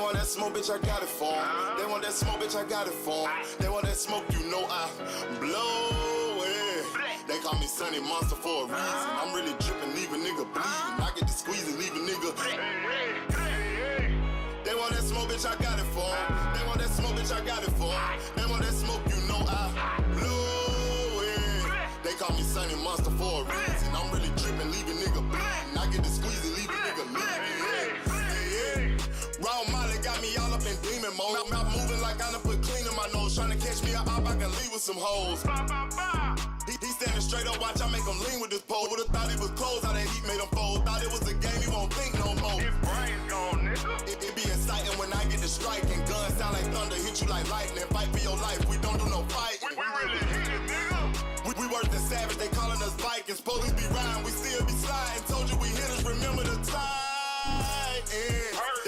want that smoke, bitch, I got it for 'em. They want that smoke, bitch, I got it for 'em. They want that smoke, you know I blow it. They call me Sunny Monster for a reason. I'm really dripping, leave a nigga bleeding. I get the squeeze and leave a nigga. They want that smoke, bitch, I got it for 'em. They want that smoke, bitch, I got it for 'em. They want that smoke, you know I blow it. They call me Sunny Monster for a reason. I'm really dripping, leave a nigga bleeding. I get the squeeze and leave a nigga bleeding. Raw Molly got me all up in demon mode. Mouth moving like I done put clean in my nose. Trying to catch me up, I can leave with some hoes. He standing straight up, watch I make him lean with this pole. Would've thought it was closed, how that heat made him fold. Thought it was a game, he won't think no more. His brain's gone, nigga. It be exciting when I get the strike. And guns sound like thunder, hit you like lightning. Fight for your life, we don't do no fight. We really hit it, nigga. We worse than savage, they calling us Vikings. Police be riding, we still be sliding. Told you we hitters, remember the time.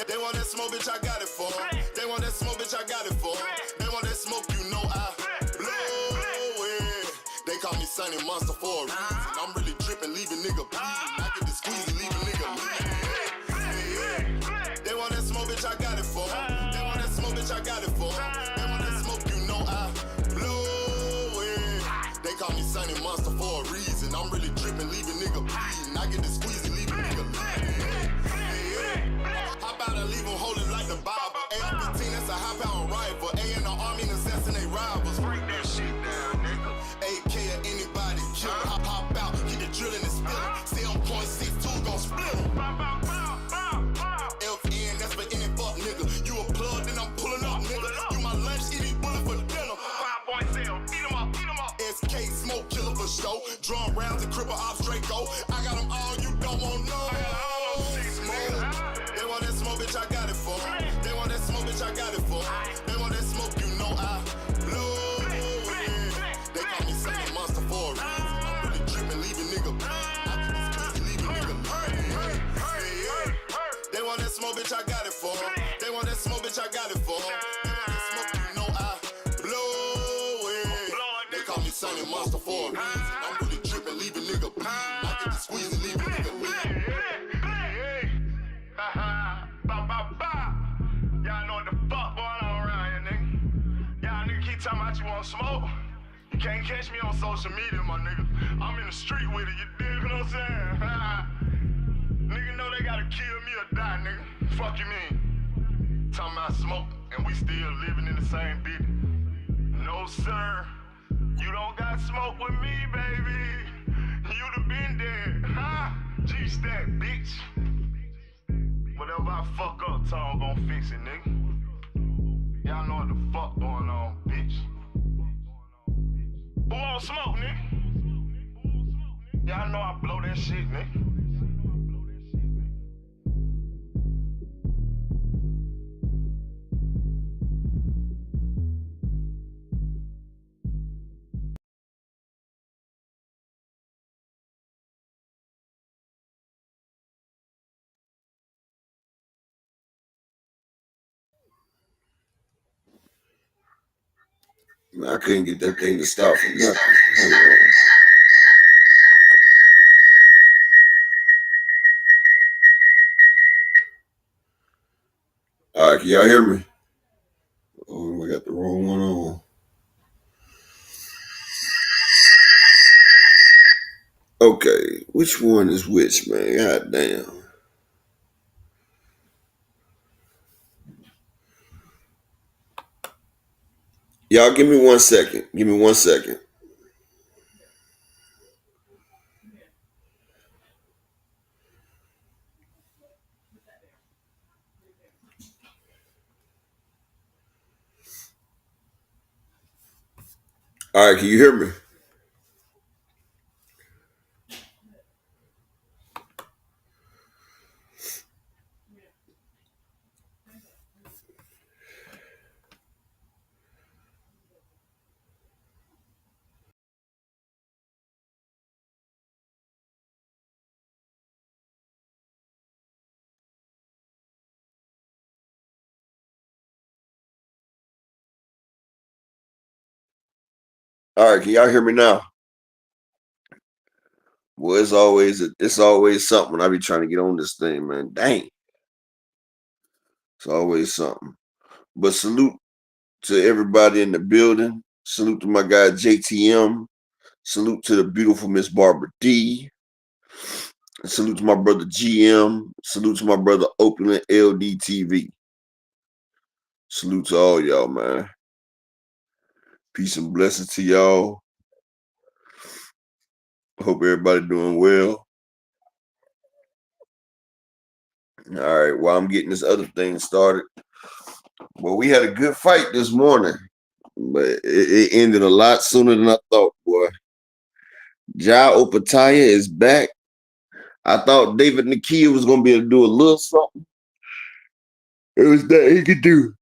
They want that smoke, bitch, I got it for 'em. They want that smoke, bitch, I got it for 'em. They want that smoke, you know I blow it. They call me Sunny Monster for a reason. I'm really dripping, leave a nigga bleeding. I get the squeeze and leave a nigga bleeding. They want that smoke, bitch, I got it for 'em. They want that smoke, bitch, I got it for 'em. They want that smoke, you know I blow it. They call me Sunny Monster for a reason. I'm really dripping, leave a nigga bleeding. I get the squeeze and leave a nigga bleeding. How about I leave them holding like the Bible? AR-15, that's a high-power rifle. A in the army and assassinate rivals. Break that shit down, nigga. AK or anybody kill. Hop out, keep the drilling and spilling. 7.62 gon' split 'em. FN, that's for any fuck nigga. You a plug, then I'm pulling up, nigga. You my lunch, eat these bullets for dinner. 5.7, eat 'em up, eat 'em up. SK, smoke killer for show. Drum rounds and cripple off straight go. I got them all, you don't want no. They want that smoke, bitch, I got it for 'em. They want that smoke, bitch, I got it for 'em. They want that smoke, you know I blow it. They call me Sunny Monster for a reason. I'm really dripping, leave a nigga bleeding. I get this pussy, leave a nigga bleeding. They want that smoke, bitch, I got it for 'em. They want that smoke, bitch, I got it for 'em. They want that smoke, you know I blow it. They call me Sunny Monster for a reason. I'm really dripping, leave a nigga bleeding. I get the squeeze and leave a nigga bleeding. Y'all know what the fuck going on around here, nigga. Y'all nigga keep talking about you want smoke. You can't catch me on social media, my nigga. I'm in the street with it, you dig what I'm saying? Nigga know they gotta kill me or die, nigga. Fuck you mean? Talking about smoke and we still living in the same bitch. No, sir. You don't got smoke with me, baby. You'd have been dead, huh? G-Stack, bitch. Whatever I fuck up, Tom gon' fix it, nigga. Y'all know what the fuck going on, bitch. Who want smoke, nigga? Y'all know I blow that shit, nigga. I couldn't get that thing to stop for nothing. Hold on. All right, can y'all hear me? Oh, I got the wrong one on. Okay, which one is which, man? God damn. Y'all give me 1 second. Give me 1 second. All right, can you hear me? All right, can y'all hear me now? Well, it's always something when I be trying to get on this thing, man. Dang. It's always something. But salute to everybody in the building. Salute to my guy JTM. Salute to the beautiful Miss Barbara D. Salute to my brother GM. Salute to my brother Oakland LDTV. Salute to all y'all, man. Peace and blessings to y'all. Hope everybody doing well. All right, while I'm getting this other thing started. Well, we had a good fight this morning, but it ended a lot sooner than I thought, boy. Opetia is back. I thought David Nakia was going to be able to do a little something. It was that he could do.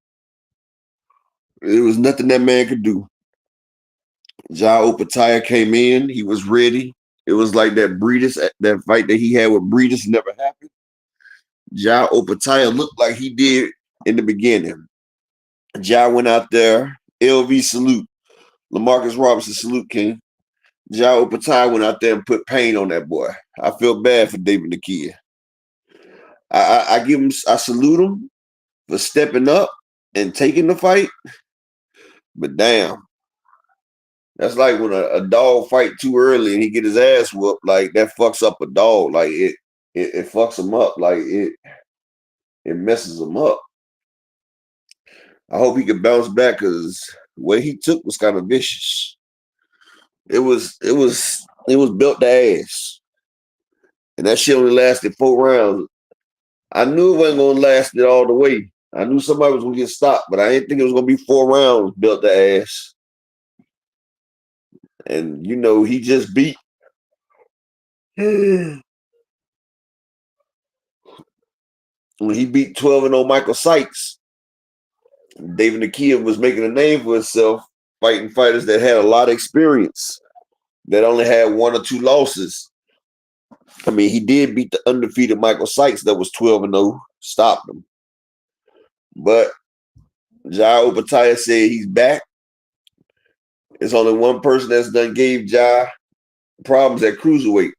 It was nothing that man could do. Opetia came in. He was ready. It was like that fight that he had with Breedis never happened. Opetia looked like he did in the beginning. Went out there. LV salute. LaMarcus Robinson salute, King. Opetia went out there and put pain on that boy. I feel bad for David Nakia. I salute him for stepping up and taking the fight. But damn, that's like when a dog fight too early and he get his ass whooped. Like that fucks up a dog. Like it fucks him up. Like it messes him up. I hope he can bounce back because what he took was kind of vicious. It was built to ass, and that shit only lasted 4 rounds. I knew it wasn't gonna last it all the way. I knew somebody was gonna get stopped, but I didn't think it was gonna be 4 rounds built to ass. And you know, he just beat when he beat 12-0 Michael Sykes. David Nakia was making a name for himself, fighting fighters that had a lot of experience, that only had 1 or 2 losses. I mean, he did beat the undefeated Michael Sykes that was 12-0, stopped him. But Opetia said he's back. There's only one person that's done gave problems at Cruiserweight,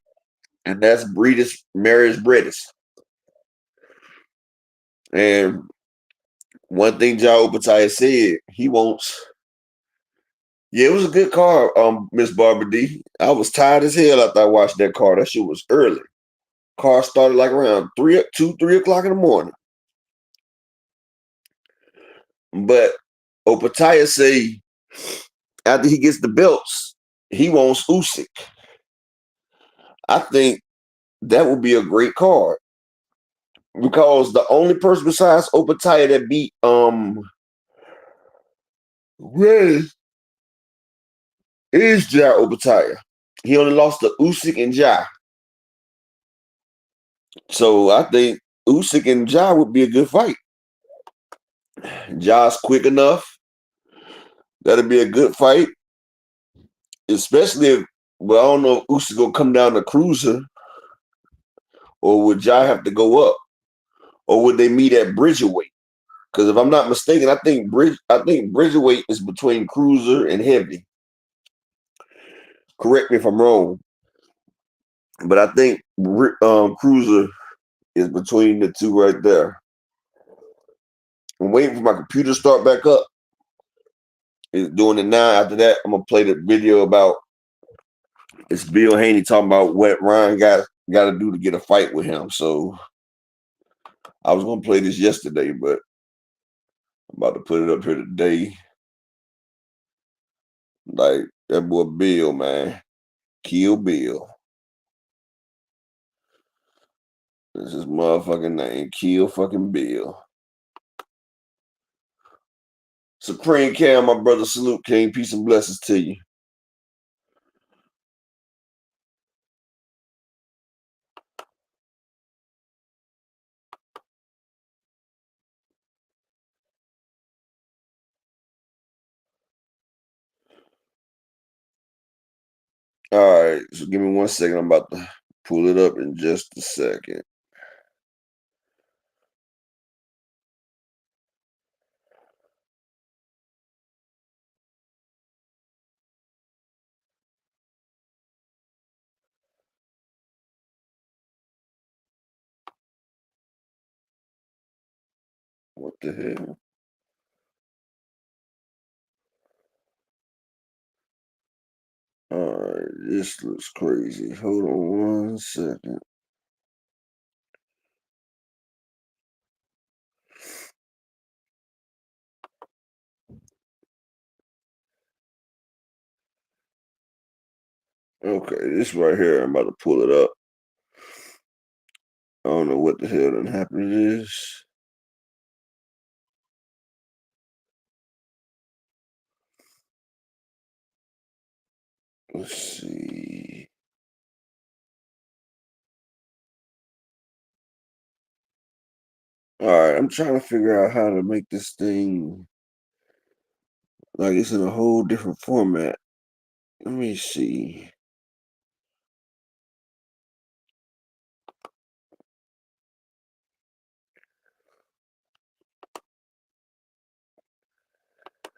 and that's Breedis Marius Breedis. And one thing Opetia said, he wants. Yeah, it was a good card, Miss Barbara D. I was tired as hell after I watched that card. That shit was early. Car started like around 3 o'clock in the morning. But Opetia say after he gets the belts, he wants Usyk. I think that would be a great card because the only person besides Opetia that beat Reyes is Opetia. He only lost to Usyk and So I think Usyk and would be a good fight. Ja's quick enough. That'll be a good fight. Especially if, well, I don't know if Usyk gonna come down to cruiser, or would have to go up, or would they meet at Bridgerweight? Because if I'm not mistaken, I think Bridgerweight is between cruiser and heavy. Correct me if I'm wrong, but I think cruiser is between the two right there. I'm waiting for my computer to start back up. It's doing it now. After that, I'm gonna play the video about it's Bill Haney talking about what Ryan got to do to get a fight with him. So I was gonna play this yesterday, but I'm about to put it up here today. Like that boy Bill, man. Kill Bill. This is motherfucking name. Kill fucking Bill. Supreme Cam, my brother, salute King. Peace and blessings to you. All right, so give me 1 second. I'm about to pull it up in just a second. What the hell? All right, this looks crazy. Hold on 1 second. Okay, this right here, I'm about to pull it up. I don't know what the hell done happened to this. Let's see. All right, I'm trying to figure out how to make this thing like it's in a whole different format. Let me see.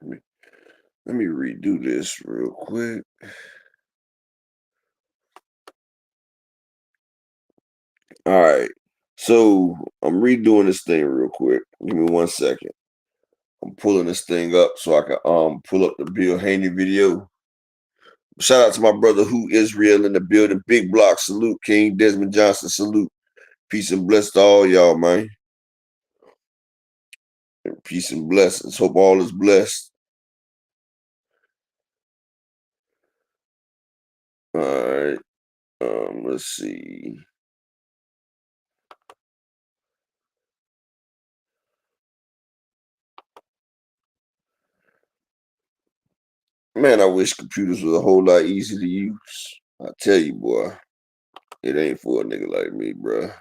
Let me redo this real quick. All right. So I'm redoing this thing real quick. Give me 1 second. I'm pulling this thing up so I can pull up the Bill Haney video. Shout out to my brother Who Israel in the building. Big block salute. King Desmond Johnson salute. Peace and bless to all y'all, man. And peace and blessings. Hope all is blessed. All right. Let's see. Man, I wish computers was a whole lot easier to use. I tell you, boy, it ain't for a nigga like me, bruh.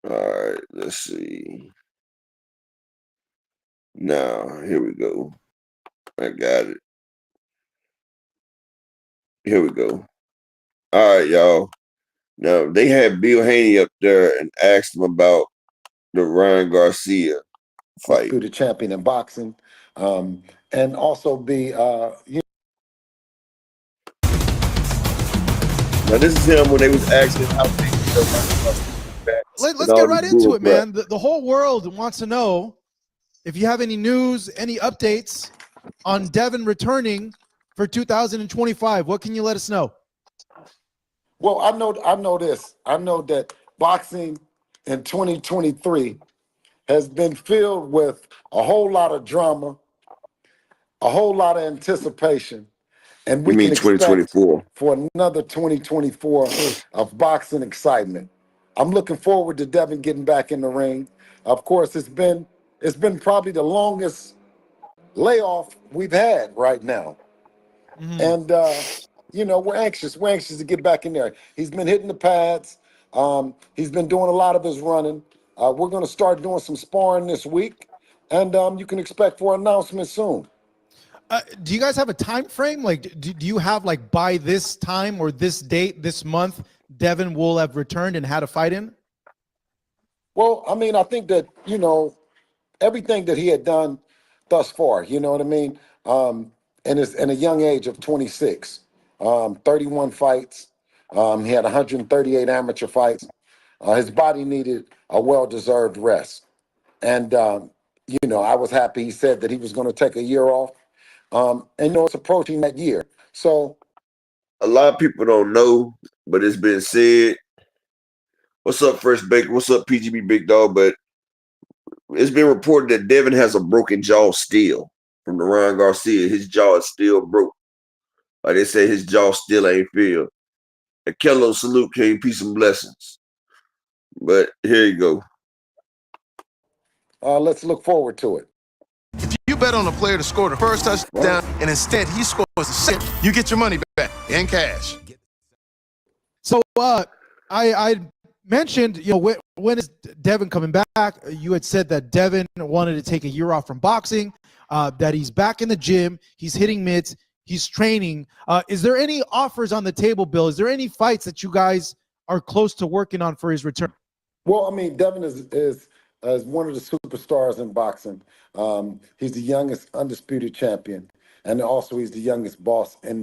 All right, let's see. Now, here we go. I got it. Here we go. All right, y'all. Now, they had Bill Haney up there and asked him about the Ryan Garcia fight. Undisputed champion in boxing, and also be Now, this is him when they was asking how Let's get right into it, man. The whole world wants to know if you have any news, any updates on Devin returning for 2025. What can you let us know? well, I know this. I know that boxing in 2023 has been filled with a whole lot of drama, a whole lot of anticipation, and we You mean can expect 2024? for another 2024 of boxing excitement. I'm looking forward to Devin getting back in the ring. Of course, it's been probably the longest layoff we've had right now. And we're anxious. We're anxious to get back in there. He's been hitting the pads. He's been doing a lot of his running. We're going to start doing some sparring this week, and you can expect for announcement soon. Do you guys have a time frame? Like, do you have like by this time or this date, this month, Devin will have returned and had a fight in? Well, I mean, I think that everything that he had done thus far. You know what I mean? And it's in a young age of 26, 31 fights. He had 138 amateur fights. His body needed a well-deserved rest. And, I was happy he said that he was going to take a year off. And, it's approaching that year. So A lot of people don't know, but it's been said. What's up, Fresh Baker? What's up, PGB Big Dog? But it's been reported that Devin has a broken jaw still from the Ryan Garcia. His jaw is still broke. Like they say, his jaw still ain't filled. A Kello salute, King. Peace and blessings. But here you go. let's look forward to it. If you bet on a player to score the first touchdown and instead he scores the second, you get your money back in cash. So I mentioned, when is Devin coming back? You had said that Devin wanted to take a year off from boxing, that he's back in the gym, he's hitting mitts, he's training. Is there any offers on the table, Bill? Is there any fights that you guys are close to working on for his return? Well, I mean, Devin is one of the superstars in boxing. He's the youngest undisputed champion, and also he's the youngest boss in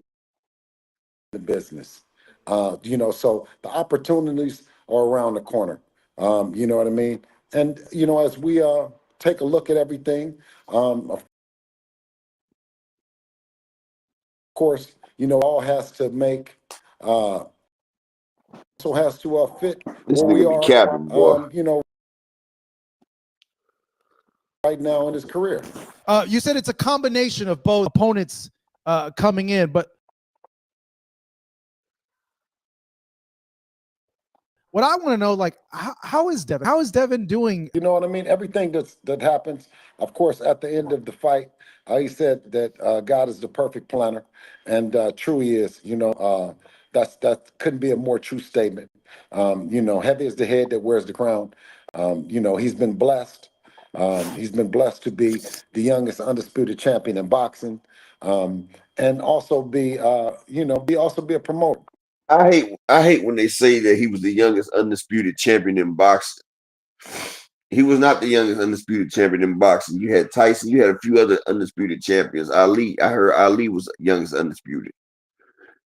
the business. So the opportunities are around the corner. You know what I mean? And as we take a look at everything, of course, all has to make also has to fit This where we nigga be are. capping, boy. Right now in his career. You said it's a combination of both opponents coming in, but what I want to know, like, how is Devin? How is Devin doing? You know what I mean? Everything that happens, of course, at the end of the fight, he said that God is the perfect planner, and true he is. That couldn't be a more true statement. Heavy is the head that wears the crown. He's been blessed. He's been blessed to be the youngest undisputed champion in boxing, and also be a promoter. I hate when they say that he was the youngest undisputed champion in boxing. He was not the youngest undisputed champion in boxing. You had Tyson, you had a few other undisputed champions. Ali, I heard Ali was the youngest undisputed.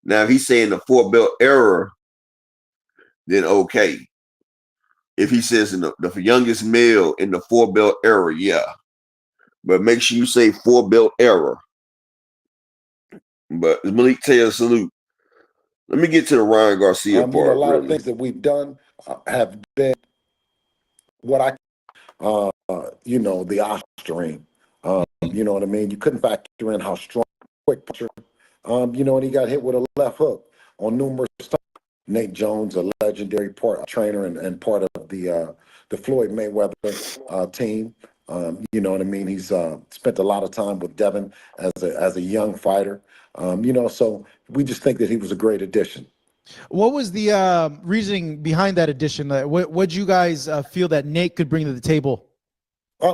Now, if he's saying the 4-belt era, then okay. If he says in the youngest male in the 4-belt era, yeah. But make sure you say 4-belt era. But Malik Taylor, salute. Let me get to the Ryan Garcia part. A lot of things that we've done have been what I, the Austrian. You know what I mean? You couldn't factor in how strong, quick puncher. And he got hit with a left hook on numerous times. Nate Jones, a legendary trainer and part of the Floyd Mayweather team. You know what I mean? He's spent a lot of time with Devin as a young fighter. So we just think that he was a great addition. What was the reasoning behind that addition? What you guys feel that Nate could bring to the table?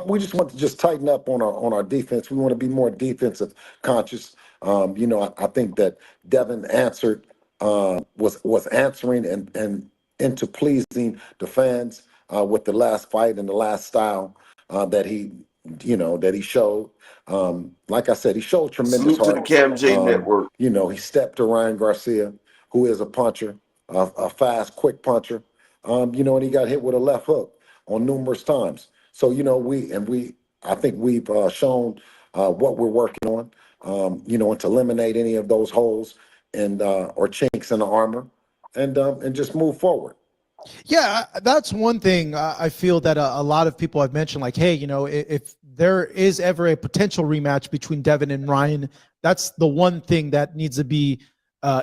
We just want to just tighten up on our defense. We want to be more defensive conscious. I think that Devin answered was answering and into pleasing the fans with the last fight and the last style that he showed. Like I said, he showed tremendous Salute to the heart. Cam J Network. He stepped to Ryan Garcia, who is a puncher, a fast, quick puncher. And he got hit with a left hook on numerous times. So I think we've shown what we're working on. And to eliminate any of those holes and or chinks in the armor, and just move forward. Yeah, that's one thing I feel that a lot of people have mentioned, like, hey, if there is ever a potential rematch between Devin and Ryan, that's the one thing that needs to be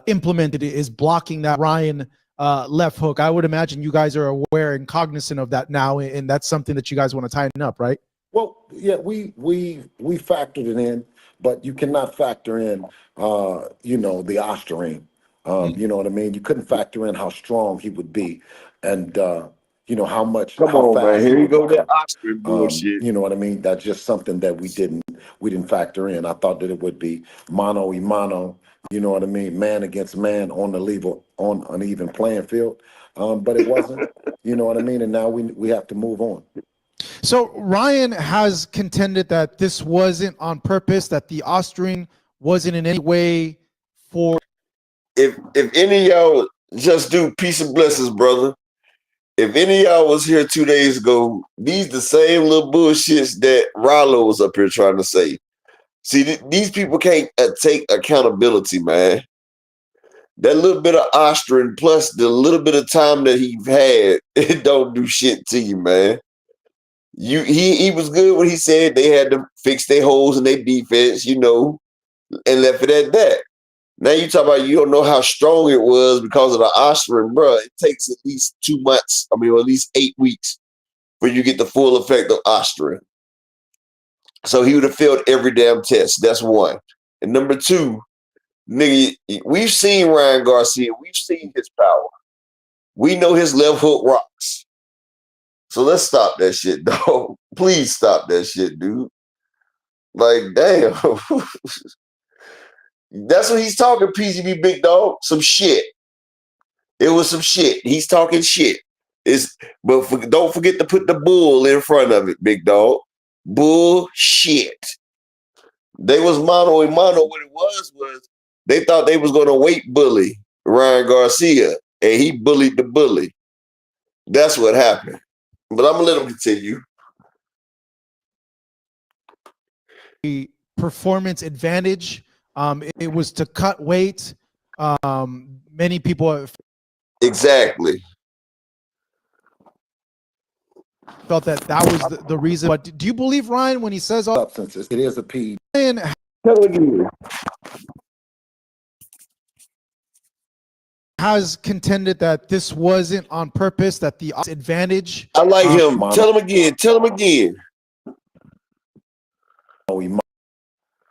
implemented is blocking that Ryan left hook. I would imagine you guys are aware and cognizant of that now, and that's something that you guys want to tighten up, right? Well, yeah, we factored it in, but you cannot factor in, the Austrian. You know what I mean? You couldn't factor in how strong he would be, and how much. Come how on, fast man. Here he you would go, that recover. Oscar bullshit. You know what I mean? That's just something that we didn't factor in. I thought that it would be mano y mano. You know what I mean? Man against man on the level on an even playing field, but it wasn't. You know what I mean? And now we have to move on. So Ryan has contended that this wasn't on purpose, that the Austrian wasn't in any way for. If any of y'all just do peace and blessings, brother. If any of y'all was here 2 days ago, these the same little bullshits that Rollo was up here trying to say. See, these people can't take accountability, man. That little bit of Austrian plus the little bit of time that he had, it don't do shit to you, man. He was good when he said they had to fix their holes in their defense, and left it at that. Now you talk about you don't know how strong it was because of the Austrian, bro. It takes at least 2 months, or at least 8 weeks for you get the full effect of Austrian. So he would have failed every damn test. That's one. And number two, nigga, we've seen Ryan Garcia. We've seen his power. We know his left hook rocks. So let's stop that shit, dog. Please stop that shit, dude. Like, damn. That's what he's talking, PGB big dog. Some shit. It was some shit. He's talking shit. Don't forget to put the bull in front of it, big dog. Bullshit. They was mano a mano. What it was they thought they was going to weight bully Ryan Garcia, and he bullied the bully. That's what happened. But I'm gonna let him continue. Performance advantage. It was to cut weight. Many people Exactly. felt that was the reason. But do you believe Ryan when he says all Substances. It is a PED. Ryan has contended that this wasn't on purpose, that the advantage. I like him. Mono. Tell him again. Tell him again.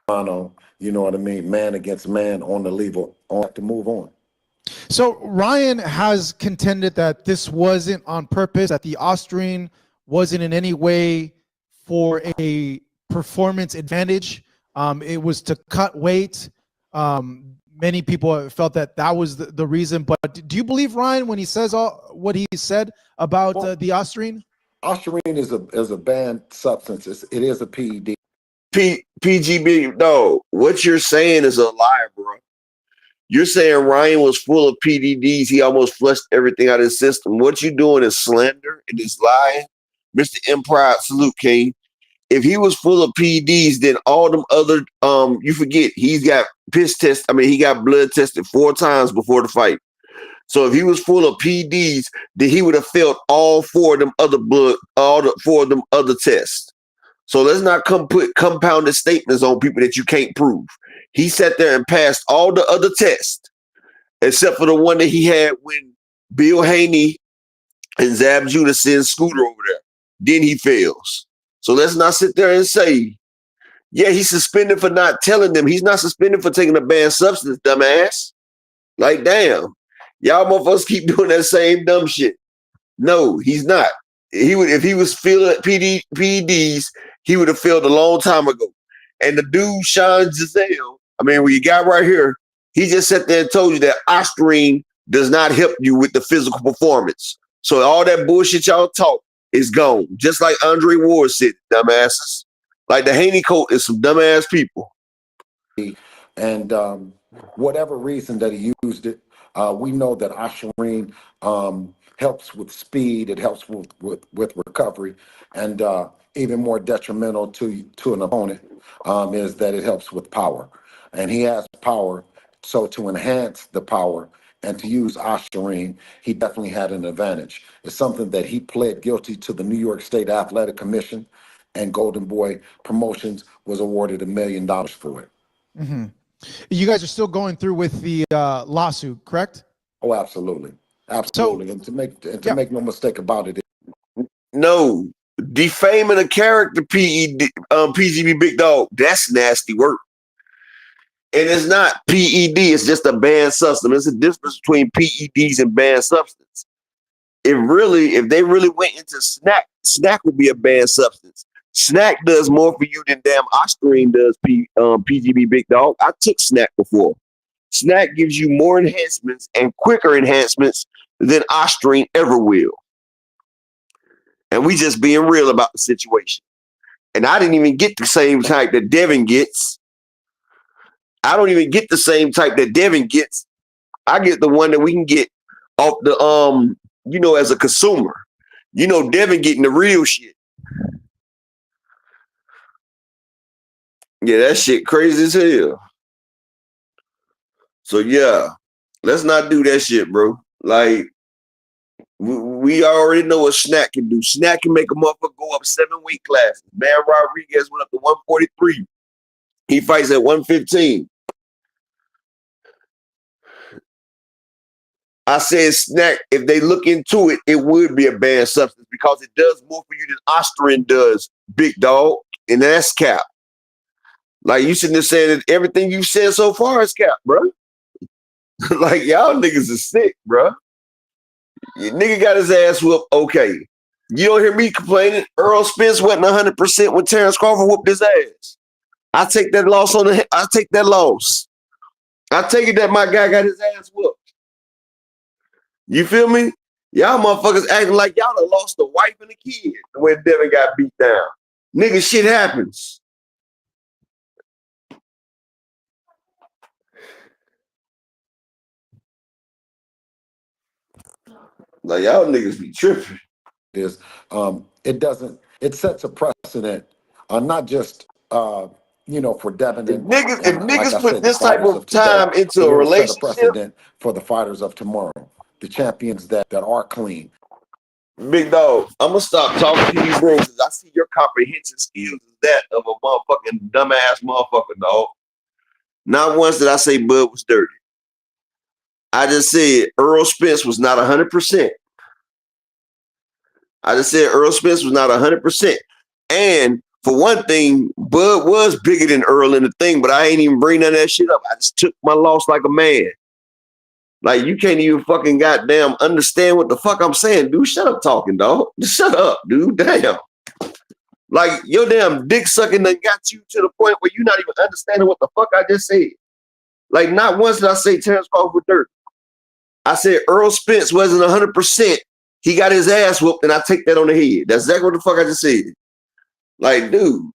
Mono, you know what I mean? Man against man on the level. On to move on. So Ryan has contended that this wasn't on purpose, that the Austrian wasn't in any way for a performance advantage. It was to cut weight. Many people felt that was the reason. But do you believe Ryan when he says all what he said about the Austrian? Austrian is a banned substance. It is a PED. PGB, no. What you're saying is a lie, bro. You're saying Ryan was full of PDDs. He almost flushed everything out of his system. What you're doing is slander and is lying. Mr. Empire, salute, King. If he was full of PDs, then all them other, you forget, he's got piss test. I mean, he got blood tested 4 times before the fight. So if he was full of PDs, then he would have failed all 4 of them other blood, all 4 of them other tests. So let's not put compounded statements on people that you can't prove. He sat there and passed all the other tests, except for the one that he had when Bill Haney and Zab Judah send Scooter over there. Then he fails. So let's not sit there and say, yeah, he's suspended for not telling them. He's not suspended for taking a banned substance, dumbass. Like, damn. Y'all motherfuckers keep doing that same dumb shit. No, he's not. He would, if he was feeling PEDs, he would have failed a long time ago. And the dude, Sean Giselle, I mean, what you got right here, he just sat there and told you that Ostrine does not help you with the physical performance. So all that bullshit y'all talk is gone. Just like Andre Ward said, dumbasses. Like the Haney coat is some dumbass people. And whatever reason that he used it, we know that Ostrine helps with speed. It helps with recovery. And even more detrimental to an opponent is that it helps with power. And he has power. So to enhance the power and to use Ostrine, he definitely had an advantage. It's something that he pled guilty to the New York State Athletic Commission, and Golden Boy Promotions was awarded $1 million for it. Mm-hmm. You guys are still going through with the lawsuit, correct? Oh, absolutely. Absolutely. So, and to make no mistake about it. No. Defaming a character, PGB Big Dog, that's nasty work. And it's not PED, it's just a banned substance. There's a difference between PEDs and banned substance. If they really went into snack would be a banned substance. Snack does more for you than damn Ostrine does, PGB Big Dog. I took snack before. Snack gives you more enhancements and quicker enhancements than Ostrine ever will. And we just being real about the situation. And I didn't even get the same type that Devin gets. I don't even get the same type that Devin gets. I get the one that we can get off the, as a consumer. Devin getting the real shit. Yeah, that shit crazy as hell. So yeah, let's not do that shit, bro. Like, we already know what Snack can do. Snack can make a motherfucker go up 7 weight classes. Man Rodriguez went up to 143. He fights at 115. I said Snack, if they look into it, it would be a banned substance because it does more for you than Ostrine does, Big Dog. And that's cap. Like, you sitting there saying that everything you've said so far is cap, bro. Like, y'all niggas is sick, bro. Your nigga got his ass whooped, okay. You don't hear me complaining. Earl Spence wasn't 100% when Terrence Crawford whooped his ass. I take that loss I take that loss. I take it that my guy got his ass whooped. You feel me? Y'all motherfuckers acting like y'all done lost a wife and a kid when Devin got beat down. Nigga, shit happens. Like y'all niggas be tripping. Is it sets a precedent, not just for Devin If and like I niggas put said, the this type fighters of of today, time into but a it'll set a relationship, precedent for the fighters of tomorrow, the champions that are clean. big dog, I'm gonna stop talking to you, bro, because I see your comprehension skills is that of a motherfucking dumbass motherfucker, dog. Not once did I say Bud was dirty. I just said Earl Spence was not 100%. I just said Earl Spence was not 100%. And for one thing, Bud was bigger than Earl in the thing, but I ain't even bring none of that shit up. I just took my loss like a man. Like, you can't even fucking goddamn understand what the fuck I'm saying, dude. Shut up talking, dog. Just shut up, dude. Damn. Like, your damn dick sucking done got you to the point where you're not even understanding what the fuck I just said. Like, not once did I say Terrence Crawford was dirt. I said Earl Spence wasn't 100%. He got his ass whooped, and I take that on the head. That's exactly what the fuck I just said. Like, dude.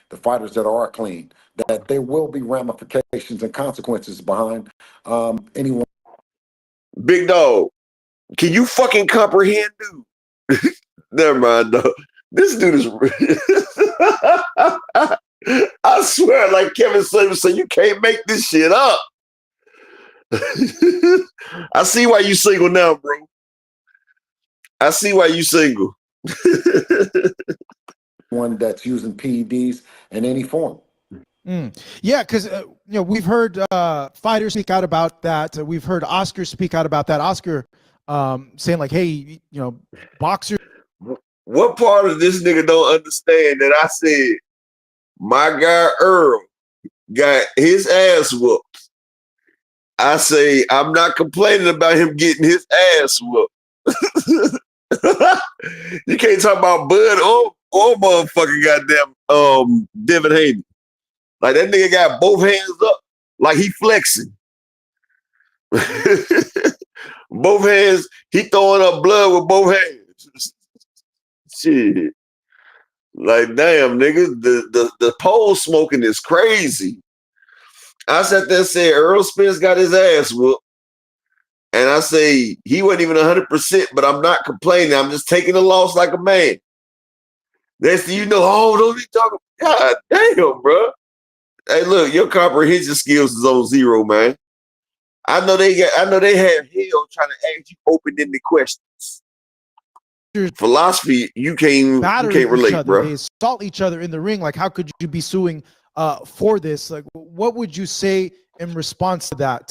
The fighters that are clean, that there will be ramifications and consequences behind anyone. Big dog, can you fucking comprehend, dude? Never mind, dog. This dude is. I swear, like Kevin Samuels said, you can't make this shit up. I see why you single now, bro. I see why you single. One that's using PEDs in any form. Yeah, because we've heard fighters speak out about that. We've heard Oscar speak out about that. Oscar saying like, "Hey, boxers." What part of this nigga don't understand that I said my guy Earl got his ass whooped? I say I'm not complaining about him getting his ass whooped. You can't talk about Bud or motherfucking goddamn Devin Haney. Like that nigga got both hands up, like he flexing. Both hands, he throwing up blood with both hands. Shit. Like damn, nigga, the pole smoking is crazy. I sat there and said Earl Spence got his ass whooped. And I say he wasn't even 100%, but I'm not complaining. I'm just taking the loss like a man. Next thing you know, don't be talking. God damn, bro. Hey, look, your comprehension skills is on zero, man. I know they have hell trying to ask you open-ended questions. Philosophy, you can't relate, bro. They assault each other in the ring. Like, how could you be suing for this? Like, what would you say in response to that?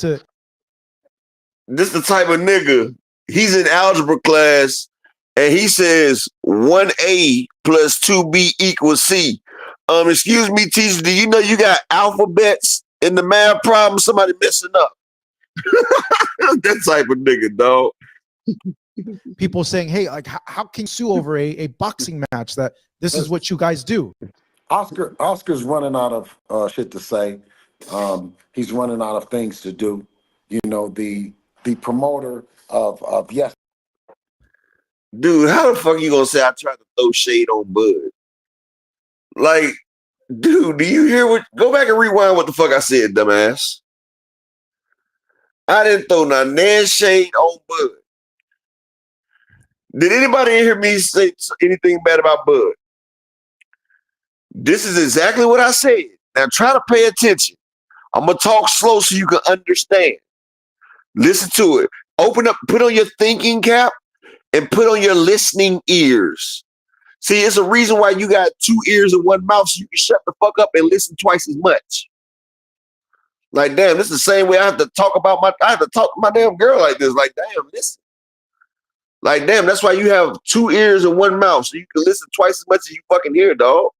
This the type of nigga, he's in algebra class and he says 1A plus 2B equals C. Excuse me, teacher, do you know you got alphabets in the math problem? Somebody messing up. That type of nigga, dog. People saying, hey, like, how can you sue over a boxing match that this is what you guys do? Oscar's running out of shit to say. He's running out of things to do. The promoter of yes. Dude, how the fuck you gonna say I tried to throw shade on Bud? Like, dude, do you hear go back and rewind what the fuck I said, dumbass. I didn't throw nan shade on Bud. Did anybody hear me say anything bad about Bud? This is exactly what I said. Now try to pay attention. I'm gonna talk slow so you can understand. Listen to it. Open up, put on your thinking cap and put on your listening ears. See, it's a reason why you got 2 ears and 1 mouth so you can shut the fuck up and listen twice as much. Like, damn, this is the same way I have to talk to my damn girl like this. Like, damn, listen. Like, damn, that's why you have 2 ears and 1 mouth so you can listen twice as much as you fucking hear, dog.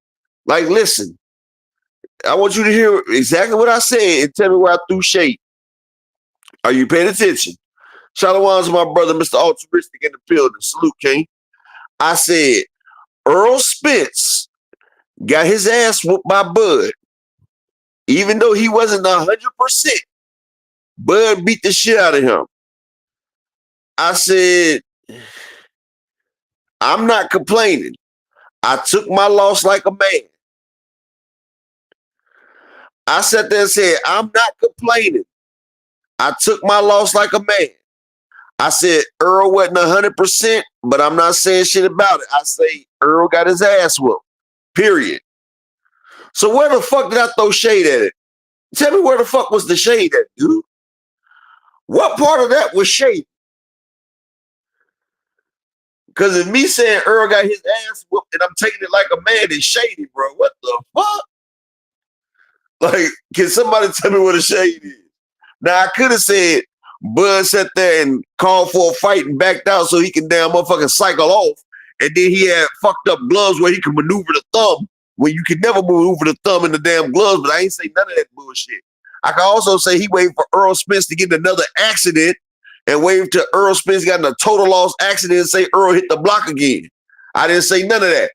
Like, listen. I want you to hear exactly what I said and tell me where I threw shade. Are you paying attention? Shalom to my brother, Mr. Altruistic in the building. Salute, King. I said, Earl Spence got his ass whooped by Bud. Even though he wasn't 100%, Bud beat the shit out of him. I said, I'm not complaining. I took my loss like a man. I sat there and said, I'm not complaining. I took my loss like a man. I said Earl wasn't 100%, but I'm not saying shit about it. I say Earl got his ass whooped. Period. So where the fuck did I throw shade at it? Tell me where the fuck was the shade at, dude? What part of that was shade? Because if me saying Earl got his ass whooped and I'm taking it like a man, it's shady, bro. What the fuck? Like, can somebody tell me what a shade is? Now, I could have said Bud sat there and called for a fight and backed out so he can damn motherfucking cycle off. And then he had fucked up gloves where he could maneuver the thumb when you could never maneuver the thumb in the damn gloves, but I ain't say none of that bullshit. I can also say he waited for Earl Spence to get in another accident and waited till Earl Spence got in a total loss accident and say Earl hit the block again. I didn't say none of that.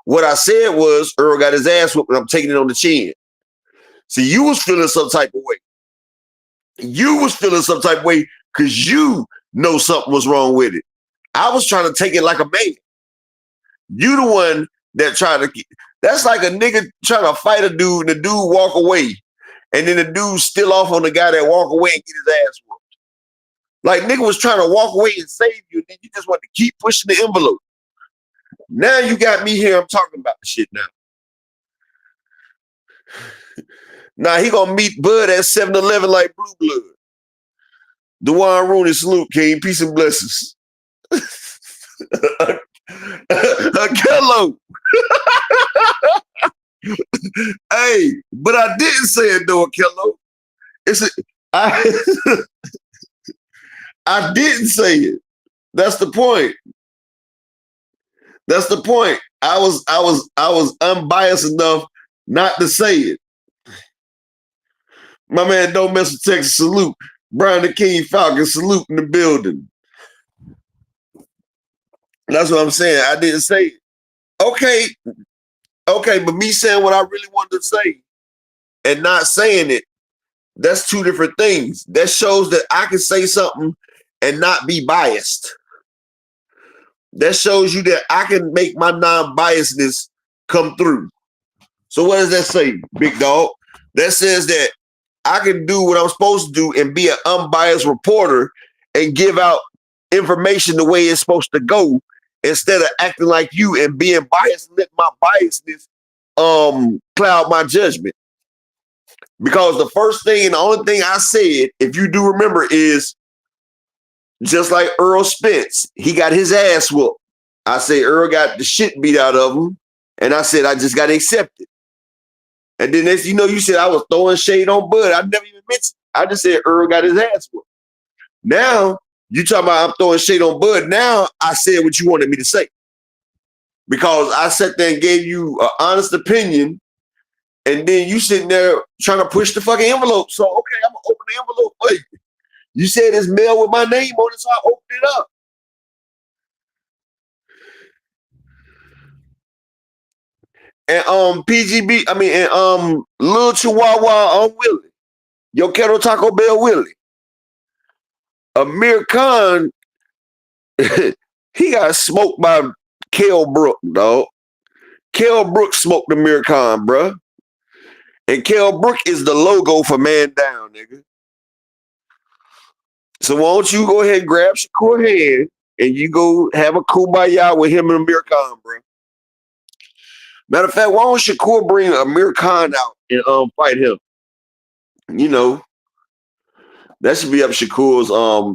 What I said was Earl got his ass whooped and I'm taking it on the chin. See, you was feeling some type of way. You was feeling some type of way because you know something was wrong with it. I was trying to take it like a man. You the one that tried to... That's like a nigga trying to fight a dude and the dude walk away. And then the dude still off on the guy that walk away and get his ass whooped. Like nigga was trying to walk away and save you, and then you just want to keep pushing the envelope. Now you got me here, I'm talking about the shit now. Now he gonna meet Bud at 7-Eleven like Blue Blood. DeJuan Rooney, salute, King. Peace and blessings. Kello. Hey, but I didn't say it though, Kello. I didn't say it. That's the point. That's the point. I was unbiased enough not to say it. My man, don't mess with Texas, salute. Brian the King Falcon, salute in the building. That's what I'm saying. I didn't say it. Okay, but me saying what I really wanted to say and not saying it, that's two different things. That shows that I can say something and not be biased. That shows you that I can make my non-biasness come through. So what does that say, big dog? That says that I can do what I'm supposed to do and be an unbiased reporter and give out information the way it's supposed to go instead of acting like you and being biased and let my biasness cloud my judgment. Because the first thing and the only thing I said, if you do remember, is just like Earl Spence, he got his ass whooped. I say Earl got the shit beat out of him, and I said I just got to accept it. And then as you know, you said I was throwing shade on Bud. I never even mentioned it. I just said Earl got his ass whooped. Now you talking about I'm throwing shade on Bud. Now I said what you wanted me to say. Because I sat there and gave you an honest opinion, and then you sitting there trying to push the fucking envelope. So, okay, I'm going to open the envelope. Wait, you said it's mail with my name on it, so I opened it up. And Lil Chihuahua on Willie. Yo Quiero Taco Bell Willie. Amir Khan, he got smoked by Kell Brook, dog. Kell Brook smoked Amir Khan, bruh. And Kell Brook is the logo for Man Down, nigga. So why don't you go ahead and grab Shakur hand and you go have a kumbaya with him and Amir Khan, bro. Matter of fact, why don't Shakur bring Amir Khan out and fight him? You know, that should be up Shakur's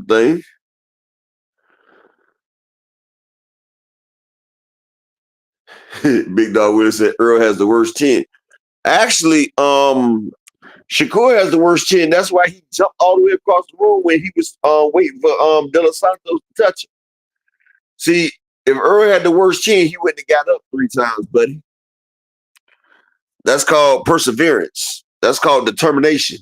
thing. Big Dog Willie said Earl has the worst chin. Actually, Shakur has the worst chin. That's why he jumped all the way across the room when he was waiting for De Los Santos to touch him. See, if Earl had the worst chin, he wouldn't have got up 3 times, buddy. That's called perseverance. That's called determination.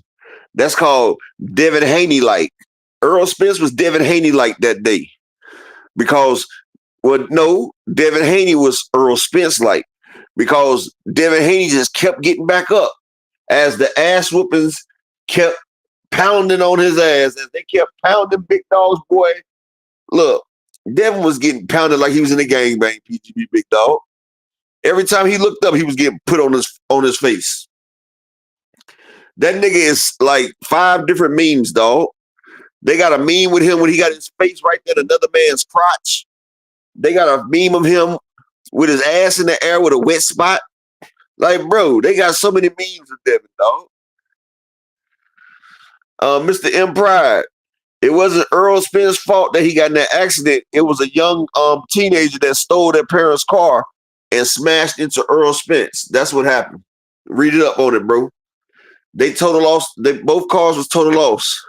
That's called Devin Haney-like. Earl Spence was Devin Haney-like that day. Because, well, no, Devin Haney was Earl Spence-like. Because Devin Haney just kept getting back up as the ass whoopings kept pounding on his ass, as they kept pounding Big Dog's boy. Look, Devin was getting pounded like he was in a gangbang, PGB Big Dog. Every time he looked up, he was getting put on his face. That nigga is like 5 different memes, dog. They got a meme with him when he got his face right there, another man's crotch. They got a meme of him with his ass in the air with a wet spot. Like, bro, they got so many memes of Devin, dog. Mr. M. Pride. It wasn't Earl Spence' fault that he got in that accident. It was a young teenager that stole their parents' car and smashed into Earl Spence. That's what happened. Read it up on it, bro. They total loss. Both cars was total loss.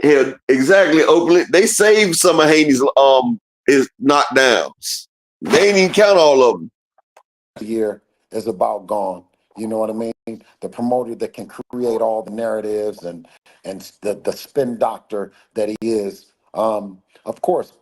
Yeah, exactly. Oakland. They saved some of Haney's his knockdowns. They ain't even count all of them. Year is about gone. You know what I mean? The promoter that can create all the narratives and the spin doctor that he is. Of course,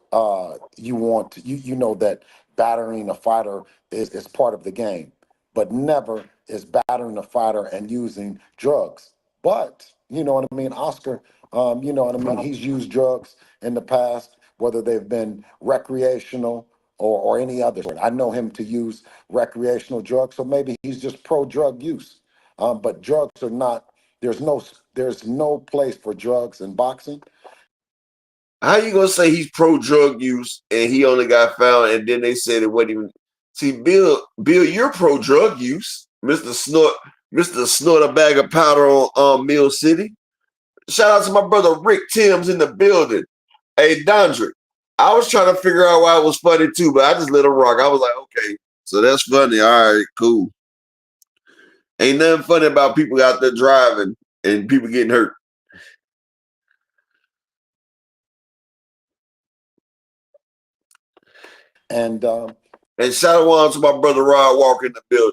you know that battering a fighter is part of the game, but never is battering a fighter and using drugs. But you know what I mean, Oscar. You know what I mean. He's used drugs in the past, whether they've been recreational or any other sort. I know him to use recreational drugs, so maybe he's just pro drug use. But drugs are not. There's no place for drugs in boxing. How you gonna say he's pro drug use and he only got found and then they said it wasn't even? See, Bill, you're pro drug use, Mr. Snort a bag of powder on Mill City. Shout out to my brother Rick Timms in the building. Hey, Dondrick, I was trying to figure out why it was funny too, but I just let him rock. I was like, okay, so that's funny. All right, cool. Ain't nothing funny about people out there driving and people getting hurt. And shout out to my brother Rod Walker in the building.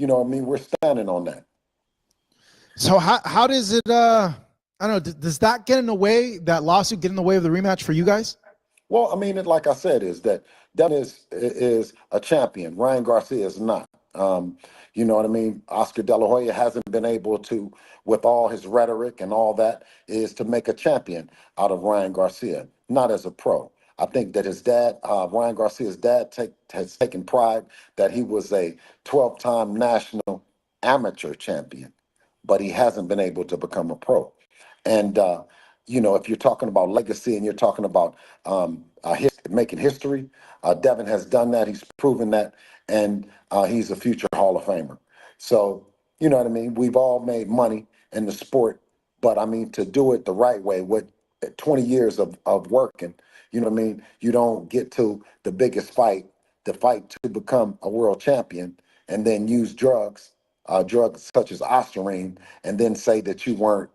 you know what I mean? We're standing on that. So how does it I don't know, does that get in the way, that lawsuit get in the way of the rematch for you guys? Well, I mean, like I said, is that is a champion. Ryan Garcia is not. You know what I mean? Oscar De La Hoya hasn't been able to, with all his rhetoric and all that, is to make a champion out of Ryan Garcia, not as a pro. I think that his dad, Ryan Garcia's dad, has taken pride that he was a 12-time national amateur champion, but he hasn't been able to become a pro. And you know, if you're talking about legacy and you're talking about making history, Devin has done that. He's proven that, and he's a future Hall of Famer. So, you know what I mean? We've all made money in the sport, but I mean, to do it the right way with 20 years of working, you know what I mean? You don't get to the biggest fight, the fight to become a world champion, and then use drugs such as ostarine, and then say that you weren't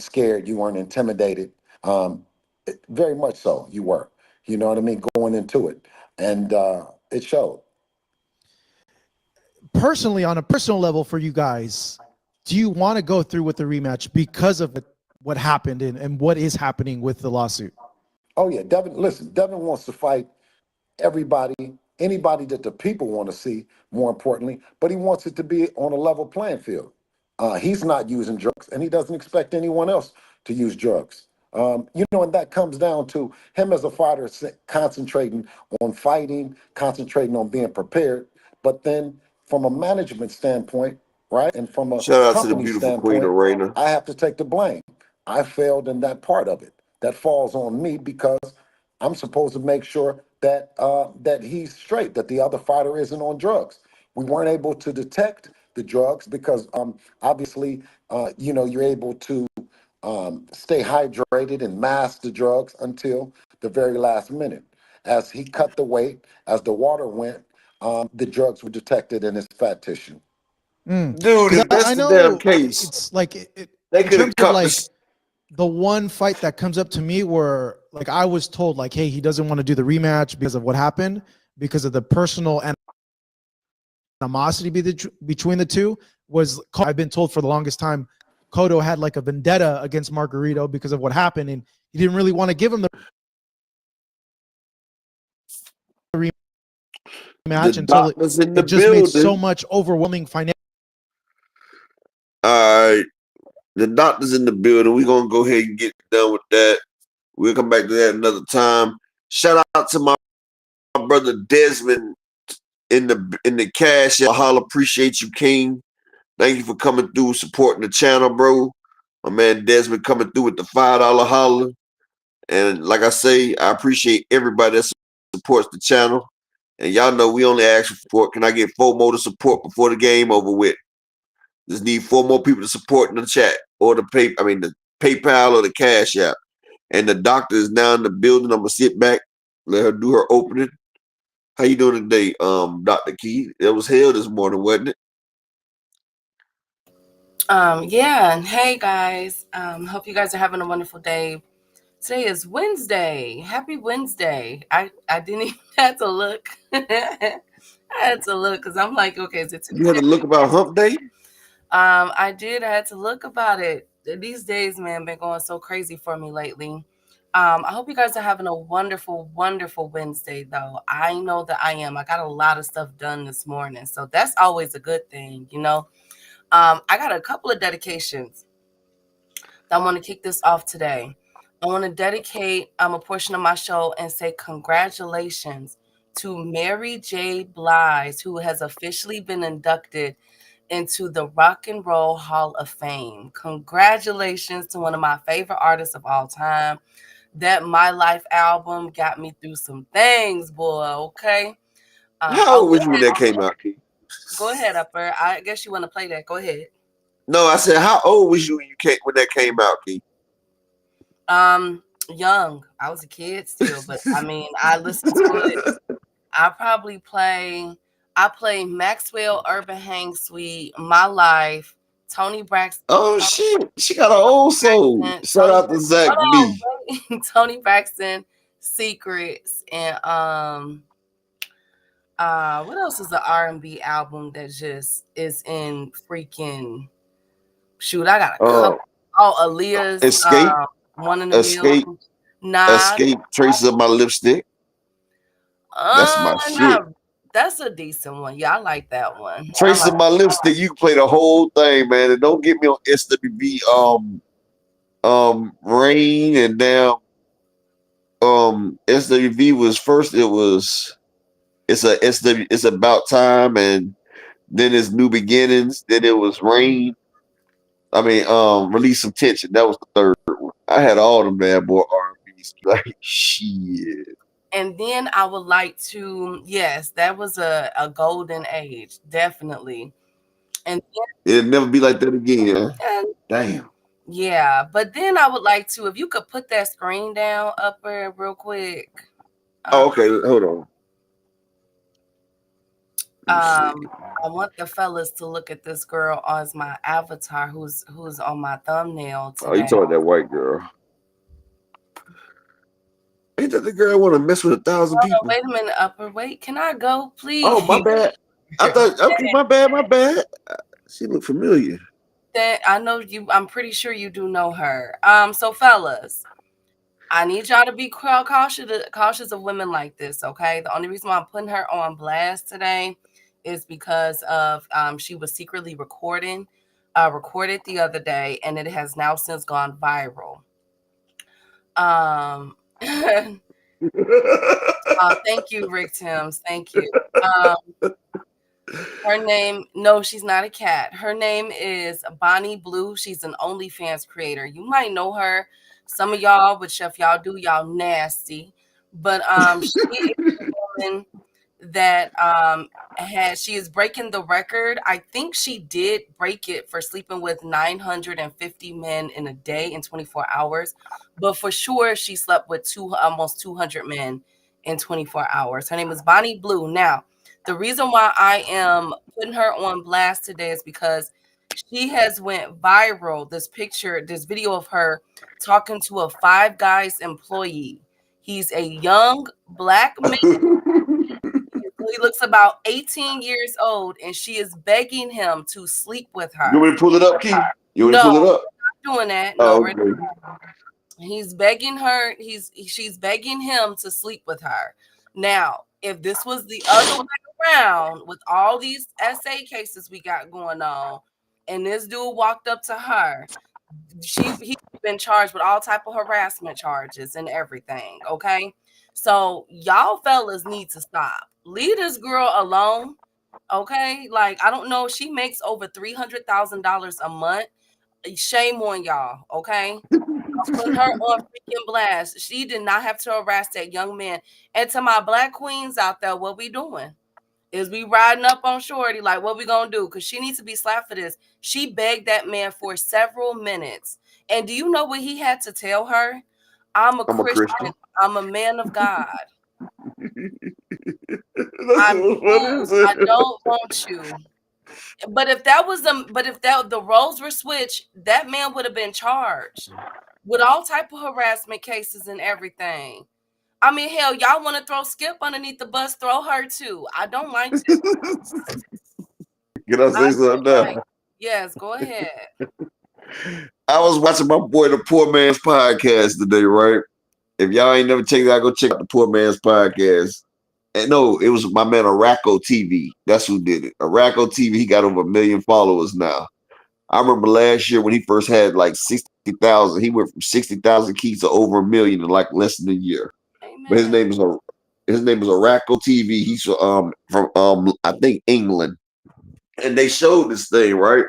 scared, you weren't intimidated. Very much so, you were. You know what I mean? Going into it, and it showed. Personally, on a personal level for you guys, do you want to go through with the rematch because of what happened and what is happening with the lawsuit? Oh yeah, Devin. Listen, Devin wants to fight everybody, anybody that the people want to see, more importantly, but he wants it to be on a level playing field. He's not using drugs, and he doesn't expect anyone else to use drugs. You know, and that comes down to him as a fighter concentrating on fighting, concentrating on being prepared, but then from a management standpoint, right, and from a Shout out to the company beautiful Queen standpoint, Arena. I have to take the blame. I failed in that part of it. That falls on me because I'm supposed to make sure that that he's straight, that the other fighter isn't on drugs. We weren't able to detect the drugs because obviously, you know, you're able to stay hydrated and mask the drugs until the very last minute. As he cut the weight, as the water went, the drugs were detected in his fat tissue. Dude, Because if that's I the damn know case, it's like they in could have terms of cut like this. the one fight that comes up to me where like I was told like, hey, he doesn't want to do the rematch because of what happened, because of the personal animosity between the two. Was I've been told for the longest time Cotto had like a vendetta against Margarito because of what happened, and he didn't really want to give him the rematch The until doctor's in the it just made so building. much overwhelming financial. All right, the doctor's in the building. We're gonna go ahead and get done with that. We'll come back to that another time. Shout out to my brother Desmond in the cash. Holla, appreciate you, King. Thank you for coming through, supporting the channel, bro. My man Desmond coming through with the $5 holler. And like I say, I appreciate everybody that supports the channel. And y'all know we only ask for support. Can I get 4 more to support before the game over with? Just need 4 more people to support in the chat or the PayPal or the Cash App. And the doctor is now in the building. I'm gonna sit back, let her do her opening. How you doing today, Dr. Key? It was hell this morning, wasn't it? Yeah, and hey guys, hope you guys are having a wonderful day. Today is Wednesday. Happy Wednesday. I didn't even have to look. I had to look because I'm like, okay, is it You had to look about Hump Day? I had to look about it. These days, man, been going so crazy for me lately. I hope you guys are having a wonderful, wonderful Wednesday, though. I know that I am. I got a lot of stuff done this morning, so that's always a good thing, you know. I got a couple of dedications that I want to kick this off today. I want to dedicate a portion of my show and say congratulations to Mary J. Blige, who has officially been inducted into the Rock and Roll Hall of Fame. Congratulations to one of my favorite artists of all time. That My Life album got me through some things, boy, okay? How old was you when that came out, Key? Go ahead, Upper. I guess you want to play that. Go ahead. No, I said, how old was you when that came out, Key? Young. I was a kid still, but I mean, I listened to it. I play Maxwell Urban Hang Suite, My Life, Tony Braxton. Oh shit, she got an old soul. Shout out to Zach B. Tony Braxton, Secrets, and what else is the R&B album that just is in freaking shoot? I got a couple. Aaliyah's Escape. One in the Escape. Mill. Nah. Escape. Traces of My Lipstick. That's my shit. That's a decent one. Yeah, I like that one. Traces of My Lipstick. You can play the whole thing, man. And don't get me on SWV. Rain and now. SWV was first. It's About Time, and then it's New Beginnings. Then it was Rain. Release Some Tension. That was the third one. I had all them bad boy R&B's. Like shit. And then I would like to, yes, that was a golden age, definitely. And then, it'll never be like that again. Damn. Yeah, but then I would like to, if you could put that screen down Upper real quick. Okay, hold on. I want the fellas to look at this girl as my avatar, who's on my thumbnail today. Oh, you talking that white girl? Ain't that the girl want to mess with 1,000 people? Wait a minute, Upper. Wait, can I go, please? Oh, my bad. I thought, okay, my bad. She looked familiar. That I know you. I'm pretty sure you do know her. So fellas, I need y'all to be cautious of women like this. Okay. The only reason why I'm putting her on blast today is because of she was secretly recorded the other day, and it has now since gone viral. Thank you, Rick Timms. Thank you. Her name, no, she's not a cat. Her name is Bonnie Blue. She's an OnlyFans creator. You might know her. Some of y'all, which if y'all do, y'all nasty. But she is a woman that she is breaking the record. I think she did break it for sleeping with 950 men in a day in 24 hours. But for sure, she slept with almost 200 men in 24 hours. Her name is Bonnie Blue. Now, the reason why I am putting her on blast today is because she has went viral. This video of her talking to a Five Guys employee. He's a young black man. He looks about 18 years old, and she is begging him to sleep with her. You want me to pull it up, Keith? You want me to pull it up? I'm not doing that. Oh, no, okay. He's begging her. She's begging him to sleep with her. Now, if this was the other way around with all these SA cases we got going on, and this dude walked up to her, he's been charged with all type of harassment charges and everything. Okay, so y'all fellas need to stop. Leave this girl alone. Okay, like I don't know. She makes over $300,000 a month. Shame on y'all, okay? I'm putting her on freaking blast. She did not have to harass that young man. And to my black queens out there, what we doing? Is we riding up on Shorty, like, what we gonna do? Because she needs to be slapped for this. She begged that man for several minutes. And do you know what he had to tell her? I'm a I'm a Christian. Christian. I'm a man of God. That's I'm so cool. funny. I don't want you. But if the roles were switched, that man would have been charged with all type of harassment cases and everything. I mean, hell, y'all want to throw Skip underneath the bus? Throw her too. I don't like this. Can I I say something don't like. now? Yes, go ahead. I was watching my boy the Poor Man's Podcast today, right? If y'all ain't never checked it out, go check out the Poor Man's Podcast. And no, it was my man Araco TV. That's who did it. Araco TV, he got over 1 million followers now. I remember last year when he first had like 60,000, he went from 60,000 keys to over 1 million in like less than a year. But his Amen. name is Araco TV. He's from I think England. And they showed this thing, right?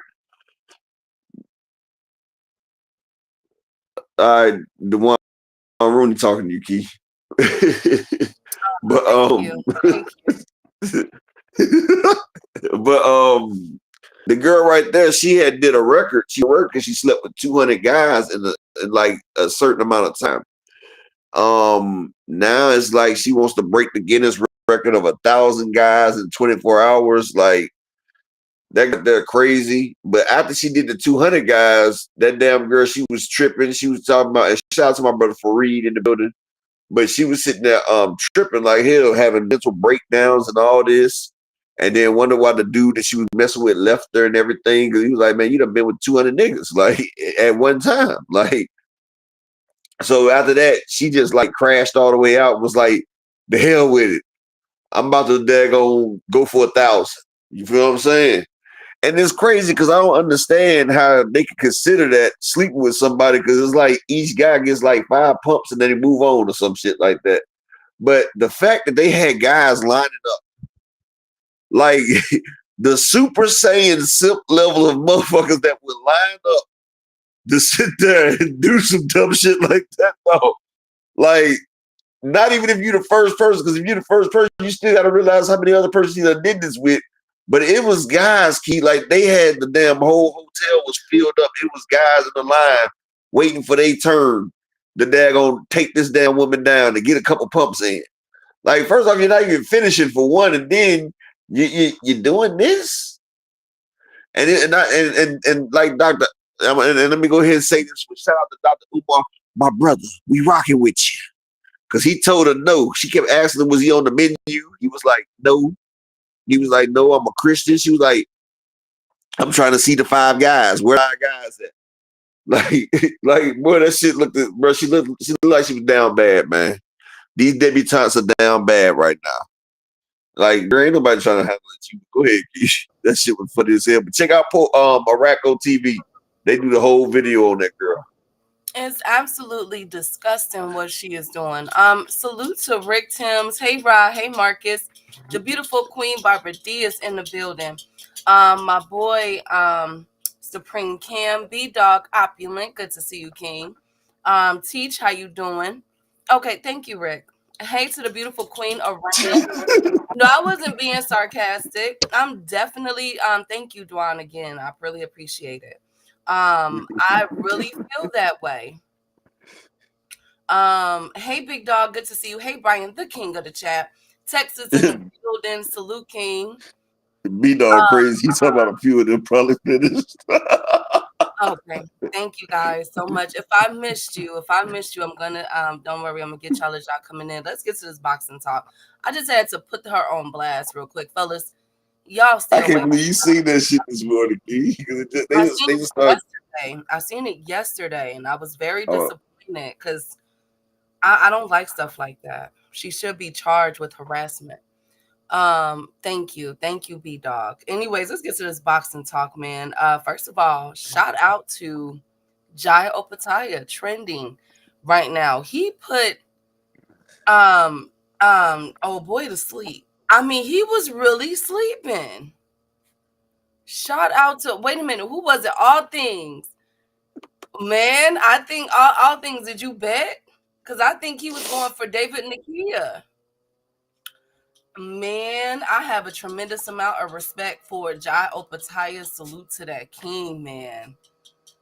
The one Rooney talking to you, Key. But Thank you. Thank you. but the girl right there, she had did a record. She worked because she slept with 200 guys in like a certain amount of time. Now it's like she wants to break the Guinness record of 1,000 guys in 24 hours. Like they're crazy. But after she did the 200 guys, that damn girl, she was tripping. She was talking about. And shout out to my brother Fareed in the building. But she was sitting there tripping like hell, having mental breakdowns and all this. And then wonder why the dude that she was messing with left her and everything. Because he was like, man, you done been with 200 niggas, like, at one time. Like, so after that, she just, like, crashed all the way out and was like, the hell with it. I'm about to daggone go for 1,000. You feel what I'm saying? And it's crazy because I don't understand how they could consider that sleeping with somebody because it's like each guy gets like 5 pumps and then they move on or some shit like that. But the fact that they had guys lining up, like the Super Saiyan simp level of motherfuckers that would line up to sit there and do some dumb shit like that, though. Like, not even if you're the first person, because if you're the first person, you still got to realize how many other persons you done did this with. But it was guys, Key, like they had the damn whole hotel was filled up. It was guys in the line waiting for their turn. The daggone take this damn woman down to get a couple pumps in. Like, first off, you're not even finishing for one, and then you're doing this. And like Dr. And let me go ahead and say this. Shout out to Dr. Umar, my brother. We rocking with you. Because he told her no. She kept asking him, was he on the menu? He was like, no. He was like, no, I'm a Christian. She was like, I'm trying to see the 5 guys. Where are 5 guys at? Like, boy, that shit looked at, bro. She looked like she was down bad, man. These debutantes are down bad right now. Like, there ain't nobody trying to handle it. You go ahead, Keish. That shit was funny as hell. But check out Araco TV. They do the whole video on that girl. It's absolutely disgusting what she is doing. Salute to Rick Timms. Hey Rod. Hey Marcus. The beautiful Queen Barbara D is in the building. My boy Supreme Cam, B Dog Opulent. Good to see you, King. Teach, how you doing? Okay, thank you, Rick. Hey to the beautiful Queen Arena. No, I wasn't being sarcastic. I'm definitely thank you, Dwan, again. I really appreciate it. I really feel that way. Hey Big Dog, good to see you. Hey Brian, the king of the chat. Texas in the building. Salute, King. B-Dog crazy. He's talking about a few of them probably finished. Okay. Thank you guys so much. If I missed you, I'm gonna don't worry, I'm gonna get y'all as y'all coming in. Let's get to this boxing talk. I just had to put her on blast real quick, fellas. Y'all stay I away. can't believe you seen that shit this morning, Key. I seen it yesterday, and I was very disappointed because I don't like stuff like that. She should be charged with harassment. Thank you, B Dog. Anyways, let's get to this boxing talk, man. First of all, shout out to Jai Opetia, trending right now. He put oh boy to sleep. I mean, he was really sleeping. Shout out to, wait a minute, who was it? All Things. Man, I think all things. Did you bet? Because I think he was going for David Nakia. Man, I have a tremendous amount of respect for Jai Opetia. Salute to that king, man.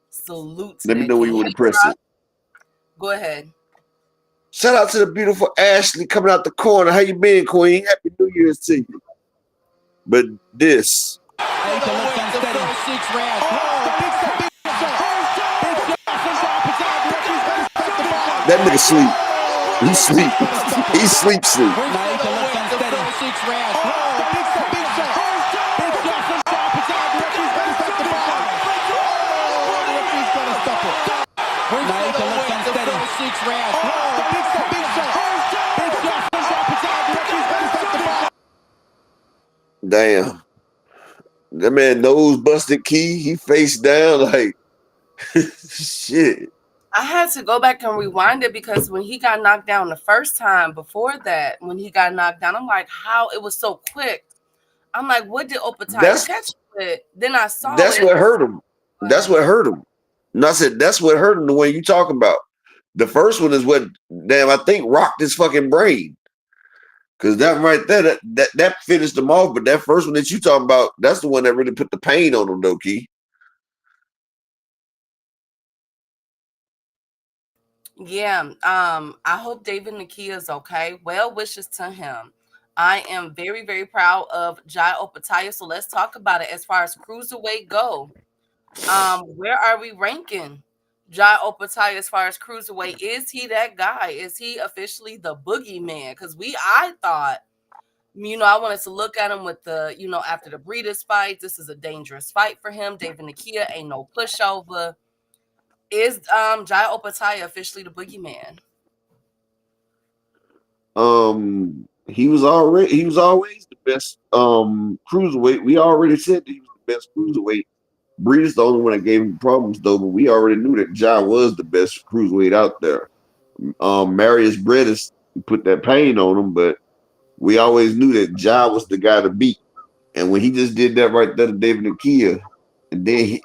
Salute to Let me that know when king. you want Hey, to press it. go ahead. Shout out to the beautiful Ashley coming out the corner. How you been, Queen? Happy New Year's to you. But this. That nigga sleep. He sleep. He sleep. Damn. That man nose busted key. He face down like shit. I had to go back and rewind it because when he got knocked down the first time before that, when he got knocked down, I'm like, how it was so quick. I'm like, what did Opetia catch it? Then I saw that's it. what hurt him. That's what hurt him. And I said, that's what hurt him the way you talk about. The first one is what, damn, I think rocked his fucking brain. Because that right there, that finished him off. But that first one that you talking about, that's the one that really put the pain on him, though, Key. Yeah. I hope David Nakia is okay. Well wishes to him. I am very, very proud of Jai Opetia. So let's talk about it as far as Cruiserweight go. Where are we ranking Jai Opetia as far as Cruiserweight? Is he that guy? Is he officially the boogeyman? Because I thought, I wanted to look at him with the, after the Breeders fight, this is a dangerous fight for him. David Nakia ain't no pushover. Is Jai Opetia officially the boogeyman? He was always the best cruiserweight. We already said that he was the best cruiserweight. Breeders the only one that gave him problems though, but we already knew that Jai was the best cruiserweight out there. Marius Breeders put that pain on him, but we always knew that Jai was the guy to beat. And when he just did that right there to David Nakia, and then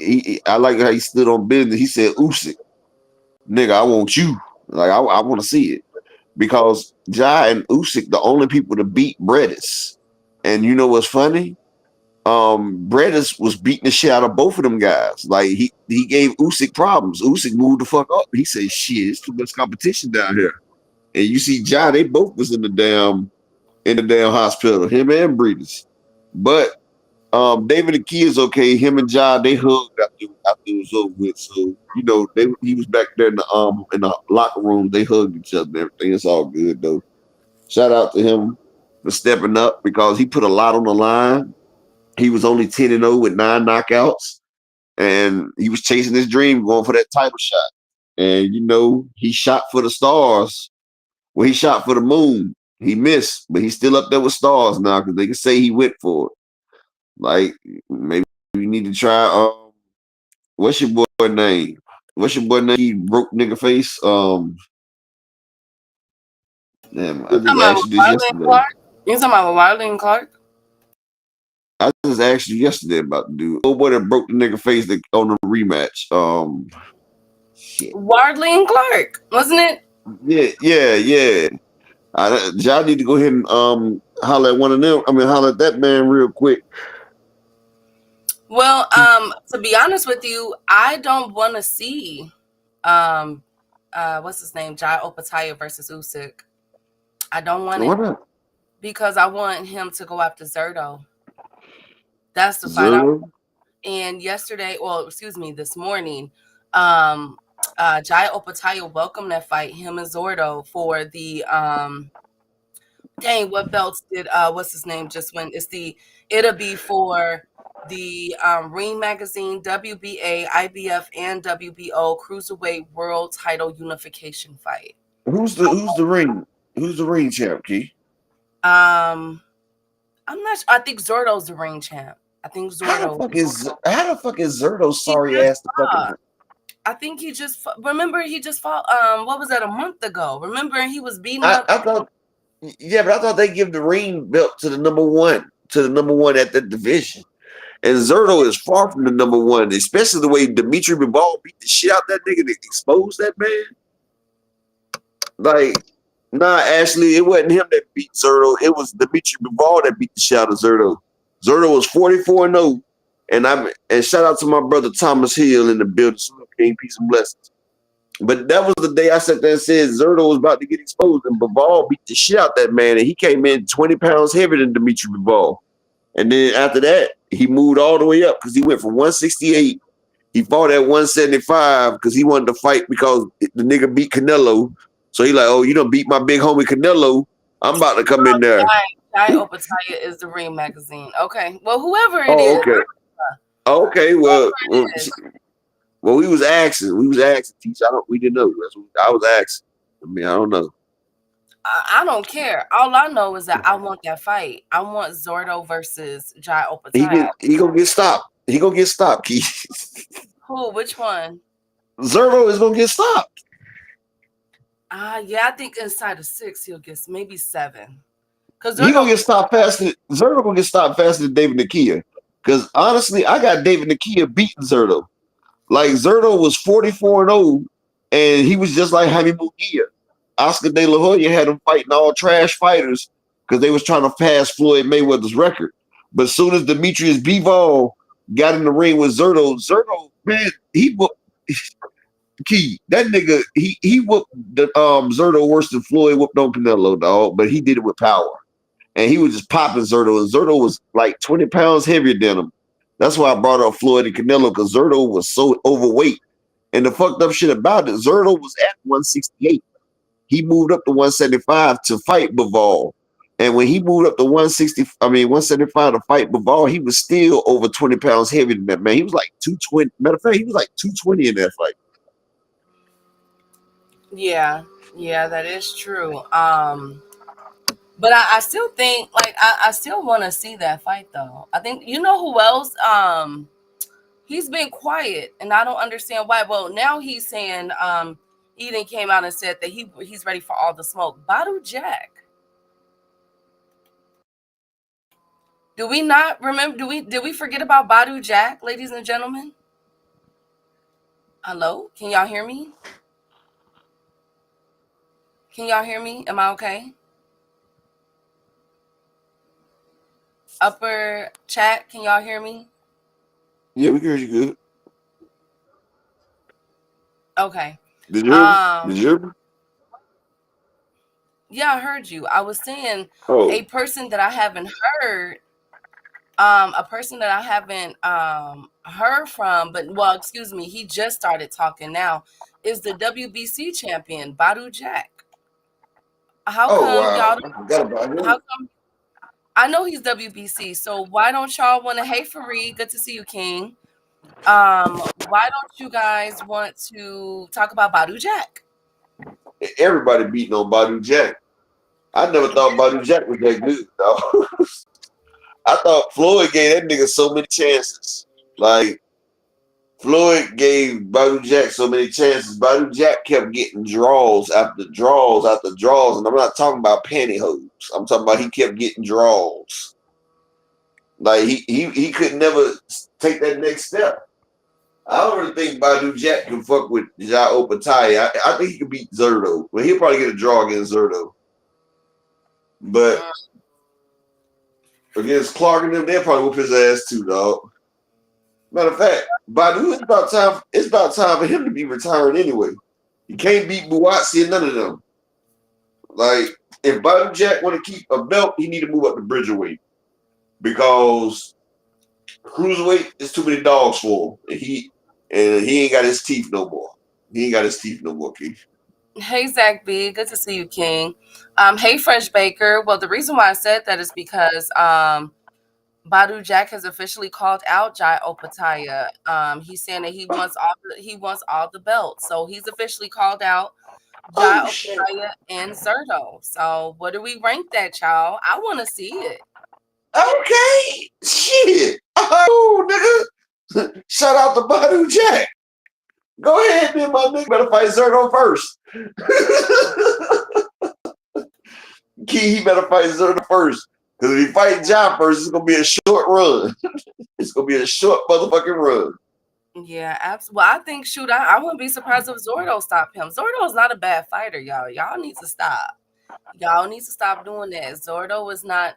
I like how he stood on business. He said, Usyk, nigga, I want you. Like I want to see it. Because Jai and Usyk the only people to beat Breeders. And you know what's funny? Breeders was beating the shit out of both of them guys. Like he gave Usyk problems. Usyk moved the fuck up. He said, shit, it's too much competition down here. And you see Jai, they both was in the damn hospital, him and Breeders. But David Nakia is okay. Him and Jai, they hugged after it was over with. So, he was back there in the locker room. They hugged each other and everything. It's all good though. Shout out to him for stepping up because he put a lot on the line. He was only 10-0 with 9 knockouts. And he was chasing his dream, going for that title shot. And he shot for the stars. Well, he shot for the moon. He missed, but he's still up there with stars now because they can say he went for it. Like, maybe we need to try. What's your boy name? He broke nigga face. Damn, I just asked you this yesterday. You talking about Wiley and Clark? I just asked you yesterday about the dude. Oh boy, that broke the nigga face on the rematch. Shit. Wardley and Clark, wasn't it? Yeah. Y'all need to go ahead and holler at one of them. I mean, holler at that man real quick. Well, to be honest with you, I don't want to see what's his name? Jai Opetia versus Usyk. I don't want it because I want him to go after Zerto. That's the fight. And this morning, Jai Opetia welcomed that fight, him and Zordo, for the what belts did what's his name just win? It'll be for the Ring Magazine, WBA, IBF, and WBO Cruiserweight World Title Unification fight. Who's the ring champ, Key? I'm not sure. I think Zordo's the ring champ. I think Zordo. How the fuck is Zerdo sorry ass the fucking? I think he just fought. What was that, a month ago? Remember he was beating up. I thought they give the ring belt to the number one at the division. And Zerto is far from the number one, especially the way Dimitri Bivol beat the shit out that nigga to expose that man. Like, nah, Ashley, it wasn't him that beat Zerto. It was Dimitri Bivol that beat the shit out of Zerto. Zerto was 44-0. And shout out to my brother Thomas Hill in the building. King, peace and blessings. But that was the day I sat there and said Zerto was about to get exposed, and Bivol beat the shit out that man, and he came in 20 pounds heavier than Dimitri Bivol. And then after that, he moved all the way up because he went from 168. He fought at 175 because he wanted to fight because the nigga beat Canelo. So he like, oh, you done beat my big homie Canelo. I'm about to come in there. Guy Opetia is the Ring magazine. Okay. Well, whoever it is. Okay. Okay. Well, we was asking. Teach. We didn't know. I was asking. I mean, I don't know. I don't care. All I know is that I want that fight. I want Zerto versus Jai Opetia. He gonna get stopped. He gonna get stopped, Keith. Who? Which one? Zerto is gonna get stopped. Yeah, I think inside of 6 he'll get maybe 7. Because He gonna get stopped faster. Zerto gonna get stopped faster than David Nakia. Because honestly, I got David Nakia beating Zerto. Like Zerto was 44-0, and he was just like Jaime Munguia. Oscar De La Hoya had him fighting all trash fighters because they was trying to pass Floyd Mayweather's record. But as soon as Demetrius Bivol got in the ring with Zerto, man, he whooped Key. That nigga, he whooped the Zerto worse than Floyd whooped on Canelo, dog. But he did it with power, and he was just popping Zerto. And Zerto was like 20 pounds heavier than him. That's why I brought up Floyd and Canelo, because Zerto was so overweight. And the fucked up shit about it, Zerto was at 168. He moved up to 175 to fight Bivol. And when he moved up to 175 to fight Bivol, he was still over 20 pounds heavier than that man. He was like 220. Matter of fact, he was like 220 in that fight. Yeah, that is true. But I still think, like, I still want to see that fight, though. I think, you know who else? He's been quiet, and I don't understand why. Well, now he's saying Eden came out and said that he's ready for all the smoke. Badu Jack. Do we not remember? Did we forget about Badu Jack, ladies and gentlemen? Hello? Can y'all hear me? Can y'all hear me? Am I okay? Upper chat, can y'all hear me? Yeah, we can hear you good. Okay. Did you hear me? Yeah, I heard you. I was saying a person that I haven't heard, heard from, but well, excuse me, he just started talking now, is the WBC champion, Badu Jack. How come y'all don't, I forgot about him. how come I know he's WBC, so why don't y'all want to, hey Fareed, good to see you, King. Why don't you guys want to talk about Badu Jack? Everybody beating on Badu Jack. I never thought Badu Jack was that good, though. I thought Floyd gave that nigga so many chances. Like, Floyd gave Badu Jack so many chances. Badu Jack kept getting draws after draws after draws. And I'm not talking about pantyhose. I'm talking about he kept getting draws. Like, he could never take that next step. I don't really think Badu Jack can fuck with Jai Opetia. I think he could beat Zerto. Well, he'll probably get a draw against Zerto. But against Clark and them, they'll probably whoop his ass too, dog. Matter of fact, Badu, it's about time for him to be retired anyway. He can't beat Buatsi and none of them. Like, if Badu Jack want to keep a belt, he need to move up to Bridgerweight. Because Cruiserweight is too many dogs for him. And he ain't got his teeth no more. Keith. Hey Zach B, good to see you, King. Hey Fresh Baker. Well, the reason why I said that is because Badu Jack has officially called out Jai Opetia. He's saying that he wants all the belts. So he's officially called out Jai Opetia and Zerto. So what do we rank that, y'all? I want to see it. Okay. Shit. Oh, nigga. Shout out to Badu Jack. Go ahead, man, my nigga. Better fight Zerto first. He better fight Zerto first. Because if he fight John first, it's going to be a short short run. It's gonna be a short motherfucking run. Yeah, absolutely. Well, I think, shoot, I wouldn't be surprised if Zordo stopped him. Zordo is not a bad fighter, y'all. Y'all need to stop. Y'all need to stop doing that. Zordo is not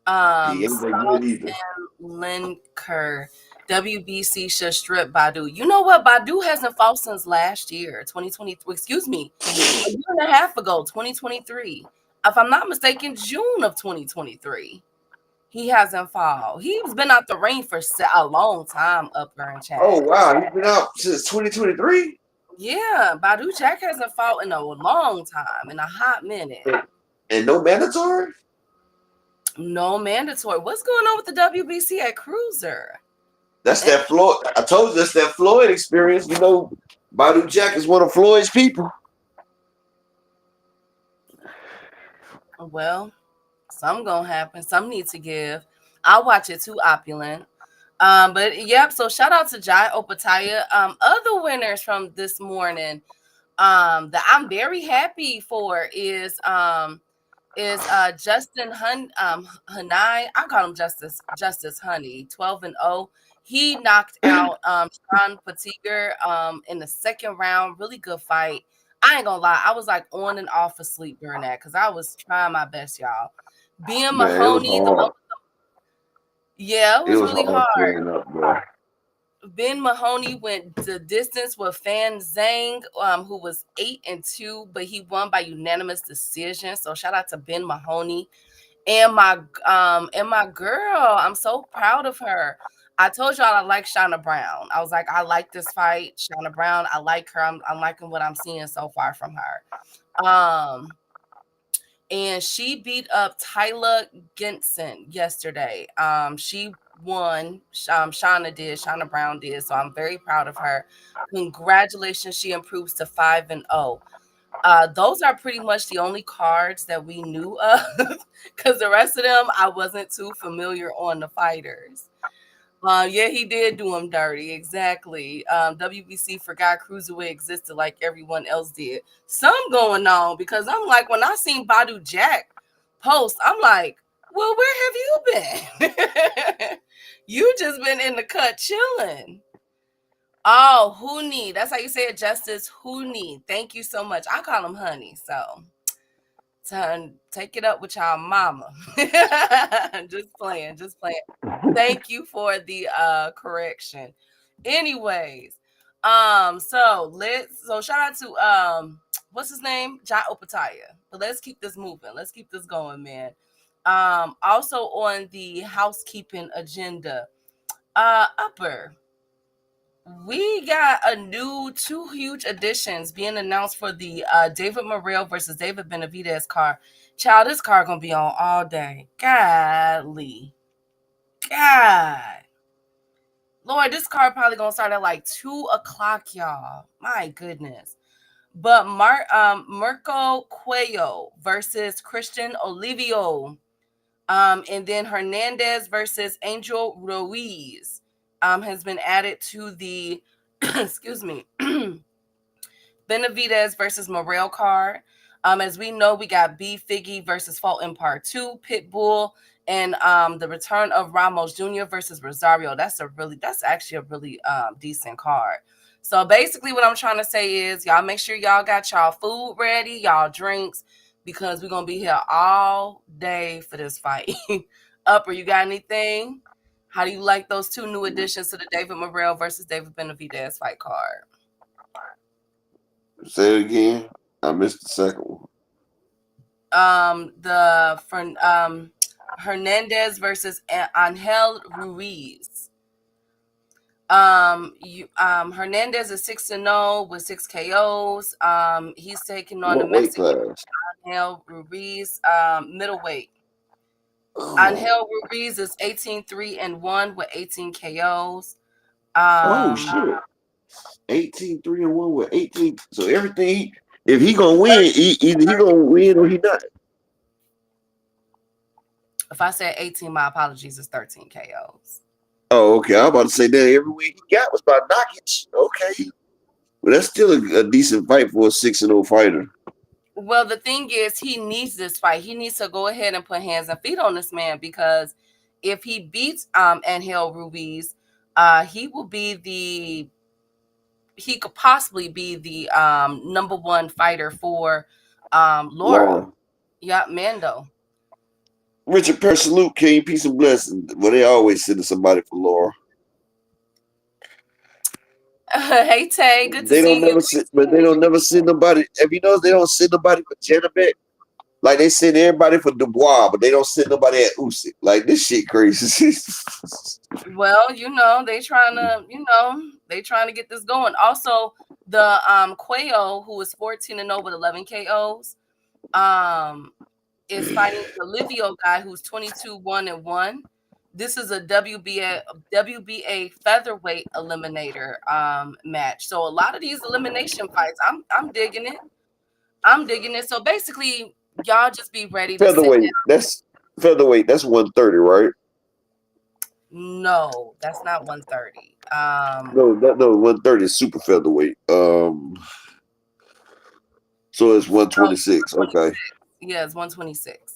He ain't that Salt good either. and Linker. WBC should strip Badu. You know what? Badu hasn't fought since last year, 2023. Excuse me, a year and a half ago, 2023. If I'm not mistaken, June of 2023. He hasn't fought. He's been out the ring for a long time, Upper and Chad. Oh wow, he's been out since 2023. Yeah, Badu Jack hasn't fought in a long time, in a hot minute. And no mandatory? No mandatory. What's going on with the WBC at Cruiser? That's that Floyd. I told you that's that Floyd experience. You know, Badu Jack is one of Floyd's people. Well, something gonna happen. Some need to give. I'll watch it too, Opulent. But yep, so shout out to Jai Opetia. Other winners from this morning, that I'm very happy for is Justin Haney. I call him Justice Honey, 12-0. He knocked out Sean Patiger in the second round. Really good fight. I ain't gonna lie, I was like on and off asleep during that because I was trying my best, y'all. Ben Mahoney, yeah, it was really hard. Up, Ben Mahoney went the distance with Fan Zhang, who was 8-2, but he won by unanimous decision. So shout out to Ben Mahoney and my girl. I'm so proud of her. I told y'all I like Shauna Brown. I was like, I like this fight, Shauna Brown. I like her. I'm liking what I'm seeing so far from her. And she beat up Tyler Genson yesterday. She won. Shauna Brown did. So I'm very proud of her. Congratulations. She improves to 5-0. Those are pretty much the only cards that we knew of because the rest of them I wasn't too familiar on the fighters. Yeah, he did do him dirty. Exactly. WBC forgot Cruiserweight existed like everyone else did. Some going on because I'm like, when I seen Badu Jack post, I'm like, well, where have you been? You just been in the cut chilling. Oh, Honey. That's how you say it, Justice Honey. Thank you so much. I call him Honey. So take it up with y'all mama. Just playing. Thank you for the correction. Anyways, so shout out to what's his name? Jai Opetia. But let's keep this moving. Let's keep this going, man. Also on the housekeeping agenda, Upper. We got two huge additions being announced for the David Morrell versus David Benavidez card. Child, this card gonna be on all day. Golly. God. Lord, this card probably gonna start at like 2:00, y'all. My goodness. But Mirko Cuello versus Christian Olivio. And then Hernandez versus Angel Ruiz. Has been added to the excuse me Benavidez versus Morrell card. As we know, we got B Figgy versus Fulton Part 2, Pitbull, and the return of Ramos Jr. versus Rosario. That's actually a really decent card. So basically what I'm trying to say is y'all make sure y'all got y'all food ready, y'all drinks, because we're gonna be here all day for this fight. Upper, you got anything? How do you like those two new additions to the David Morrell versus David Benavidez fight card? Say it again. I missed the second one. Hernandez versus Angel Ruiz. Hernandez is 6-0 with 6 KOs. He's taking on the Mexican Angel Ruiz, middleweight. Angel Ruiz is 18-3-1 with 18 KOs. Shit. 18-3-1 with 18. So everything, if he gonna win, either he gonna win or he not. If I said 18, my apologies, it's 13 KOs. Oh, okay. I'm about to say that every win he got was by knockage. Okay. Well, that's still a decent fight for a 6-0 fighter. Well, the thing is, he needs this fight. He needs to go ahead and put hands and feet on this man because if he beats Angel Ruiz, he could possibly be the number one fighter for Laura. Yeah, Mando. Richard Perry, salute, King, peace and blessings. Well, they always sending somebody for Laura. Hey Tay, good to They don't see you. but they don't never send nobody. If you notice, they don't send nobody for Janabek. Like they send everybody for Dubois, but they don't send nobody at Usyk. Like this shit crazy. Well, they trying to get this going. Also, the Quayo, who is 14-0 with 11 KOs, is fighting the Livio guy who's 22-1-1. This is a WBA featherweight eliminator match. So a lot of these elimination fights, I'm digging it. So basically, y'all just be ready to Featherweight. That's featherweight. That's 130, right? No, that's not 130. No, 130 is super featherweight. So it's 126. Okay. Yeah, it's 126.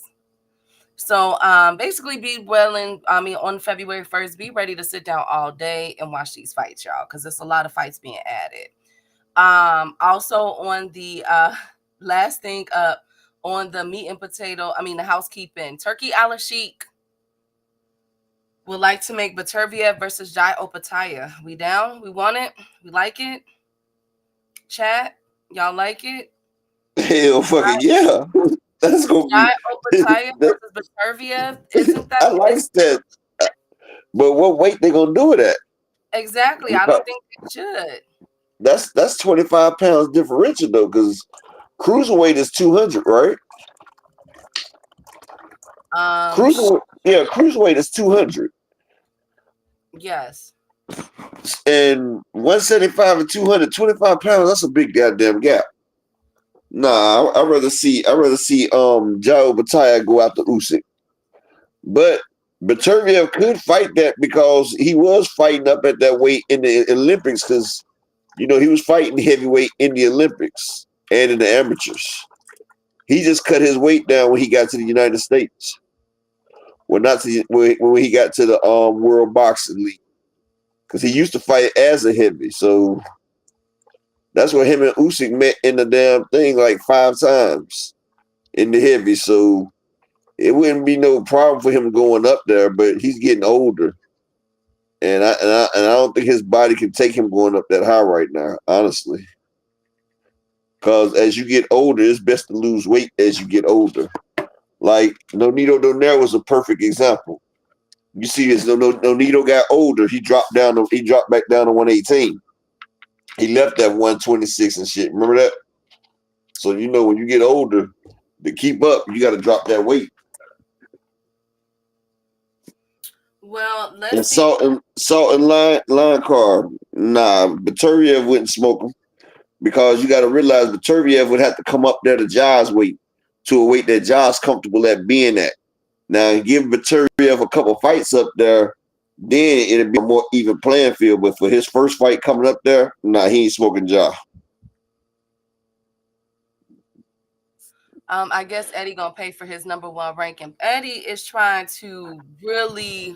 So basically on February 1st, be ready to sit down all day and watch these fights, y'all, because there's a lot of fights being added. Also on the last thing up on the meat and potato, the housekeeping, Turkey Al-Sheikh would like to make Beterbiev versus Jai Opetia. We down? We want it? We like it? Chat? Y'all like it? Hell fucking yeah. That's gonna Jai Opetia versus Beterbiev. Isn't that? I like that. But what weight they gonna do it at? Exactly. I don't think they should. That's 25 pounds differential though, because cruiserweight is 200, right? Cruiserweight is 200. Yes. And 175 and 200, 25 pounds, that's a big goddamn gap. Nah, I'd rather see Jai Opetia go out to Usyk. But Beterbiev could fight that because he was fighting up at that weight in the Olympics because he was fighting heavyweight in the Olympics and in the amateurs. He just cut his weight down when he got to the United States. Well, not to when he got to the World Boxing League, because he used to fight as a heavy. So that's where him and Usyk met in the damn thing like 5 times in the heavy. So it wouldn't be no problem for him going up there, but he's getting older, and I don't think his body can take him going up that high right now, honestly. Because as you get older, it's best to lose weight as you get older. Like Nonito Donaire was a perfect example. You see, as Nonito got older, he dropped back down to 118. He left that 126 and shit. Remember that? So when you get older, to keep up, you got to drop that weight. Well, let's and see. Salt and line carb. Nah, Beterbiev wouldn't smoke him because you got to realize Beterbiev would have to come up there to Jai's weight, to a weight that Jai's comfortable at being at. Now, give Beterbiev a couple fights up there, then it'll be a more even playing field. But for his first fight coming up there, nah, he ain't smoking Jai. I guess Eddie gonna pay for his number 1 ranking. Eddie is trying to really.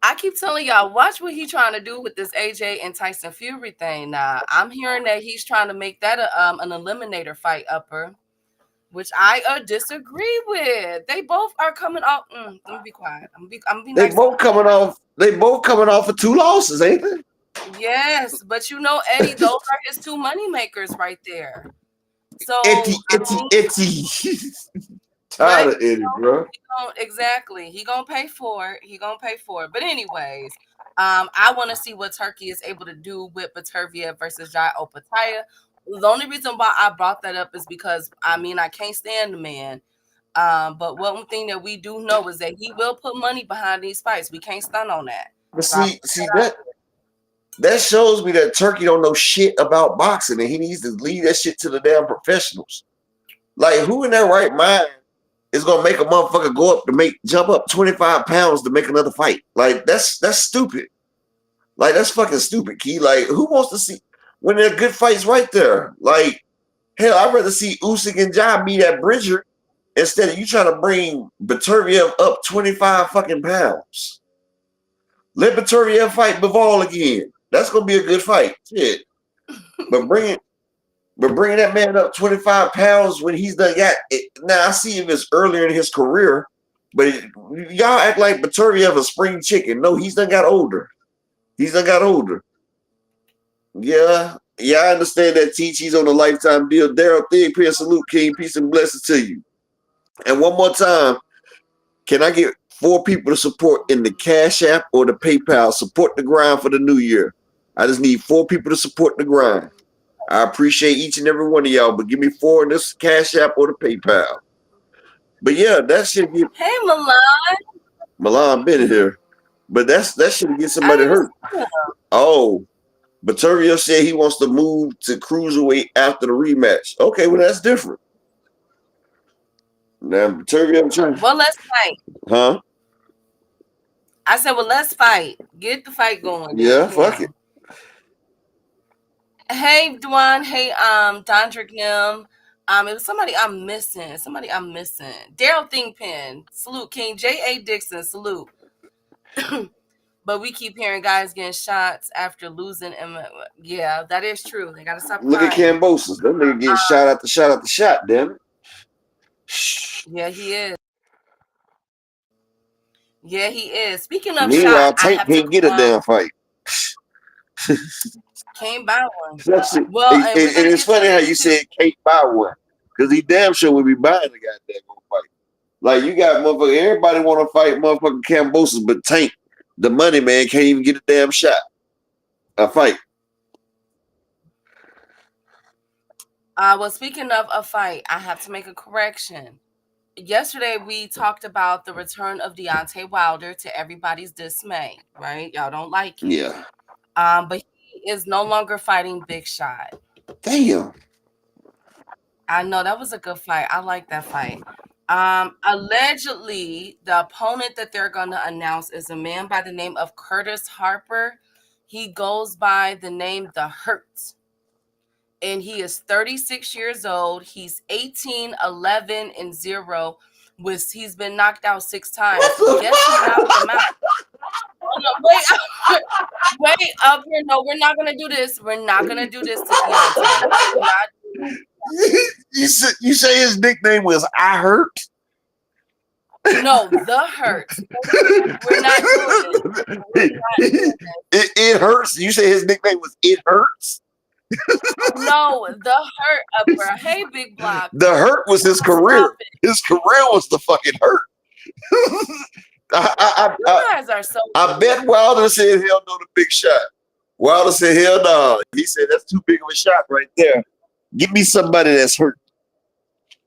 I keep telling y'all, watch what he's trying to do with this AJ and Tyson Fury thing. Now, I'm hearing that he's trying to make that an eliminator fight, Upper, which I disagree with. They both are coming off. Let me be quiet. I'm gonna be nice. They both coming off of 2 losses, ain't they? Yes, but Eddie, those are his 2 money makers right there. So Itty. Tired of Eddie, bro. Exactly. He gonna pay for it. But anyways, I want to see what Turkey is able to do with Beterbiev versus Jai Opetia. The only reason why I brought that up is because I can't stand the man. But one thing that we do know is that he will put money behind these fights. We can't stunt on that. But see that shows me that Turkey don't know shit about boxing, and he needs to leave that shit to the damn professionals. Like, who in their right mind is gonna make a motherfucker go up to jump up 25 pounds to make another fight? Like, that's stupid. Like, that's fucking stupid, Key. Like, who wants to see when there are good fights right there? Like, hell, I'd rather see Usyk and Jai meet at Bridger instead of you trying to bring Beterbiev up 25 fucking pounds. Let Beterbiev fight Bivol again. That's gonna be a good fight. Shit. But bringing that man up 25 pounds when he's done got it. Now I see him as earlier in his career, but y'all act like Beterbiev a spring chicken. No, he's done got older. He's done got older. Yeah, I understand that He's on a lifetime deal. Daryl Thig, peace, salute, King, peace and blessings to you. And one more time, can I get 4 people to support in the Cash App or the PayPal? Support the grind for the new year. I just need 4 people to support the grind. I appreciate each and every one of y'all, but give me 4 in this Cash App or the PayPal. But yeah, that should get. Hey, Milan. Milan been here, but that should get somebody hurt. Oh, Beterbiev said he wants to move to Cruiserweight after the rematch. Okay, well that's different. Now Beterbiev. Well, let's fight. Huh? I said, well, let's fight. Get the fight going. Yeah, fuck it. Hey, Dwan. Hey, Dondrick Nim. It was somebody I'm missing. Daryl Thingpen. Salute, King. J.A. Dixon. Salute. But we keep hearing guys getting shots after losing. Yeah, that is true. They got to stop Look crying. at Cambosis. That nigga getting shot after shot after shot, damn it. Yeah, he is. Yeah, he is. Speaking of meanwhile, shot, Tank can't get a damn fight. Can't buy one. Well, and it's funny how you said can't buy one, because he damn sure would be buying a goddamn fight. Like you got motherfucker, everybody want to fight motherfucking Cambosis, but Tank, the money man, can't even get a damn shot. A fight. Well, speaking of a fight, I have to make a correction. Yesterday, we talked about the return of Deontay Wilder to everybody's dismay, right? Y'all don't like it. Yeah. But he is no longer fighting Big Shot. Damn. I know, that was a good fight. I like that fight. Allegedly, the opponent that they're going to announce is a man by the name of Curtis Harper. He goes by the name The Hurt. And he is 36 years old. He's 18, 11, and 0. He's been knocked out 6 times. Yes, he knocked him out. Oh, no, wait up here. No, we're not gonna do this. We're not gonna do this to Deontay. You say his nickname was I Hurt? No, The Hurt. We're not doing it. It hurts. You say his nickname was It Hurts? No, The Hurt up there. Hey, Big Block. The Hurt was his career. His career was the fucking Hurt. You guys are so. I bet Wilder said hell no to Big Shot. Wilder said hell no. He said that's too big of a shot right there. Give me somebody that's hurt.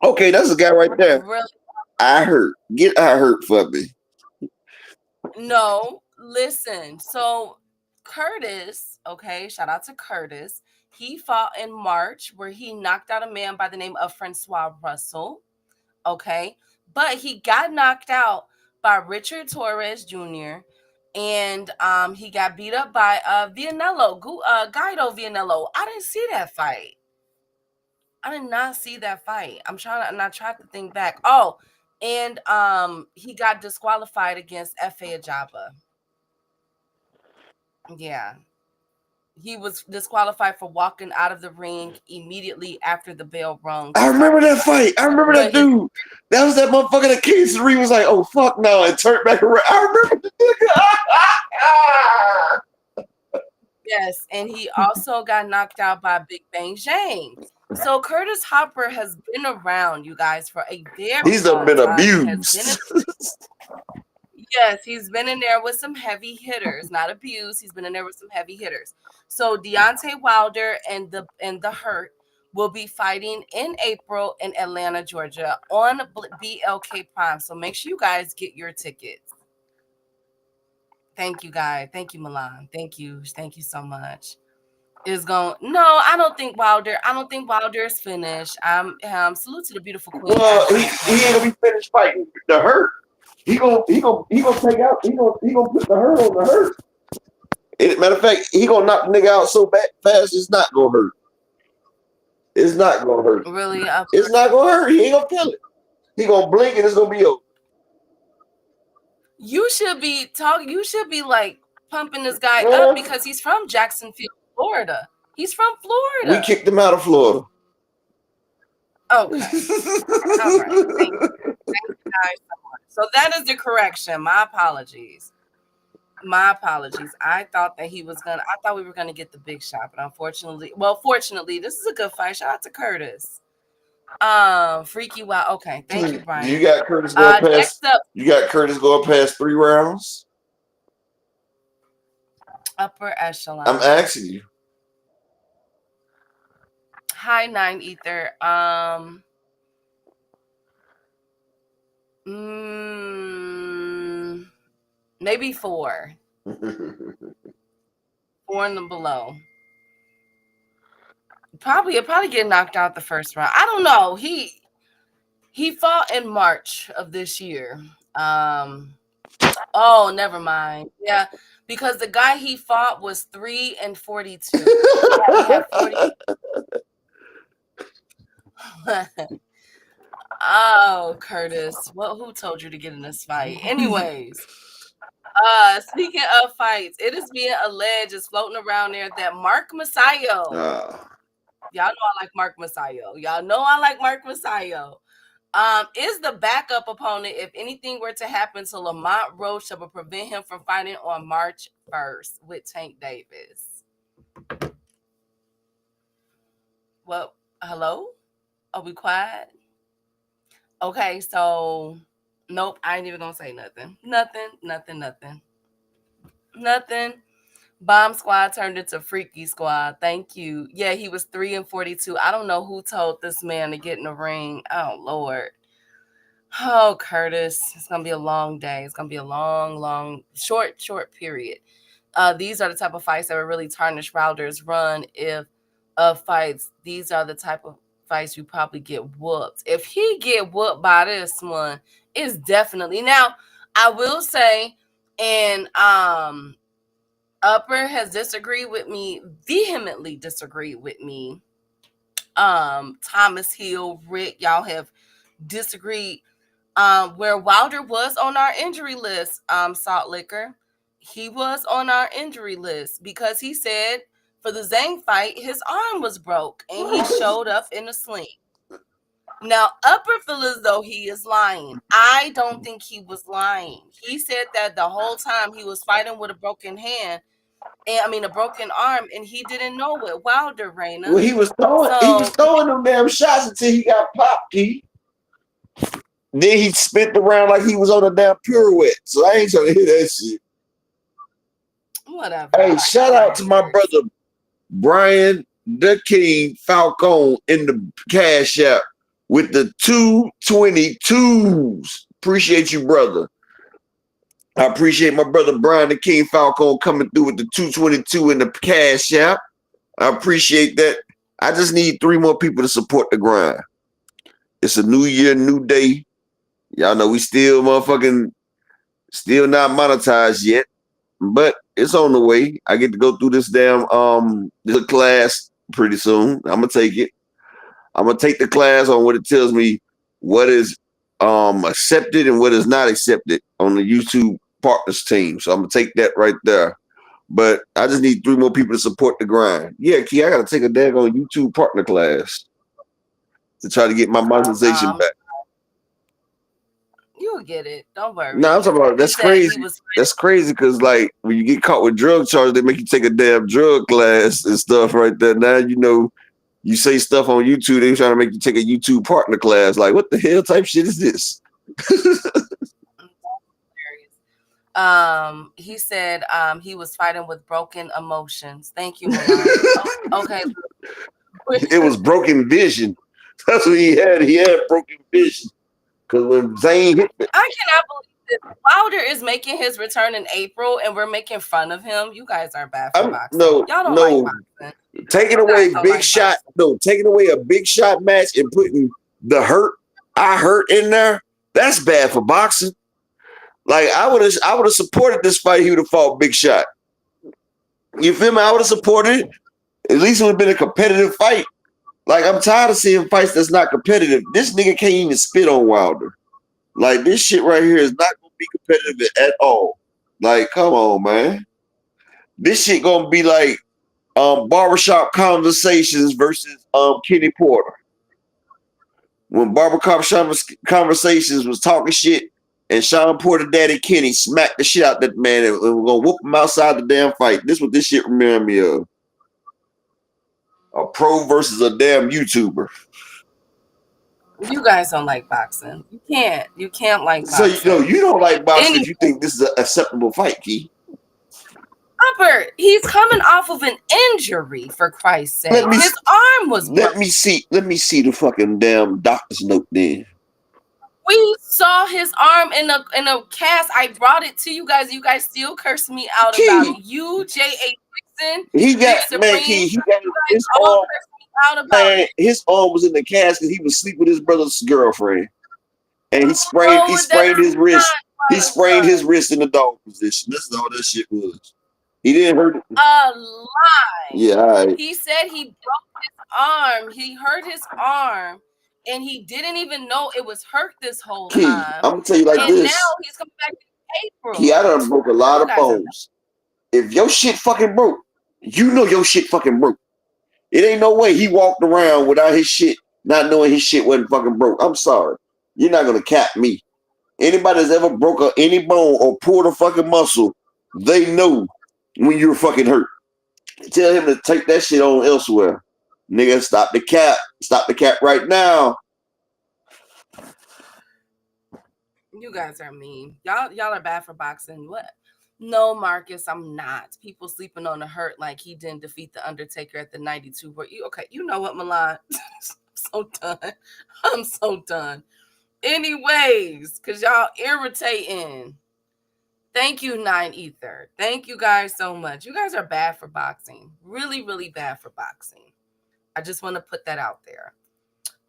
Okay, that's a guy right there. Really? I Hurt. Get I Hurt for me. No, listen. So Curtis, okay, shout out to Curtis. He fought in March where he knocked out a man by the name of Francois Russell. Okay, but he got knocked out by Richard Torres Jr. and he got beat up by Vianello, Guido Vianello. I didn't see that fight. I did not see that fight. I tried to think back. Oh, and he got disqualified against Efe Ajaba. Yeah. He was disqualified for walking out of the ring immediately after the bell rung. I remember that fight. I remember that dude. That was that motherfucker that came to the ring was like, oh, fuck no, and turned back around. I remember the nigga. Yes, and he also got knocked out by Big Bang James. So Curtis Harper has been around, you guys, for a very He's long been time. abused. Yes, he's been in there with some heavy hitters, not abused. He's been in there with some heavy hitters. So Deontay Wilder and the Hurt will be fighting in April in Atlanta, Georgia on BLK Prime. So make sure you guys get your tickets. Thank you, guys. Thank you, Milan. Thank you so much. No, I don't think Wilder's finished. Salute to the beautiful queen. Well, he ain't gonna be finished fighting the Hurt. He gonna take out. He gonna put the Hurt on the Hurt. Matter of fact, he gonna knock the nigga out so fast it's not gonna hurt. It's not gonna hurt. Really? It's not gonna hurt. He ain't gonna kill it. He gonna blink and it's gonna be over. You should be talking. You should be like pumping this guy up because he's from Jacksonville, Florida. He's from Florida. We kicked him out of Florida. Okay. All right. Thank you. Thank you guys so much. So that is the correction. My apologies. My apologies. I thought that he was gonna. I thought we were gonna get the big shot, but unfortunately, fortunately, this is a good fight. Shout out to Curtis. Freaky Wow. Okay, thank you, Brian. You got Curtis going past. Next up, you got Curtis going past 3 rounds. Upper echelon. I'm asking you. Hi, 9 Ether. Maybe 4. 4 and below. He'll probably get knocked out the first round. I don't know. He fought in March of this year. Oh, never mind. Yeah, because the guy he fought was 3 and 42. He had 40. Oh, Curtis. Well, who told you to get in this fight? Anyways, speaking of fights, it is being alleged, it's floating around there that Mark Masayo. Y'all know I like Mark Masayo. Is the backup opponent if anything were to happen to Lamont Roach that would prevent him from fighting on March 1st with Tank Davis. Well, hello? Are we quiet? Okay, so nope, I ain't even gonna say nothing. Nothing. Bomb Squad turned into Freaky Squad. Thank you. Yeah, he was 3 and 42. I don't know who told this man to get in the ring. Oh, Lord. Oh, Curtis. It's going to be a long day. It's going to be a long, short period. These are the type of fights that would really tarnish Wilder's run of fights. These are the type of fights you probably get whooped. If he get whooped by this one, it's definitely. Now, I will say, and Upper has vehemently disagreed with me. Thomas Hill, Rick, y'all have disagreed. Where Wilder was on our injury list, Salt Liquor, he was on our injury list because he said for the Zhang fight, his arm was broke and he showed up in a sling. Now, Upper feels as though he is lying. I don't think he was lying. He said that the whole time he was fighting with a broken hand, a broken arm, and he didn't know it. Wilder, Raina. Well, he was throwing them damn shots until he got popped. Then he spent the round like he was on a damn pirouette. So I ain't trying to hear that shit. Whatever. Hey, shout out to my brother Brian the King Falcone in the Cash App with the 222s. Appreciate you, brother. I appreciate my brother Brian the King Falcone coming through with the 222 in the Cash App. I appreciate that. I just need 3 more people to support the grind. It's a new year, new day. Y'all know we still not monetized yet, but it's on the way. I get to go through this damn this class pretty soon. I'm gonna take it. I'm gonna take the class on what it tells me what is accepted and what is not accepted on the YouTube partners team. So I'm gonna take that right there. But I just need 3 more people to support the grind. Yeah, Key, I gotta take a daggone YouTube partner class to try to get my monetization back. You'll get it. Don't worry. No, I'm talking about that's crazy. That's crazy because like when you get caught with drug charges, they make you take a damn drug class and stuff right there. Now you know you say stuff on YouTube, they trying to make you take a YouTube partner class. Like, what the hell type shit is this? He said he was fighting with broken emotions. Thank you, Milan. Okay. It was broken vision. That's what he had. He had broken vision. Because when Zane hit me, I cannot believe this. Wilder is making his return in April and we're making fun of him. You guys are bad for boxing. Y'all don't like boxing. Taking away big shot. No, taking away a big shot match and putting the I hurt in there. That's bad for boxing. Like I would have supported this fight. He would have fought Big Shot. You feel me? I would have supported it. At least it would have been a competitive fight. Like, I'm tired of seeing fights that's not competitive. This nigga can't even spit on Wilder. Like, this shit right here is not gonna be competitive at all. Like, come on, man. This shit gonna be like barbershop conversations versus Kenny Porter. When barbershop conversations was talking shit, and Sean Porter daddy Kenny smacked the shit out that man, and we're gonna whoop him outside the damn fight. This what this shit remind me of. A pro versus a damn YouTuber. You guys don't like boxing. You can't like So boxing. you don't like boxing because you think this is an acceptable fight, Key. Upper, he's coming off of an injury, for Christ's sake. His arm was broken. Let me see the fucking damn doctor's note then. We saw his arm in a cast. I brought it to you guys. You guys still curse me out Key. about it. You, J.A. Dixon, He got his arm. Man, his arm was in the cast because he was sleeping with his brother's girlfriend, and he sprained his wrist. He sprained his wrist in the dog position. This is all that shit was. He didn't hurt it. A lie. Yeah, all right. He said he broke his arm. He hurt his arm, and he didn't even know it was hurt this whole time. I'm gonna tell you like this. And now he's coming back in April. I done broke a lot of bones. If your shit fucking broke, you know your shit fucking broke. It ain't no way he walked around without his shit, not knowing his shit wasn't fucking broke. I'm sorry. You're not gonna cap me. Anybody that's ever broke any bone or pulled a fucking muscle, they know when you're fucking hurt. Tell him to take that shit on elsewhere. Nigga, stop the cap. Stop the cap right now. You guys are mean. Y'all are bad for boxing. What? No, Marcus, I'm not. People sleeping on the hurt like he didn't defeat the Undertaker at the 92. Okay, you know what, Milan? I'm so done. Anyways, because y'all irritating. Thank you, 9 Ether. Thank you guys so much. You guys are bad for boxing. Really, really bad for boxing. I just want to put that out there.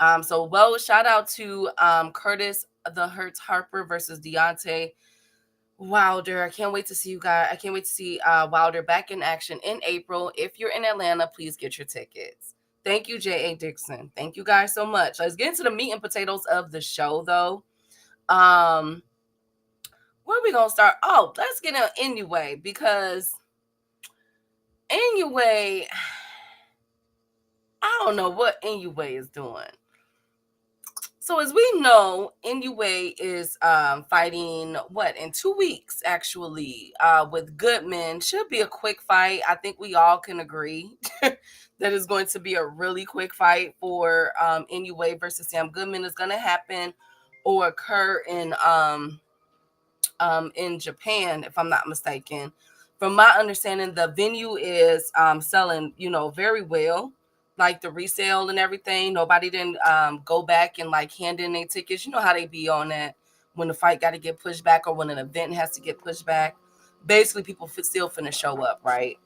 Shout out to Curtis the Hurts Harper versus Deontay Wilder. I can't wait to see you guys. I can't wait to see Wilder back in action in April. If you're in Atlanta, please get your tickets. Thank you, J.A. Dixon. Thank you guys so much. Let's get into the meat and potatoes of the show, though. Where are we going to start? Oh, let's get in Inoue, because Inoue, I don't know what Inoue is doing. So as we know, Inoue is fighting, in 2 weeks, actually, with Goodman. Should be a quick fight. I think we all can agree that it's going to be a really quick fight for Inoue versus Sam Goodman. Is going to happen or occur in Japan, if I'm not mistaken. From my understanding, the venue is selling, very well. Like the resale and everything. Nobody didn't go back and hand in their tickets. You know how they be on that when the fight got to get pushed back or when an event has to get pushed back. Basically, people still finna show up, right?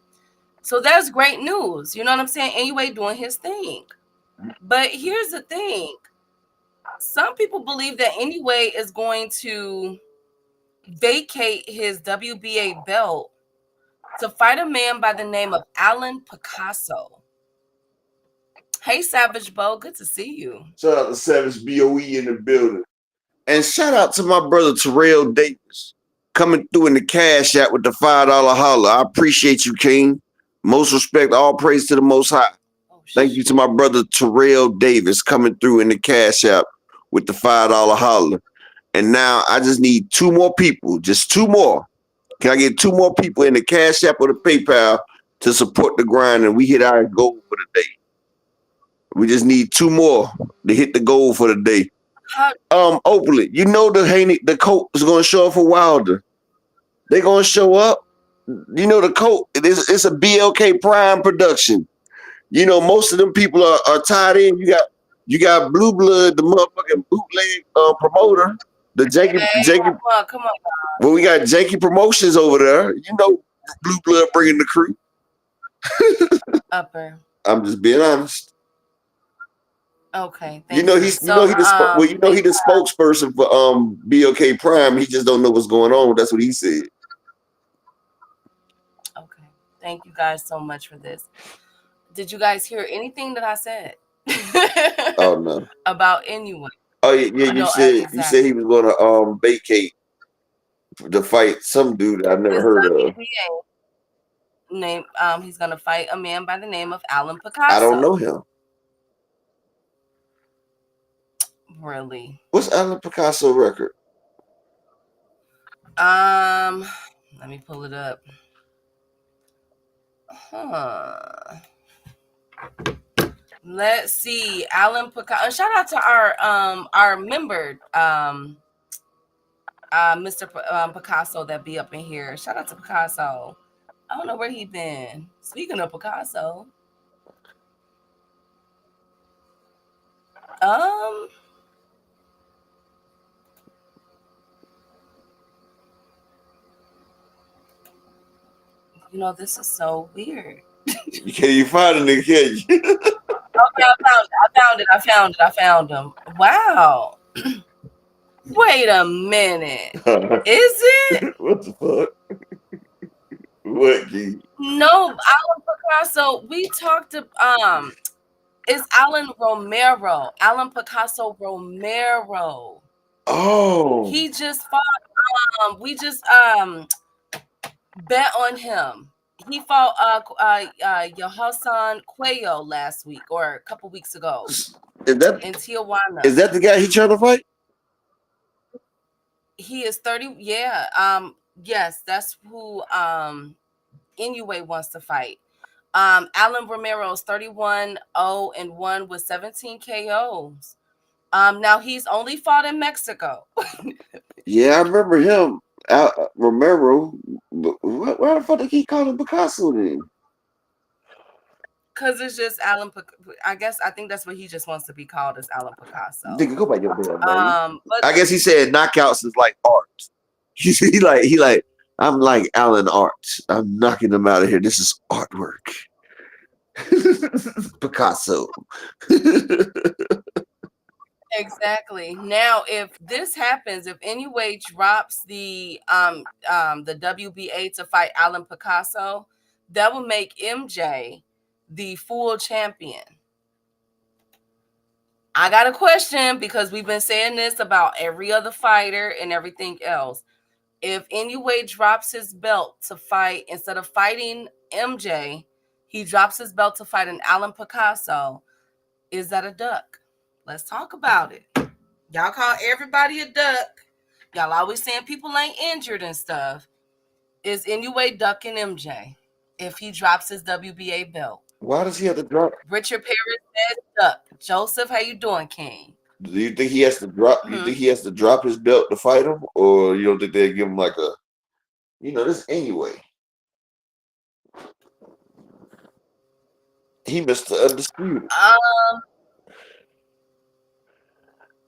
So that's great news. You know what I'm saying? Anyway, doing his thing. But here's the thing. Some people believe that Inoue is going to vacate his WBA belt to fight a man by the name of Alan Picasso. Hey, Savage Bo, good to see you. Shout out to Savage BOE in the building. And shout out to my brother Terrell Davis coming through in the cash app with the $5 holler. I appreciate you, King. Most respect, all praise to the Most High. Thank you to my brother Terrell Davis coming through in the cash app with the $5 holler. And now I just need 2 more people, just 2 more. Can I get 2 more people in the cash app or the PayPal to support the grind, and we hit our goal for the day? We just need 2 more to hit the goal for the day. Openly, the Haney, the coat is going to show up for Wilder. They're going to show up. The coat, it's a BLK Prime production. Most of them people are tied in. You got Blue Blood, the motherfucking bootleg promoter. The Jakey. Come on. Well, we got Jakey Promotions over there. Blue Blood bringing the crew. Upper. I'm just being honest. Okay. He the spokesperson for BLK Prime. He just don't know what's going on. That's what he said. Okay. Thank you guys so much for this. Did you guys hear anything that I said? Oh no. About Inoue. Oh yeah, you No, said exactly. he was gonna vacate to fight some dude I never His heard of. WBA name. He's gonna fight a man by the name of Alan I Picasso. don't know him. Really? What's Alan Picasso record? Let me pull it up. Let's see. Alan Picasso. Shout out to our member, Mr. Picasso that be up in here. Shout out to Picasso. I don't know where he been. Speaking of Picasso. You know, this is so weird. Can you find a nigga? Can you? Okay, I found him. Wow. Wait a minute. Is it? What the fuck? What, G? No, Alan Picasso. We talked to it's Alan Romero. Alan Picasso Romero. Oh. He just fought we just bet on him. He fought Yohasan Cuello last week or a couple weeks ago Is that in Tijuana. Is that the guy he trying to fight? He is 30. Yeah. Yes, that's who Inoue wants to fight. Alan Romero is 31-0-1 with 17 KOs. Now he's only fought in Mexico. Yeah, I remember him. Romero. Why the fuck did he call him Picasso then? Because it's just Alan. I think that's what he just wants to be called, as Alan Picasso. Nigga, go by your damn name. But I guess he said knockouts is like art. he like I'm like Alan Art. I'm knocking them out of here. This is artwork. Picasso. Exactly. Now, if this happens, if Inoue drops the WBA to fight Alan Picasso, that will make MJ the full champion. I got a question, because we've been saying this about every other fighter and everything else. If Inoue drops his belt to fight, instead of fighting MJ, he drops his belt to fight an Alan Picasso, is that a duck? Let's talk about it. Y'all call everybody a duck. Y'all always saying people ain't injured and stuff. Is Inoue ducking MJ if he drops his WBA belt? Why does he have to drop? Richard Perez says duck. Joseph, how you doing, King? Do you think he has to drop? You think he has to drop his belt to fight him, or you don't think they give him like a, this Inoue? He missed the undisputed.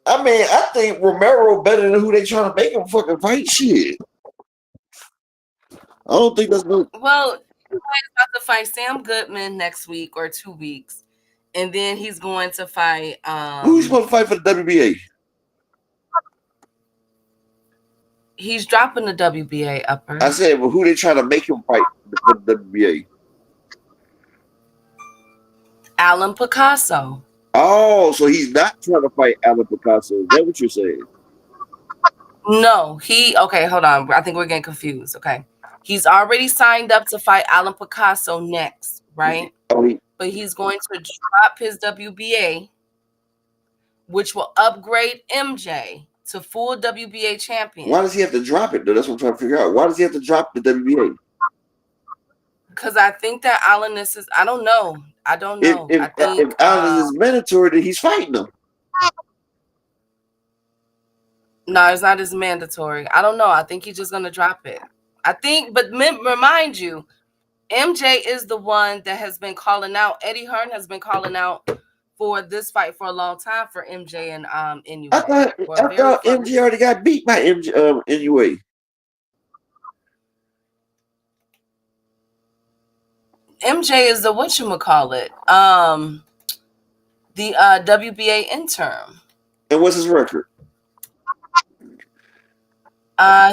I mean, I think Romero better than who they trying to make him fucking fight. Shit. I don't think that's good. Well, he's about to fight Sam Goodman next week or 2 weeks, and then he's going to fight. Who's supposed to fight for the WBA? He's dropping the WBA upper. I said, well, who they trying to make him fight for the WBA? Alan Picasso. Oh, so he's not trying to fight Alan Picasso. Is that what you're saying? No, okay, hold on. I think we're getting confused. Okay. He's already signed up to fight Alan Picasso next, right? But he's going to drop his WBA, which will upgrade MJ to full WBA champion. Why does he have to drop it, though? That's what I'm trying to figure out. Why does he have to drop the WBA? Because I think that Alan is, I don't know. If Alan is mandatory, then he's fighting him. No, it's not as mandatory. I don't know. I think he's just going to drop it. I think, but remind you, MJ is the one that has been calling out. Eddie Hearn has been calling out for this fight for a long time for MJ and Inoue. I thought MJ already got beat by Inoue. MJ is the whatchamacallit, the WBA interim. And what's his record?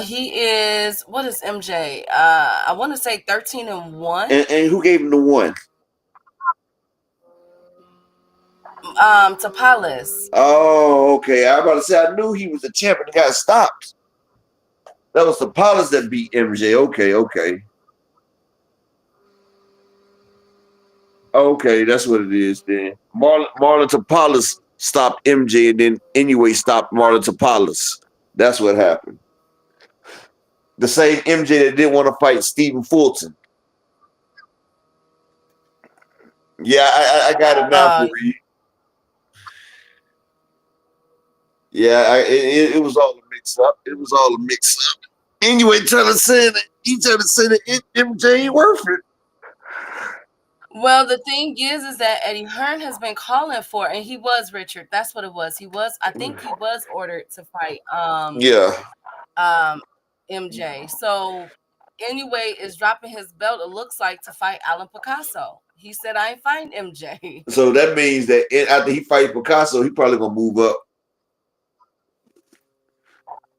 He is, what is MJ? I want to say 13-1. And who gave him the one? Tapales. Oh, okay. I was about to say I knew he was the champion and got stopped. That was the Tapales that beat MJ. Okay. Okay, that's what it is then. Marlon Tapales stopped MJ and then Inoue stopped Marlon Tapales. That's what happened. The same MJ that didn't want to fight Stephen Fulton. Yeah, I got it now for you. Yeah, it was all a mix up. Inoue trying to say that MJ ain't worth it. Well, the thing is that Eddie Hearn has been calling for, and he was Richard. That's what it was. I think he was ordered to fight MJ. So Inoue is dropping his belt, it looks like, to fight Alan Picasso. He said, I ain't fighting MJ. So that means that after he fights Picasso, he probably gonna move up.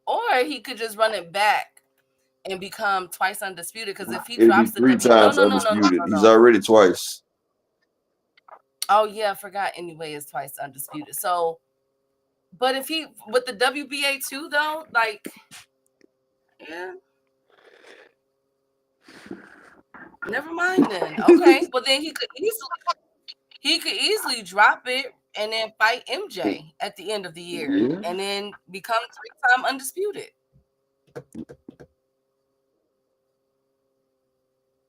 Or he could just run it back and become twice undisputed. Because if he It'd drops be three times undisputed. He's already twice. Oh yeah, I forgot. Inoue is twice undisputed. So, but if he with the WBA too, though, like, yeah, never mind then. Okay, well then he could easily drop it and then fight MJ at the end of the year, and then become 3-time undisputed.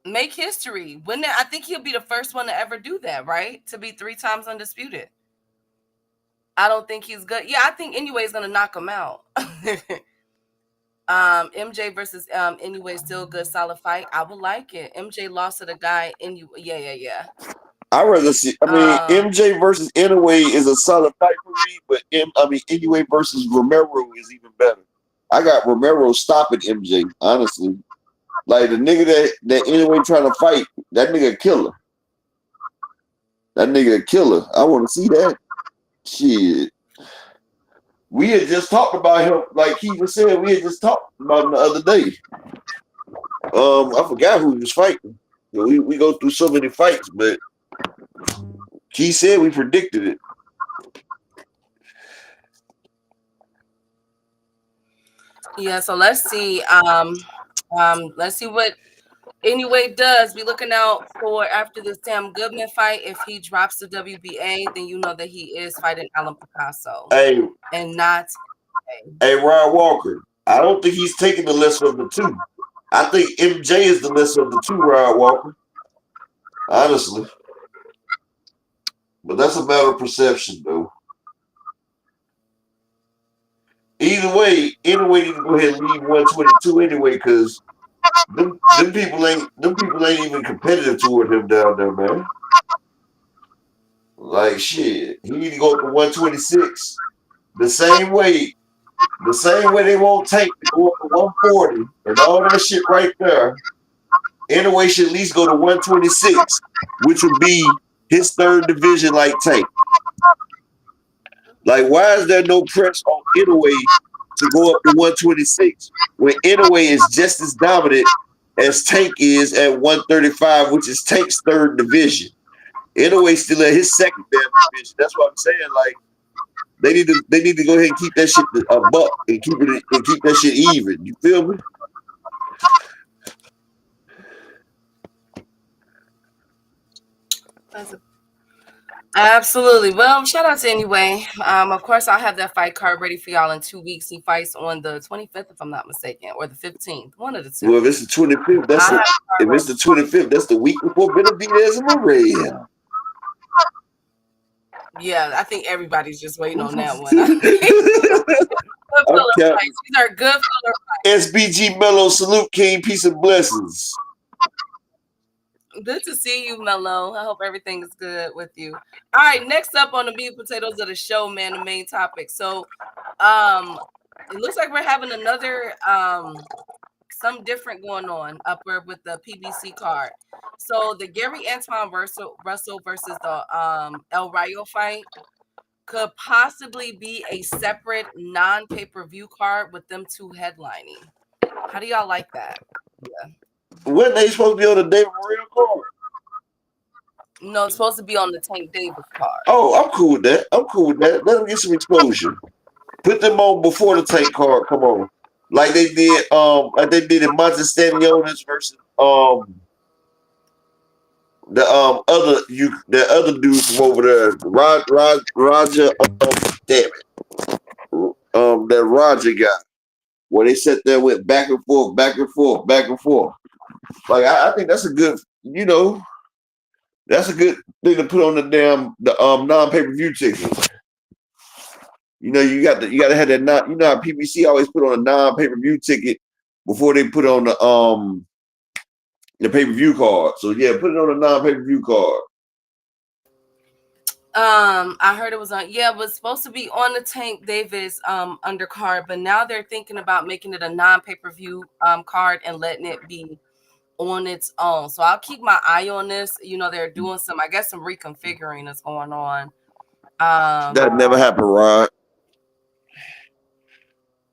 Make history. I think he'll be the first one to ever do that, right? To be 3 times undisputed. I don't think he's good. Yeah, I think Inoue is gonna knock him out. MJ versus Inoue, still a good, solid fight. I would like it. MJ lost to the guy Inoue. Yeah. I'd rather see. MJ versus Inoue is a solid fight for me, but Inoue versus Romero is even better. I got Romero stopping MJ, honestly. Like the nigga that Inoue trying to fight, that nigga a killer. I want to see that. Shit. We had just talked about him, like he just said, we had just talked about him the other day. I forgot who he was fighting. We go through so many fights, but he said we predicted it. Yeah, so let's see. Let's see what Inoue does. Be looking out for after the Sam Goodman fight. If he drops the WBA, then you know that he is fighting Alan Picasso. And not. Hey, Ryan Walker. I don't think he's taking the lesser of the two. I think MJ is the lesser of the two, Ryan Walker. Honestly. But that's a matter of perception, though. Either way, Inoue need to go ahead and leave 122 anyway, because them people ain't even competitive toward him down there, man. Like shit. He need to go up to 126. The same way they won't take to go up to 140 and all that shit right there. Inoue should at least go to 126, which would be his third division like Tank. Like, why is there no press on Inoue to go up to 126 when Inoue is just as dominant as Tank is at 135, which is Tank's third division? Inoue still at his second damn division. That's what I'm saying. Like, they need to go ahead and keep that shit a buck and keep that shit even. You feel me? Absolutely. Well, shout out to Inoue. Of course, I'll have that fight card ready for y'all in 2 weeks. He fights on the 25th, if I'm not mistaken, or the 15th. One of the two. Well, if it's the 25th, that's the week before Benavidez and Maria. Yeah, I think everybody's just waiting on that one. These are good filler fights. SBG Mello, salute King, peace and blessings. Good to see you, Mello. I hope everything is good with you. All right, next up on the meat and potatoes of the show, man, the main topic. So, it looks like we're having another some different going on upper with the PBC card. So the Gary Antoine Russell versus the El Rayo fight could possibly be a separate non-pay-per-view card with them two headlining. How do y'all like that? Yeah. When they supposed to be on the David Morrell card? No, it's supposed to be on the Tank Davis card. Oh, I'm cool with that. Let them get some exposure. Put them on before the Tank card. Come on, like they did in Montes versus the other dude from over there, Roger. Damn it, that Roger guy. Where they sat there went back and forth, back and forth, back and forth. Like I think that's a good, that's a good thing to put on the non-pay-per-view ticket. You got to have that how PBC always put on a non-pay-per-view ticket before they put on the pay-per-view card. So yeah, put it on a non-pay-per-view card. I heard it was it was supposed to be on the Tank Davis undercard, but now they're thinking about making it a non-pay-per-view card and letting it be on its own. So I'll keep my eye on this. They're doing some reconfiguring that's going on. That never happened, Rod.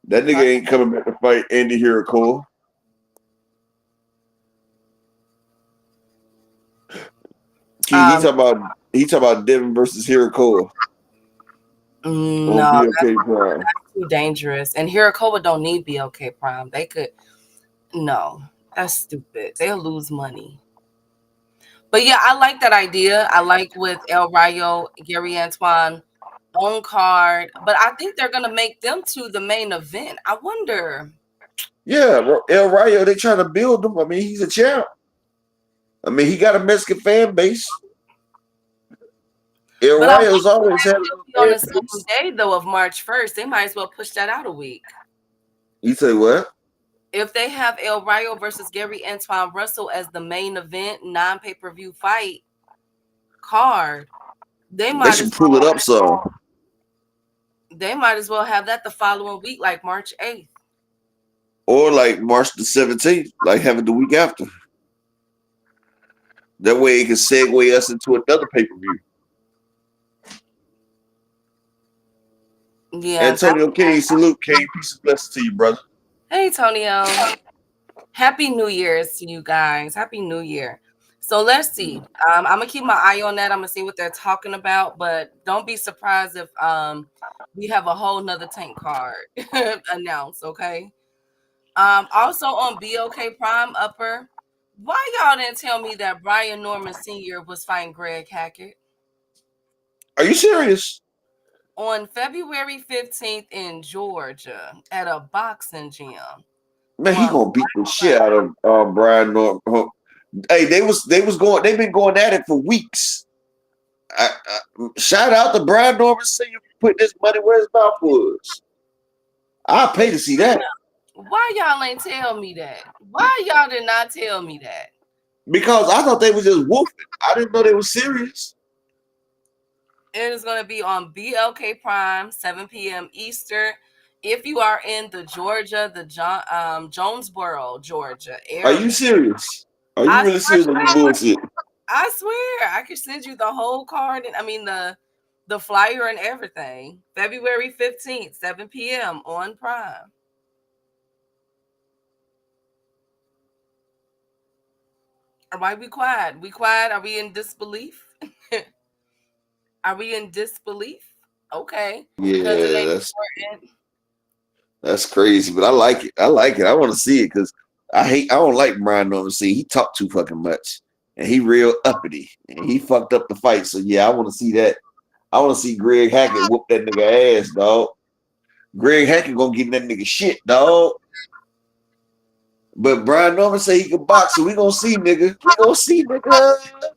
That nigga ain't coming back to fight Andy Hirakoa. He talking about Devin versus Hirakoa. No, that's too dangerous. And Hirakoa don't need BLK Prime. They could. No, that's stupid. They'll lose money. But yeah, I like that idea. I like with El Rayo, Gary Antoine on card, but I think they're gonna make them to the main event. I wonder. Yeah, El Rayo, they trying to build him. I mean, he's a champ. I mean, he got a Mexican fan base. El Rayo's always had on the same day though of March 1st. They might as well push that out a week. You say what? If they have El Rayo versus Gary Antoine Russell as the main event non-pay-per-view fight card, they should pull it up so. They might as well have that the following week, like March 8th. Or like March the 17th, like have it the week after. That way it can segue us into another pay-per-view. Yeah. Antonio King, salute King. Peace and blessings to you, brother. Hey, Tonio. Happy New Year's to you guys. Happy New Year. So let's see. I'm gonna keep my eye on that. I'm gonna see what they're talking about, but don't be surprised if we have a whole nother Tank card announced. Okay. Also on BOK Prime Upper, why y'all didn't tell me that Brian Norman Sr. was fighting Greg Hackett? Are you serious? On February 15th in Georgia at a boxing gym. Man, he gonna beat the shit out of Brian Norman. Hey, they've been going at it for weeks. Shout out to Brian Norman Sr. for putting this money where his mouth was. I'll pay to see that. Why y'all ain't tell me that? Why y'all did not tell me that? Because I thought they was just woofing. I didn't know they were serious. It is going to be on BLK Prime, 7 p.m. Eastern. If you are in the Georgia, Jonesboro, Georgia area. Are you serious? Are you really serious on this bullshit? I swear, I could send you the whole card and the flyer and everything. February 15th, 7 p.m. on Prime. Why we quiet? We quiet? Are we in disbelief? Are we in disbelief? Okay. Yeah, that's crazy, but I like it. I want to see it because I don't like Brian Norman. See, he talked too fucking much, and he real uppity, and he fucked up the fight. So yeah, I want to see that. I want to see Greg Hackett whoop that nigga ass, dog. Greg Hackett gonna get that nigga shit, dog. But Brian Norman say he can box, so we gonna see, nigga. We gonna see, nigga.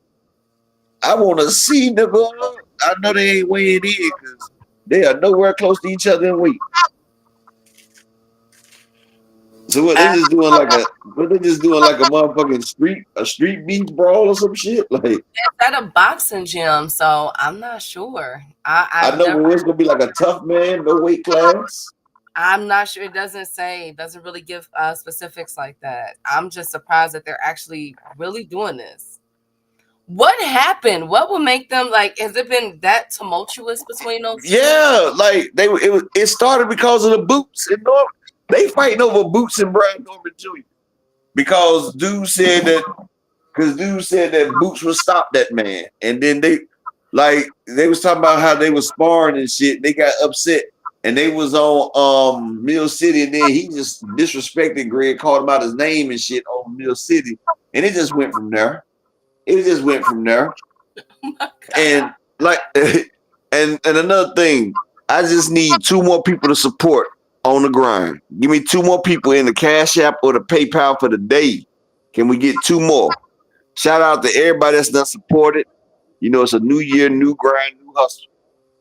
I want to see, nigga. I know they ain't weighing in because they are nowhere close to each other in weight. So what they just doing like a motherfucking street beef brawl or some shit? Like it's at a boxing gym, so I'm not sure. I know it's gonna be like a tough man, no weight class. I'm not sure. It doesn't really give specifics like that. I'm just surprised that they're actually really doing this. What happened? What will make them has it been that tumultuous between those two? Yeah, like it started because of the boots and Norman. They fighting over boots and Brian Norman Jr. Because dude said that because dude said that Boots would stop that man. And then they was talking about how they was sparring and shit. They got upset. And they was on Mill City, and then he just disrespected Greg, called him out his name and shit on Mill City. And it just went from there. And like and another thing, I just need 2 more people to support on the grind. Give me 2 more people in the Cash App or the PayPal for the day. Can we get 2 more? Shout out to everybody that's not supported. You know, it's a new year, new grind, new hustle.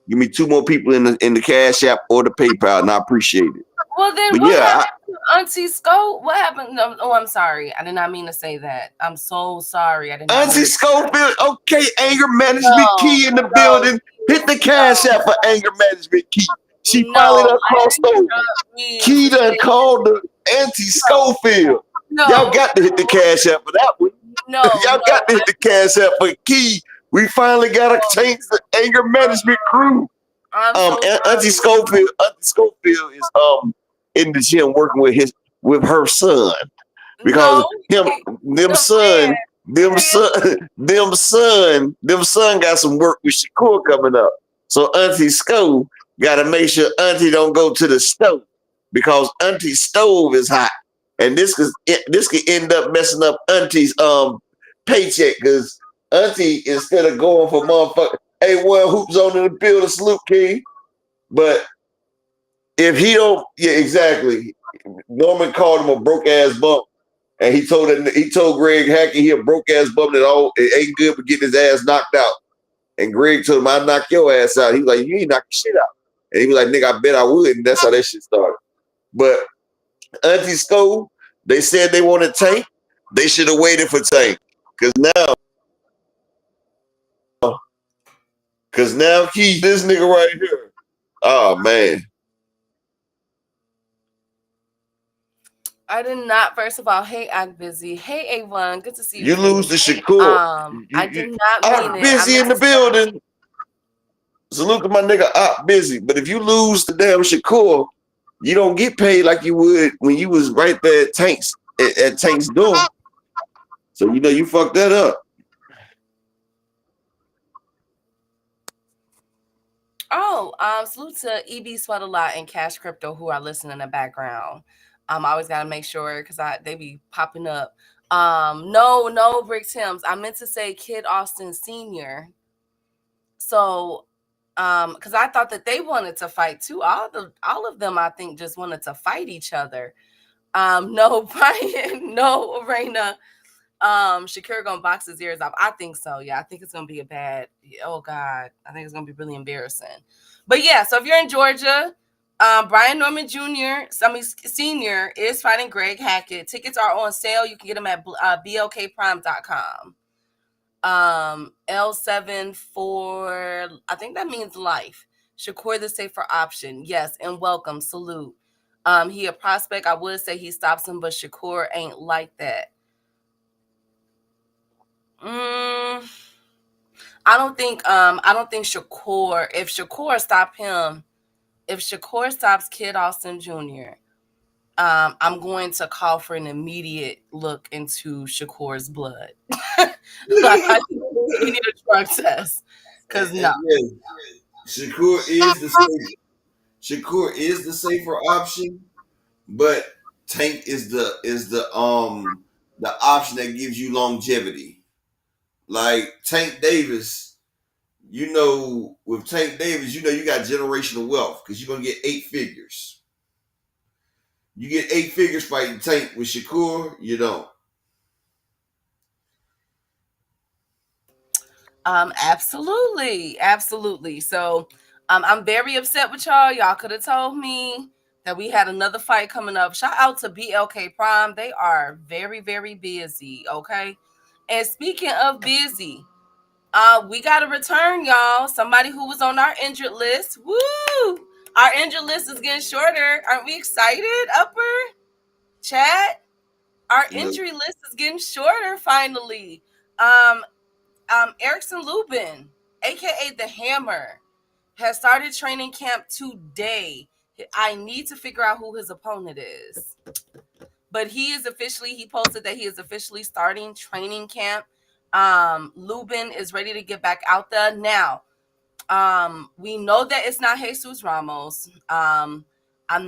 Give me 2 more people in the Cash App or the PayPal, and I appreciate it. Well, then what happened to Auntie Scope? What happened? No, oh, I'm sorry. I did not mean to say that. I'm so sorry. I did not. Auntie Schofield, okay, anger management key in the building. Hit the Cash App for anger management key. She finally done crossed over. Key done called the Auntie Schofield. Y'all got to hit the Cash App for that one. Y'all got to hit the Cash App for Key. We finally got to change the anger management crew. Auntie Schofield is in the gym working with her son, because them son got some work with Shakur coming up. So Auntie Sco got to make sure Auntie don't go to the stove, because Auntie stove is hot, and this could end up messing up Auntie's paycheck, because Auntie, instead of going for motherfucker, hey, one hoops on in the building, salute King. But if he don't, yeah, exactly. Norman called him a broke ass bump, and he told Greg Hackett he a broke ass bump that it ain't good for getting his ass knocked out. And Greg told him, "I knock your ass out." He was like, "You ain't knock your shit out." And he was like, "Nigga, I bet I would." And that's how that shit started. But Auntie Sco, they said they wanted Tank. They should have waited for Tank, because now this nigga right here. Oh man. I did not. First of all, hey, I'm busy. Hey, A1, good to see you. You lose to Shakur. I did not mean it. Busy in the building. Salute to my nigga Busy. But if you lose to damn Shakur, you don't get paid like you would when you was right there at Tank's door. So you know you fucked that up. Salute to EB Sweat a Lot and Cash Crypto who are listening in the background. I always gotta make sure, because they be popping up. No, Brick Tim's. I meant to say Kid Austin Sr. So, because I thought that they wanted to fight too. All of them, I think, just wanted to fight each other. No, Brian, no, Raina. Shakur gonna box his ears off. I think so. Yeah, I think it's gonna be oh God, I think it's gonna be really embarrassing. But yeah, so if you're in Georgia, Brian Norman Sr. is fighting Greg Hackett. Tickets are on sale. You can get them at blkprime.com. L7 for, I think that means life. Shakur the safer option. Yes, and welcome. Salute. He a prospect. I would say he stops him, but Shakur ain't like that. I don't think Shakur, if Shakur stops Kid Austin Jr., I'm going to call for an immediate look into Shakur's blood. I think we need a drug test, because no. Shakur is the safer option, but Tank is the option that gives you longevity. Like Tank Davis, with Tank Davis, you got generational wealth, because you're gonna get 8 figures. You get 8 figures fighting Tank. With Shakur, you don't. Absolutely. So I'm very upset with y'all. Y'all could have told me that we had another fight coming up. Shout out to BLK Prime. They are very, very busy. Okay. And speaking of busy, we got to return, y'all. Somebody who was on our injured list. Woo! Our injured list is getting shorter. Aren't we excited, Upper Chat? Our injury list is getting shorter finally. Erickson Lubin, aka the Hammer, has started training camp today. I need to figure out who his opponent is. But he posted that he is officially starting training camp. Lubin is ready to get back out there now. We know that it's not Jesus Ramos. I'm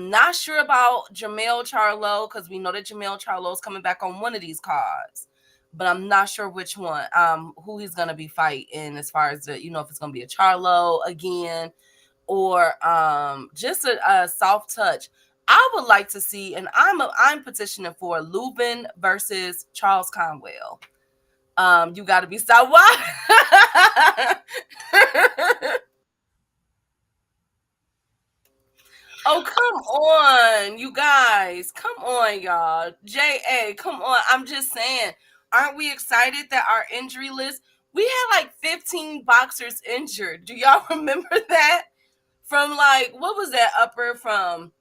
not sure about Jermell Charlo, because we know that Jermell Charlo is coming back on one of these cards, but I'm not sure which one, who he's gonna be fighting, as far as if it's gonna be a Charlo again, or just a soft touch. I would like to see, and I'm petitioning for Lubin versus Charles Conwell. You got to be stop. Why? Oh, come on, you guys. Come on, y'all. JA, come on. I'm just saying, aren't we excited that our injury list, we had like 15 boxers injured. Do y'all remember that? From like, what was that, Upper, from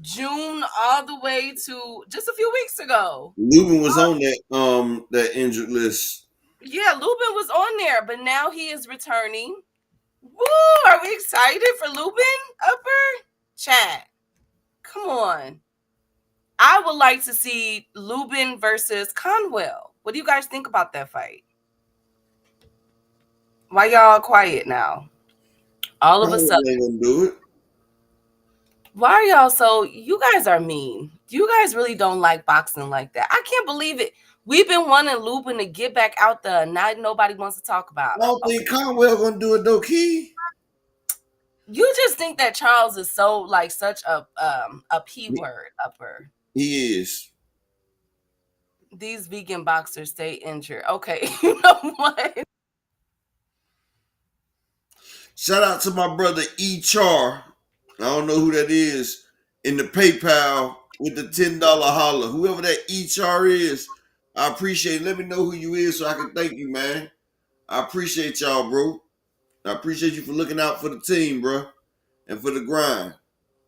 June all the way to just a few weeks ago? Lubin was on that injured list. Yeah, Lubin was on there, but now he is returning. Woo! Are we excited for Lubin, Upper? Chat. Come on. I would like to see Lubin versus Conwell. What do you guys think about that fight? Why y'all quiet now? All of a sudden. Ain't gonna do it. Why are y'all so? You guys are mean. You guys really don't like boxing like that. I can't believe it. We've been wanting Lubin to get back out there, and now nobody wants to talk about it. I don't think Conwell gonna do it though, Key. You just think that Charles is so like such a P word, Upper. He is. These vegan boxers stay injured. Okay, you know what? Shout out to my brother E-Char. I don't know who that is in the PayPal with the $10 holler. Whoever that E-Char is, I appreciate it. Let me know who you is so I can thank you, man. I appreciate y'all, bro. I appreciate you for looking out for the team, bro, and for the grind.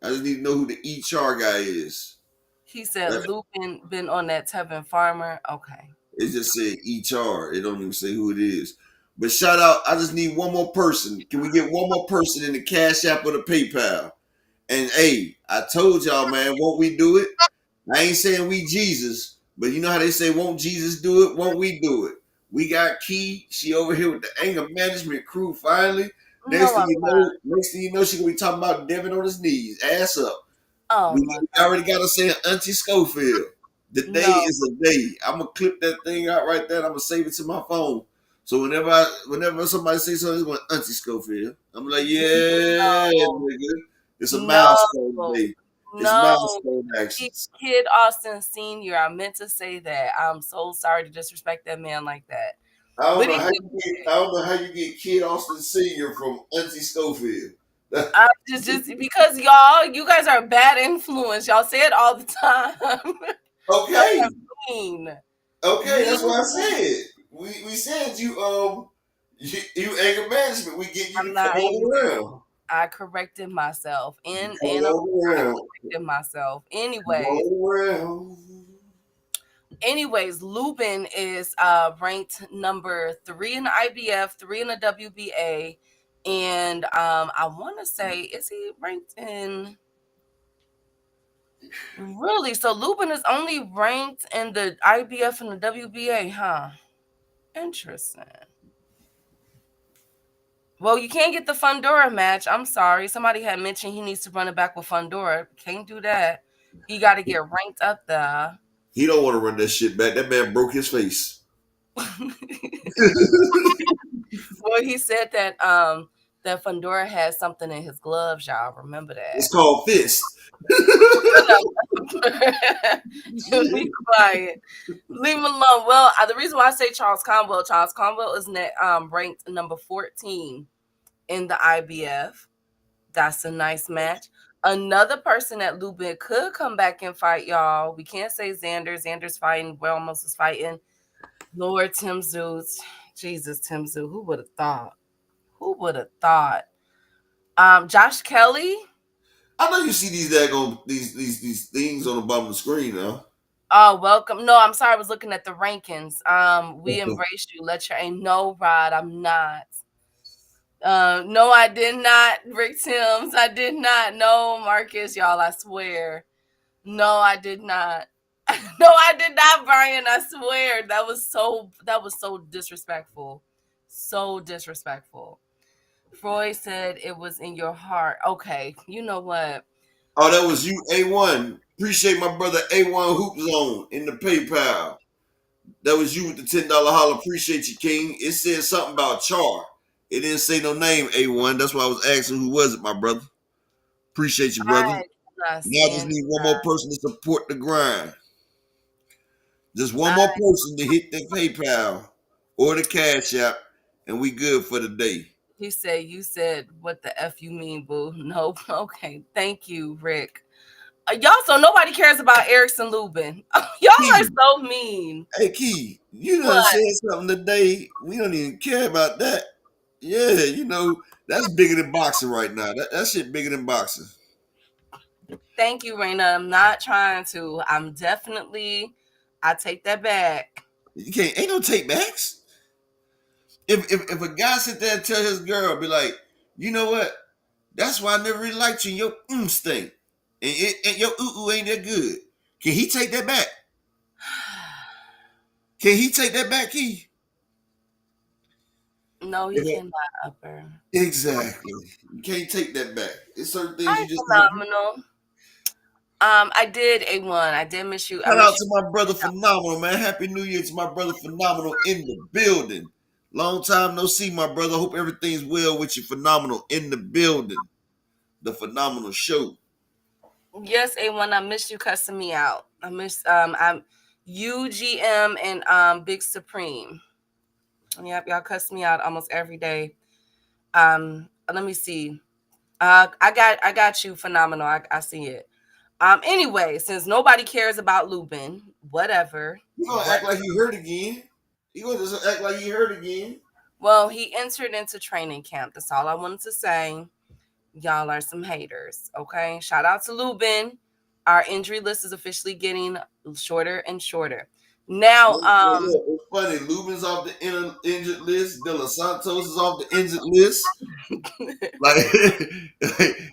I just need to know who the E-Char guy is. He said Lubin been on that Tevin Farmer. Okay. It just said E-Char. It don't even say who it is. But shout out, I just need one more person. Can we get one more person in the Cash App or the PayPal? And hey, I told y'all, man, won't we do it? I ain't saying we Jesus, but you know how they say, won't Jesus do it? Won't we do it? We got Key. She over here with the anger management crew finally. Next thing you know, she gonna be talking about Devin on his knees, ass up. Oh, we already got to say Auntie Schofield. The day is a day. I'm gonna clip that thing out right there. I'm gonna save it to my phone. So whenever somebody says something, it's going Auntie Schofield. I'm like, yeah, nigga. It's a milestone day. It's milestone actions. Kid Austin Sr. I meant to say that. I'm so sorry to disrespect that man like that. I don't know how you get Kid Austin Sr. from Auntie Schofield. Just because you guys are a bad influence. Y'all say it all the time. Okay. Okay, that's what I said. We said you anger management. We get you to come around. I corrected myself I corrected myself. Anyways, Lubin is ranked number 3 in the IBF, 3 in the WBA, and I want to say, is he ranked in? Really? So Lubin is only ranked in the IBF and the WBA, huh? Interesting. Well, you can't get the Fundora match. I'm sorry. Somebody had mentioned he needs to run it back with Fundora. Can't do that. He got to get ranked up there. He don't want to run that shit back. That man broke his face. Well, he said that that Fundora has something in his gloves, y'all. Remember that. It's called fist. Be quiet. Leave him alone. Well, the reason why I say Charles Conwell is ranked number 14 in the IBF. That's a nice match. Another person that Lubin could come back and fight, y'all. We can't say Xander. Xander's fighting. Ramos is fighting. Lord Tim Zeus. Jesus, Tim Zeus. Who would have thought? Josh Kelly. I know you see these things on the bottom of the screen now. Oh, welcome. No, I'm sorry. I was looking at the rankings. We embrace you. No, Rod, I'm not. No, I did not. Rick Timms, I did not. No, Marcus, y'all, I swear. No, I did not. No, I did not, Brian. I swear. That was so disrespectful. So disrespectful. Freud said it was in your heart. Okay, you know what? Oh, that was you, A1. Appreciate my brother A1 Hoop Zone in the PayPal. That was you with the $10 holler. Appreciate you, King. It said something about Char. It didn't say no name, A1. That's why I was asking who was it, my brother. Appreciate you, brother. I cannot Now I just stand need one more person to support the grind. Just one I, more person to hit the PayPal or the Cash App, and we good for the day. he said, you said, what the F you mean, boo? Nope. Okay. Thank you, Rick. Y'all, so nobody cares about Erickson Lubin. Y'all are Key, so mean. hey Key, you done What? said something today. We don't even care about that. Yeah, you know, that's bigger than boxing right now. That shit bigger than boxing. Thank you, Raina. I'm not trying to. I take that back. You can't ain't no take backs. If a guy sit there and tell his girl, be like, you know what? That's why I never really liked you and your stink. And your ain't that good. Can he take that back? Can he take that back, Key? No, he Yeah. cannot, Upper. Exactly. You can't take that back. It's certain things Hi, you just don't. phenomenal. I did A1. I did miss you. I Shout miss out you. to my brother Phenomenal, man. Happy New Year to my brother Phenomenal in the building. Long time no see, my brother. Hope everything's well with you, Phenomenal in the building. The Phenomenal Show. Yes, A1. I miss you cussing me out. I miss I'm UGM and Big Supreme. Yep, y'all cuss me out almost every day. Let me see. I got you, phenomenal. I see it. Anyway, since nobody cares about Lubin, whatever. You gonna act like you heard again? You gonna just act like you heard again? Well, he entered into training camp. That's all I wanted to say. Y'all are some haters, okay? Shout out to Lubin. Our injury list is officially getting shorter and shorter. Now, Look, it's funny. Lubin's off the injured list. De Los Santos is off the injured list. Like, like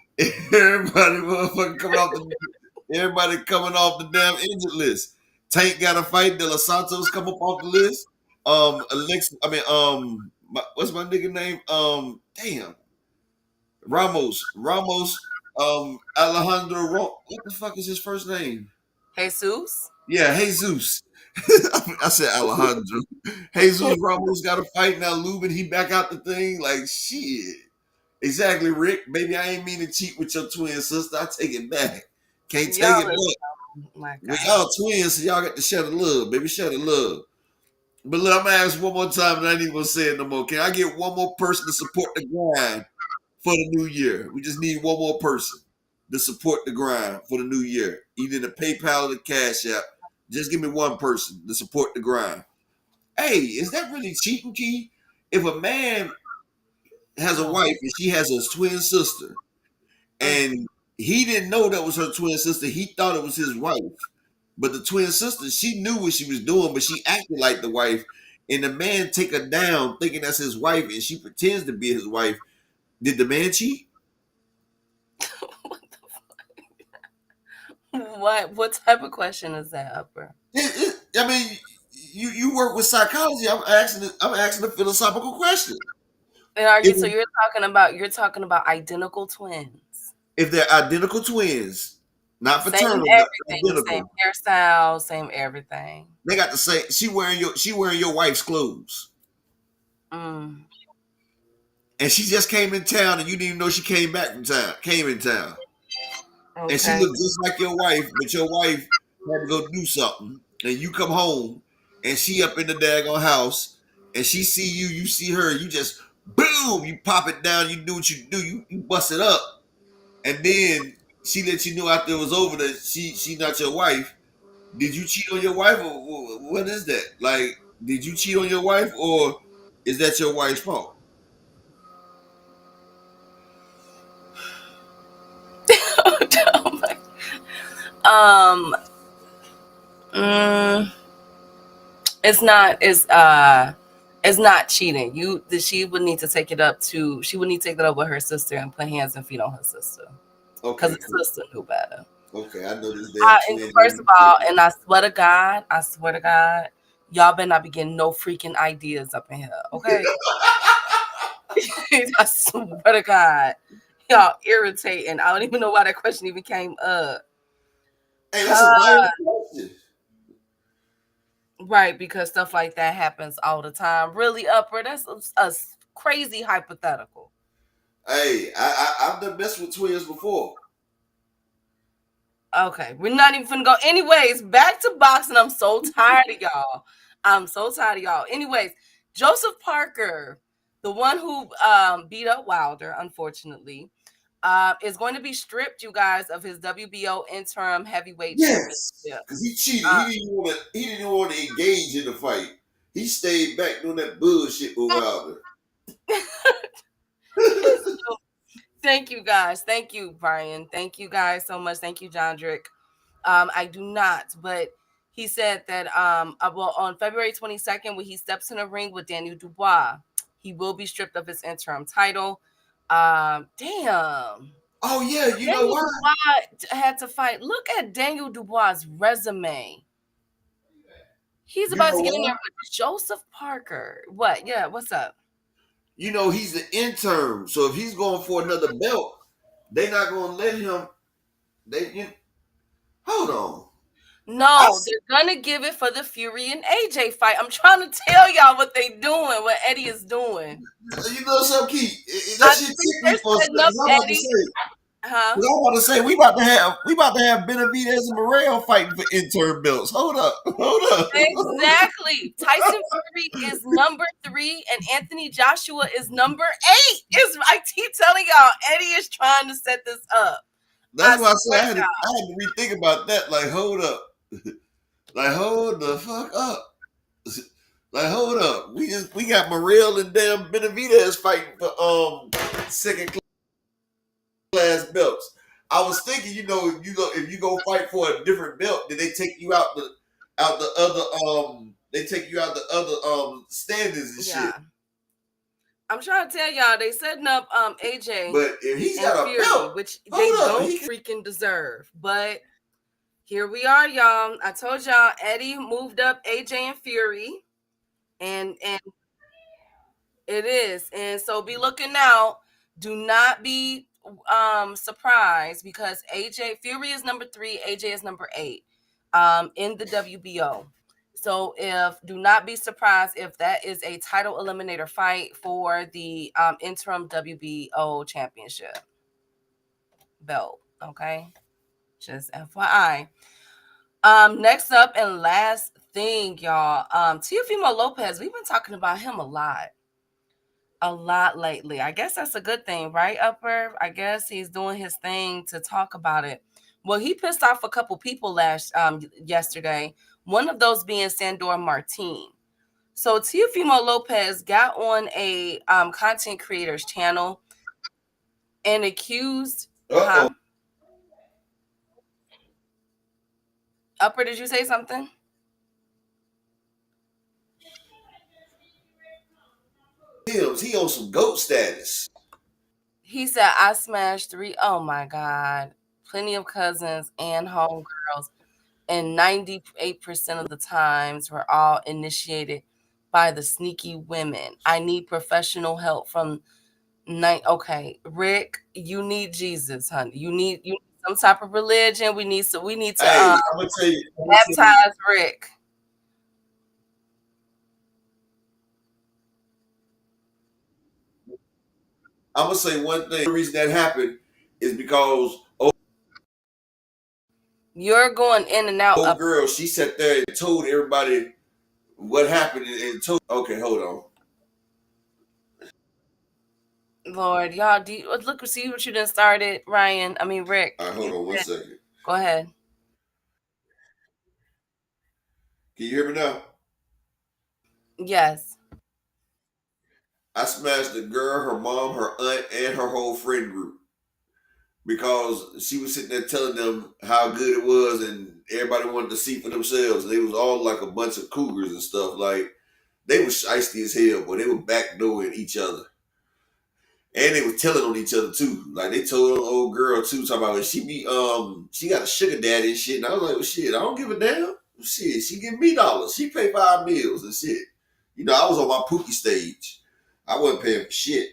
everybody, motherfucking coming off the everybody coming off the damn injured list. Tank got a fight. De Los Santos come up off the list. What's my nigga name? Damn, Ramos. Alejandro. What the fuck is his first name? Jesus. Yeah, Jesus. I said Alejandro. Jesus Ramos got a fight now. Lubin, he back out the thing. Like shit. Exactly, Rick. Maybe I ain't mean to cheat with your twin sister. I take it back. Can't take Y'all it are, back. my Well, God. y'all twins, so y'all got to share the love, baby. Share the love. But look, I'm gonna ask one more time, and I ain't even gonna say it no more. Can I get one more person to support the grind for the new year? We just need one more person to support the grind for the new year. Either the PayPal or the Cash App. Just give me one person to support the grind. Hey, is that really cheating, Key? If a man has a wife and she has a twin sister, and he didn't know that was her twin sister, he thought it was his wife. But the twin sister, she knew what she was doing, but she acted like the wife. And the man take her down thinking that's his wife, and she pretends to be his wife. Did the man cheat? What type of question is that, Upper? I mean, you work with psychology. I'm asking a philosophical question. And are you? If, So you're talking about identical twins. if they're identical twins, not Same fraternal, but everything, same identical, hairstyle, same everything. they got the same. She wearing your wife's clothes. Mm, And she just came in town, and you didn't even know she came back from town. Came in town, and she okay. looked just like your wife, but your wife had to go do something, and you come home, and she up in the daggone house, and she see you, you see her, you just boom, you pop it down, you do what you do, you bust it up, and then she let you know after it was over that she not your wife. Did you cheat on your wife, or what is that? Like, did you cheat on your wife, or is that your wife's fault? Oh my- um, mm, it's not cheating. She would need to take it up to. She would need to take it up with her sister and put hands and feet on her sister because Okay, her cool. sister knew better. Okay, I know this damn And twin. first of all, and I swear to God, y'all better not be getting no freaking ideas up in here, okay? I swear to God, y'all irritating. I don't even know why that question even came up. Hey, that's a violent question. Right, because stuff like that happens all the time. Really, Upper, that's a crazy hypothetical. Hey, I've done messed with twins before. Okay, we're not even finna go. Anyways, back to boxing. I'm so tired of y'all. Anyways, Joseph Parker, the one who beat up Wilder, unfortunately, is going to be stripped, you guys, of his WBO interim heavyweight championship. Because he cheated. He didn't even want to engage in the fight. He stayed back doing that bullshit with Wilder. Thank you, guys. Thank you, Brian. Thank you, guys, so much. Thank you, John Drick. I do not, but he said that well, on February 22nd, when he steps in a ring with Daniel Dubois, he will be stripped of his interim title. Damn. Oh yeah, you know Daniel why? Dubois had to fight. Look at Daniel Dubois' resume. He's about to get in there with Joseph Parker. What? Yeah, what's up? You know, he's the intern. So if he's going for another belt, they're not going to let him. Hold on. No, they're gonna give it for the Fury and AJ fight. I'm trying to tell y'all what they doing, what Eddie is doing. You know something, Keith? That shit took me for a second. I'm about to say we about to have Benavidez and Morel fighting for intern belts. Hold up. Exactly. Tyson Fury is number 3 and Anthony Joshua is number 8. I keep telling y'all, Eddie is trying to set this up. That's why I said I had to rethink about that. Like, hold up. Like, hold the fuck up. Like, hold up. We got Morel and damn Benavidez fighting for second class belts. I was thinking, if you go fight for a different belt, then they take you out the other standings and shit. I'm trying to tell y'all, they setting up AJ, but if he's got Fury, a belt, which they don't freaking deserve. But here we are, y'all. I told y'all Eddie moved up AJ and Fury, and it is, and so be looking out. Do not be surprised because Fury is number 3, AJ is number 8 in the WBO. So do not be surprised if that is a title eliminator fight for the interim WBO championship belt. Okay, just FYI. Next up and last thing, y'all. Teofimo Lopez. We've been talking about him a lot lately. I guess that's a good thing, right, Upper? I guess he's doing his thing to talk about it. Well, he pissed off a couple people yesterday. One of those being Sandor Martin. So Teofimo Lopez got on a content creator's channel and accused. Upper, did you say something? He on some GOAT status. He said, I smashed 3. Oh my God. Plenty of cousins and homegirls. And 98% of the times were all initiated by the sneaky women. I need professional help from okay, Rick, you need Jesus, honey. You need some type of religion. We need to I'm gonna tell you, baptize Rick. I'm gonna say one thing. The reason that happened is because you're going in and out. Old girl, she sat there and told everybody what happened and told. Okay, hold on. Lord, y'all, see what you done started, Ryan. I mean, Rick. All right, hold on 1 second. Go ahead. Can you hear me now? Yes. I smashed the girl, her mom, her aunt, and her whole friend group because she was sitting there telling them how good it was, and everybody wanted to see for themselves. They was all like a bunch of cougars and stuff. Like they were shiesty as hell, but they were backdooring each other. And they was telling on each other too. Like they told an old girl too, talking about she got a sugar daddy and shit. And I was like, well, shit, I don't give a damn. Shit, she give me dollars. She pay for our meals and shit. You know, I was on my Pookie stage. I wasn't paying for shit.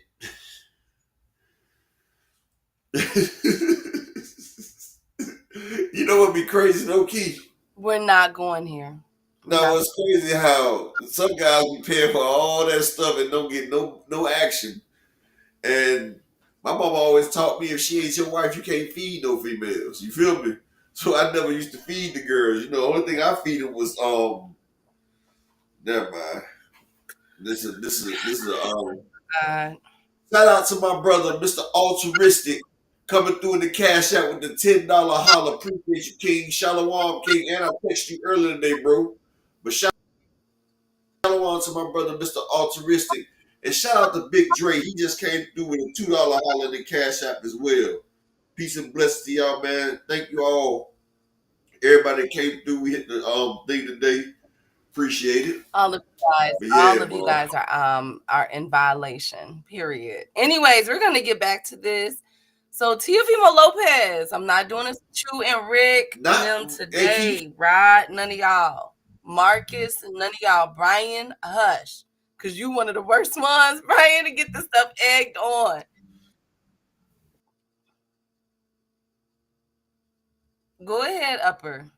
You know what'd be crazy though, Keith? We're not going here. No, it's crazy how some guys be paying for all that stuff and don't get no action. And my mama always taught me if she ain't your wife, you can't feed no females. You feel me? So I never used to feed the girls. You know, the only thing I feed them was never mind. This is shout out to my brother, Mr. Altruistic, coming through in the cash out with the $10 holler. Appreciate you, King. Shalom, King. And I texted you earlier today, bro. But shalom to my brother, Mr. Altruistic. And shout out to Big Dre. He just came through with a $2 holler in the cash app as well. Peace and blessings to y'all, man. Thank you all. Everybody that came through. We hit the thing today. Appreciate it. All of you guys, you guys are in violation. Period. Anyways, we're gonna get back to this. So Teofimo Lopez, I'm not doing this with you and Rick them today. Rod, none of y'all. Marcus, none of y'all. Brian, hush, because you one of the worst ones, Brian, to get the stuff egged on. Go ahead, Upper.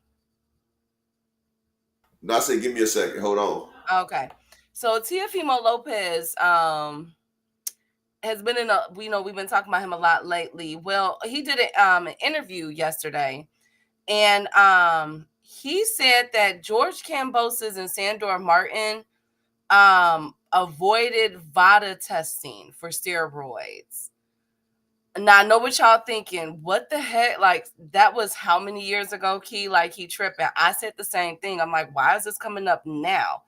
No, I said, give me a second. Hold on. Okay. So Teofimo Lopez has been in we've been talking about him a lot lately. Well, he did an interview yesterday, and he said that George Kambosos and Sandor Martin avoided VADA testing for steroids. Now, I know what y'all thinking. What the heck? Like, that was how many years ago, Key? Like, he tripping. I said the same thing. I'm like, why is this coming up now?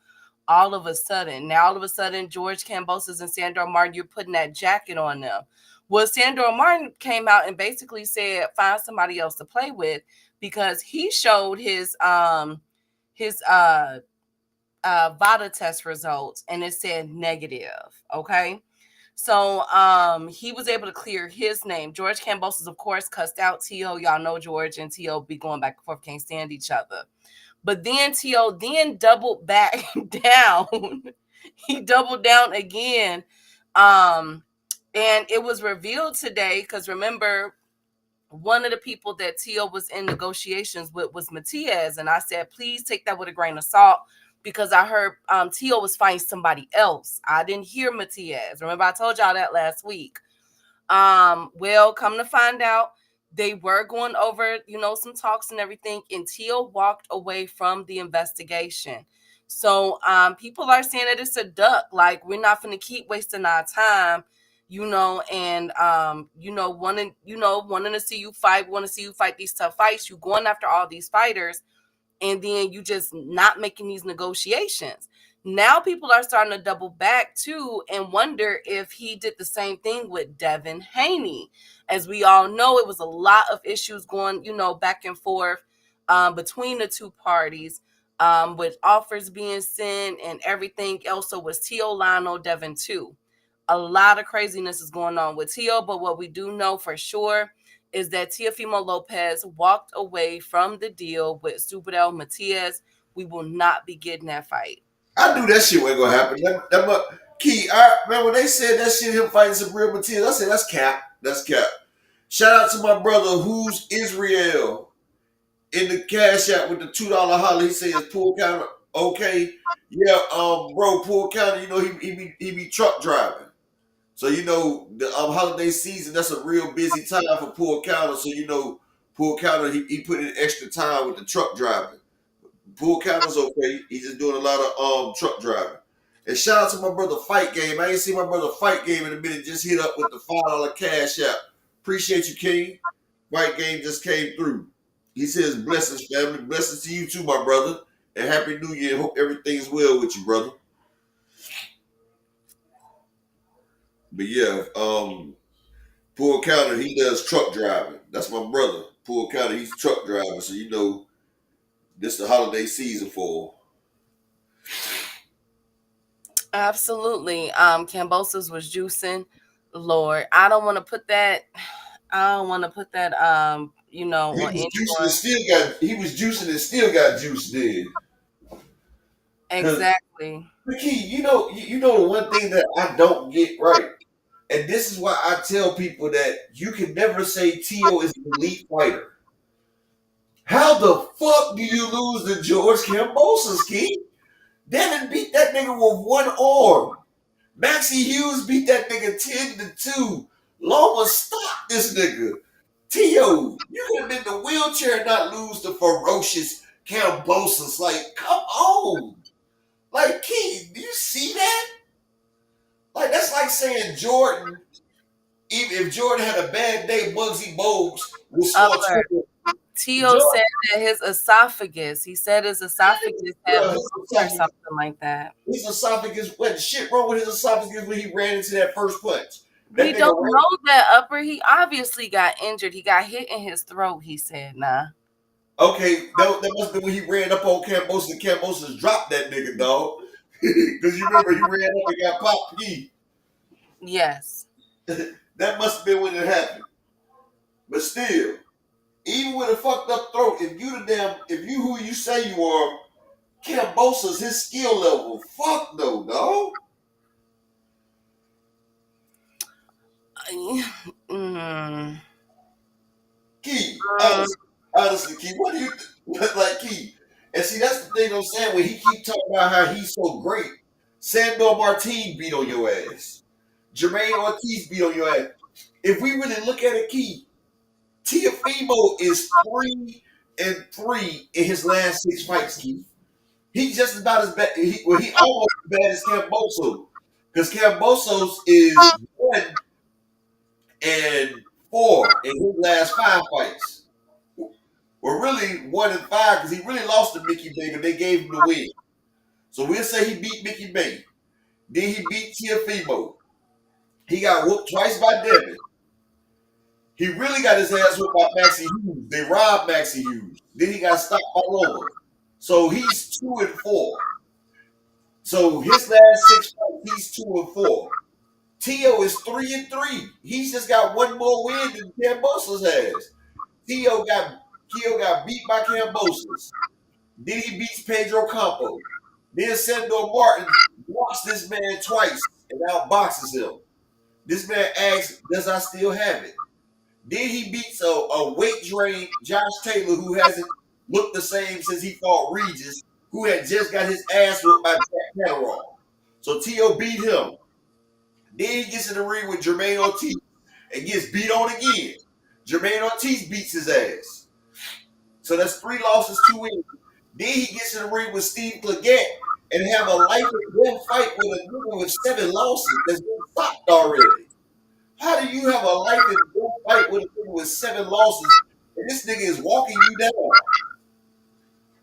All of a sudden. Now, all of a sudden, George Kambosos and Sandor Martin, you're putting that jacket on them. Well, Sandor Martin came out and basically said, find somebody else to play with, because he showed his VADA test results, and it said negative. Okay. So he was able to clear his name. George Kambosos, of course, cussed out T.O. Y'all know George and T.O. be going back and forth, can't stand each other. But then T.O. then doubled back down. He doubled down again. And it was revealed today, because remember, one of the people that T.O. was in negotiations with was Matias. And I said, please take that with a grain of salt, because I heard T.O. was fighting somebody else. I didn't hear Matias. Remember, I told y'all that last week. Well, come to find out, they were going over, some talks and everything, and T.O. walked away from the investigation. So people are saying that it's a duck. Like, we're not going to keep wasting our time, and wanting to see you fight, want to see you fight these tough fights. You going after all these fighters, and then you just not making these negotiations. Now people are starting to double back too and wonder if he did the same thing with Devin Haney. As we all know, it was a lot of issues going, back and forth between the two parties, with offers being sent and everything else. So was T.O. Lionel Devin too. A lot of craziness is going on with T.O., but what we do know for sure is that Teofimo Lopez walked away from the deal with Subadel Matias. We will not be getting that fight. I knew that shit wasn't gonna happen. Key, man, when they said that shit, him fighting some real Matias, I said, that's cap. That's cap. Shout out to my brother, who's Israel, in the cash app with the $2 holler. He says pool counter. Okay. Yeah, bro, pool counter, he be truck driving. So, the holiday season, that's a real busy time for Pool Counter. So, Pool Counter, he put in extra time with the truck driving. Pool Counter's okay. He's just doing a lot of truck driving. And shout out to my brother Fight Game. I ain't seen my brother Fight Game in a minute. Just hit up with the $5 cash app. Appreciate you, King. Fight Game just came through. He says, blessings, family. Blessings to you too, my brother. And Happy New Year. Hope everything's well with you, brother. But yeah, Pool Counter, he does truck driving. That's my brother. Pool Counter, he's a truck driver. So, this is the holiday season for him. Absolutely. Kambosos was juicing. Lord, I don't want to put that. I don't want to put that. You know, He on was juicing anyone. and still got. He was juicing and still got juice. Then, because Exactly. Key, you know the one thing that I don't get right, and this is why I tell people that you can never say Tio is an elite fighter. How the fuck do you lose to George Kambosos, Key? Devin beat that nigga with one arm. Maxie Hughes beat that nigga 10-2. Loma stopped this nigga. Tio, you could have been in the wheelchair and not lose to ferocious Kambosos. Like, come on. Like, Key, do you see that? Like, that's like saying Jordan, even if Jordan had a bad day, Muggsy Bogues would score Upper. 20. Tio Jordan, said that his esophagus. He said his esophagus had bro, blocked or something like that. his esophagus, what shit wrong with his esophagus when he ran into that first punch? We That nigga don't ran. know that, Upper. He obviously got injured. He got hit in his throat. He said, "Nah." Okay, that must have been when he ran up on Kambosos and Kambosos dropped that nigga, dog. Because you remember he ran up and got popped. Yes. That must have been when it happened. But still, even with a fucked up throat, if you who you say you are, Kambosos, his skill level, fuck no, dog. Mm. Key, honestly, Key, what do you like, Key? And see, that's the thing I'm saying. When he keep talking about how he's so great, Sandor Martin beat on your ass. Jermaine Ortiz beat on your ass. If we really look at it, Key, Teofimo is 3-3 in his last 6 fights, Key. He's just about as bad. He almost as bad as Kambosos. Because Kambosos is 1-4 in his last 5 fights. Well, really 1-5 because he really lost to Mickey Bay, but they gave him the win. So we'll say he beat Mickey Bay. Then he beat Teofimo. He got whooped twice by Devin. He really got his ass whooped by Maxie Hughes. They robbed Maxie Hughes. Then he got stopped by Loma. So he's 2-4. So his last 6 fights, he's 2-4. Tio is 3-3. He's just got one more win than Kambosos has. Tio got beat by Kambosos. Then he beats Pedro Campo. Then Sandor Martin walks this man twice and outboxes him. This man asks, "Does I still have it?" Then he beats a weight drained Josh Taylor who hasn't looked the same since he fought Regis, who had just got his ass whooped by Jack Catterall. So Tio beat him. Then he gets in the ring with Jermaine Ortiz and gets beat on again. Jermaine Ortiz beats his ass. So that's 3 losses, 2 wins. Then he gets in the ring with Steve Claggett and have a life and death fight with a nigga with 7 losses that's been stopped already. How do you have a life and death fight with a nigga with 7 losses and this nigga is walking you down?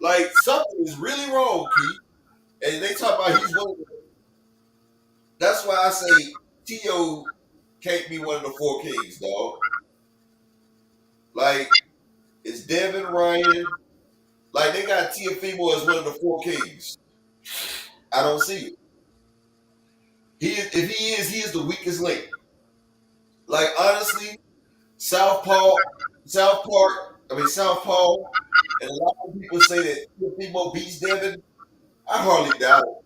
Like, something is really wrong, Keith. And they talk about he's one of the. That's why I say Tio can't be one of the 4 kings, dog. Like, it's Devin Ryan. Like, they got Teofimo as one of the 4 kings. I don't see it. If he is the weakest link. Like, honestly, South Paul, and a lot of people say that Teofimo beats Devin. I hardly doubt it.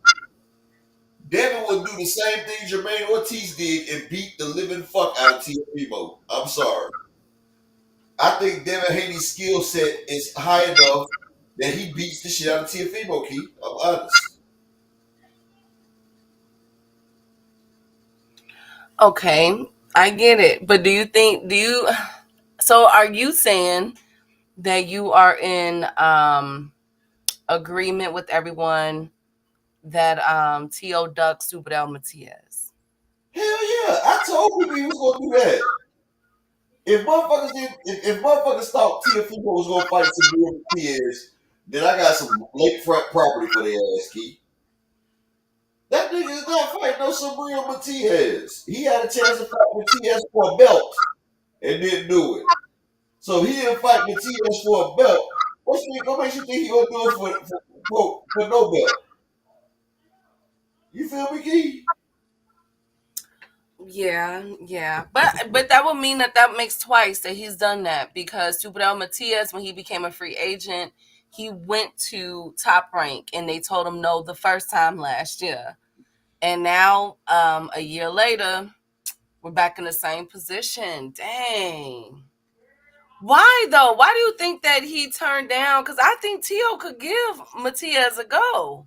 Devin would do the same thing Jermaine Ortiz did and beat the living fuck out of Teofimo. I'm sorry. I think Devin Haney's skill set is high enough that he beats the shit out of Teofimo, Keith. I'm honest. Okay, I get it. But so are you saying that you are in agreement with everyone that T.O. Duck Superdel Matias? Hell yeah. I told people he was gonna do that. If motherfuckers thought Teofimo was gonna fight Superdel Matias, then I got some lakefront property for their ass, Keith. That nigga is not fighting no Sabrina Matias. He had a chance to fight Matias for a belt and didn't do it. So he didn't fight Matias for a belt. What makes you think he gonna do it for no belt? You feel me, Key? Yeah. But that would mean that makes twice that he's done that, because Super Matias, when he became a free agent, he went to Top Rank and they told him no the first time last year. And now, a year later, we're back in the same position. Dang. Why though? Why do you think that he turned down? Because I think Tio could give Matias a go.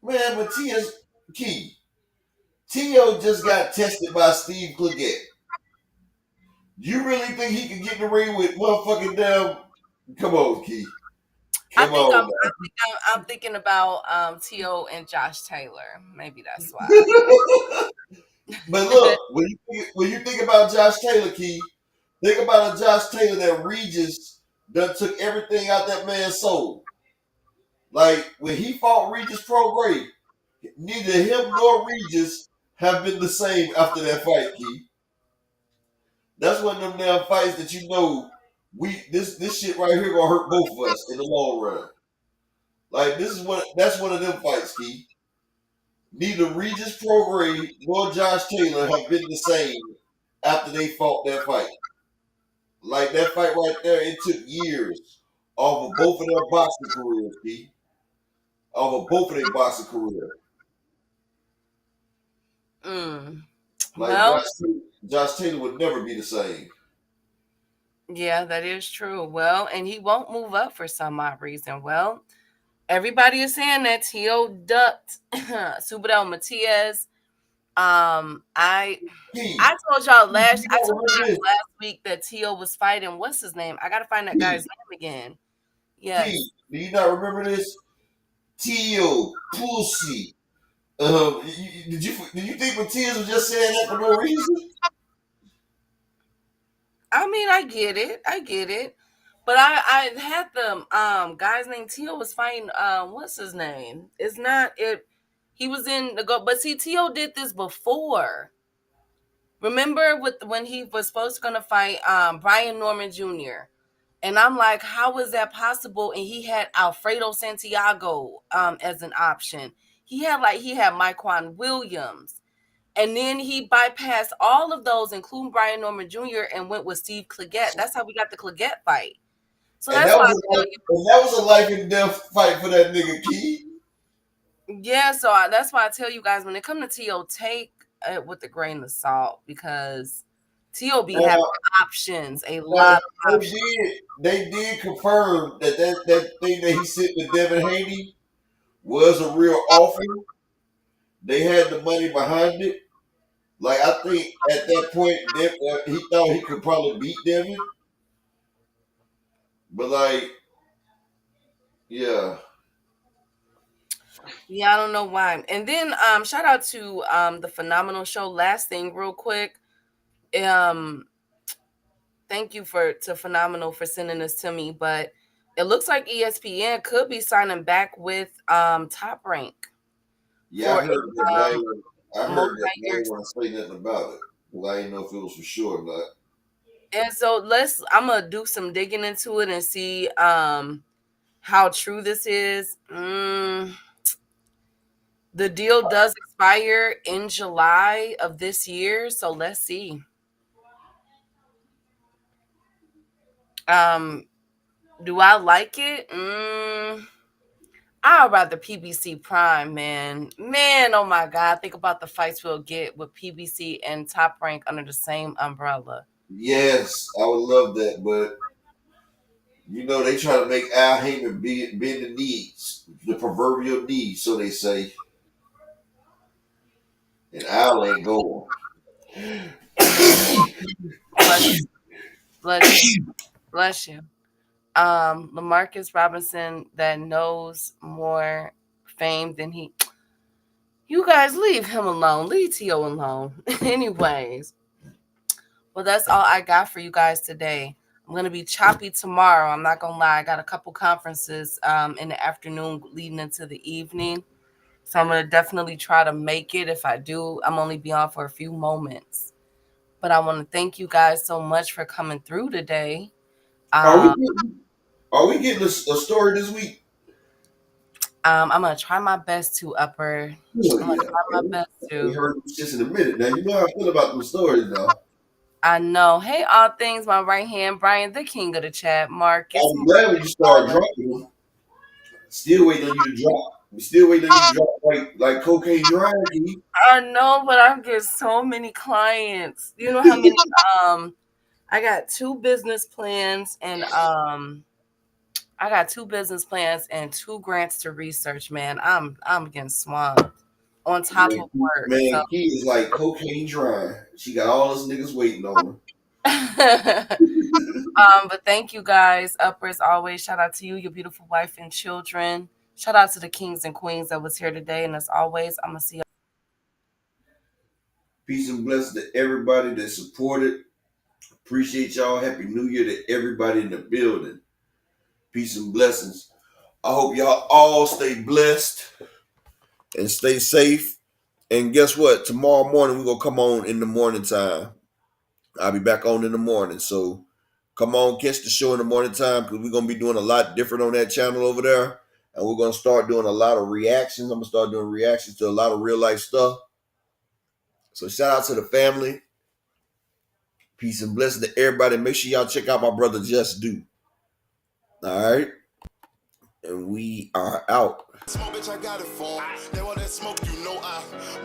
Man, Matias Key. Tio just got tested by Steve Clegette. You really think he can get in the ring with motherfucking damn? Come on, Key. I Come think on, I'm thinking about Tio and Josh Taylor. Maybe that's why. man. But look, when you think about Josh Taylor, Key, think about a Josh Taylor that Regis done took everything out that man's soul. Like when he fought Regis Prograis, neither him nor Regis have been the same after that fight, Key. That's one of them damn fights that you know this shit right here gonna hurt both of us in the long run. Like that's one of them fights, Key. Neither Regis Prograis nor Josh Taylor have been the same after they fought that fight. Like that fight right there, it took years off of both of their boxing careers, Key. Off of both of their boxing careers. Mm. Like Well, Josh Taylor would never be the same. yeah, that is true. Well, and he won't move up for some odd reason. Well, everybody is saying that Tio ducked Super Matias. I Key, told y'all Key, you I gotta told you remember guys this. last week that Tio was fighting. What's his name? I gotta find that guy's Key, name again. Key, Yes. do you not remember this? Tio, Pussy. Did you think Matias was just saying that for no reason? I mean, I get it. But I had the guy's name Tio was fighting what's his name? It's not it he was in the go, but see Tio did this before. Remember with when he was supposed to gonna fight Brian Norman Jr. And I'm like, how is that possible? And he had Alfredo Santiago as an option. He had Myquan Williams. And then he bypassed all of those, including Brian Norman Jr., and went with Steve Clegette. That's how we got the Clegette fight. So And that's that why was I tell that was a life and death fight for that nigga Key. you, yeah. That's why I tell you guys when it comes to T.O., take it with a grain of salt, because T.O. be having Now, options, a lot of options. they did confirm that thing that he sent to Devin Haney was a real offer. They had the money behind it. Like I think at that point, he thought he could probably beat Devin, but like, yeah, Yeah, I don't know why. And then shout out to the Phenomenal Show. Last thing, real quick. Um, thank you to Phenomenal for sending this to me, but it looks like ESPN could be signing back with Top Rank yeah. for I heard that, but a I heard that, but I multi-year. didn't want to say nothing about it because I didn't know if it was for sure or not. And so I'm gonna do some digging into it and see how true this is. The deal does expire in July of this year, so let's see. Um, do I like it? I'd rather PBC Prime, man. Man, oh my God. Think about the fights we'll get with PBC and Top Rank under the same umbrella. Yes, I would love that, but you know they try to make Al Heyman bend the knees, the proverbial knees, so they say, and Al ain't going. Bless you. Bless you. Bless you. Lamarcus Robinson that knows more fame than he. You guys leave him alone. Leave T.O. alone. Anyways. Well, that's all I got for you guys today. I'm gonna be choppy tomorrow. I'm not gonna lie. I got a couple conferences in the afternoon leading into the evening. So I'm gonna definitely try to make it. If I do, I'm only be on for a few moments. But I want to thank you guys so much for coming through today. Are we Um, getting, are we getting a story this week? I'm gonna try my best to upper. Oh, I'm gonna yeah, try my man. best We to. heard them just in a minute. Now, you know how I feel about them stories now. I know. Hey, all things, my right hand, Brian, the king of the chat, Marcus. I'm glad when you start dropping them. Still waiting on you to drop. We still waiting on you to drop like cocaine dry. I know, but I get so many clients. You know how many? I got two business plans and two grants to research. Man, I'm getting swamped on top of work. So, Man, Key is like cocaine dry. She got all those niggas waiting on but thank you guys. Upper as always. Shout out to you, your beautiful wife and children. Shout out to the kings and queens that was here today. And as always, I'm gonna see you. Peace and blessings to everybody that supported. Appreciate y'all. Happy New Year to everybody in the building. Peace and blessings. I hope y'all all stay blessed and stay safe. And guess what? Tomorrow morning, we're going to come on in the morning time. I'll be back on in the morning. So come on, catch the show in the morning time because we're going to be doing a lot different on that channel over there. And we're going to start doing a lot of reactions. I'm going to start doing reactions to a lot of real life stuff. So shout out to the family. Peace and blessings to everybody. Make sure y'all check out my brother Just Do. All right. And we are out. Smoke, bitch, I got it for 'em. They want that smoke, you know I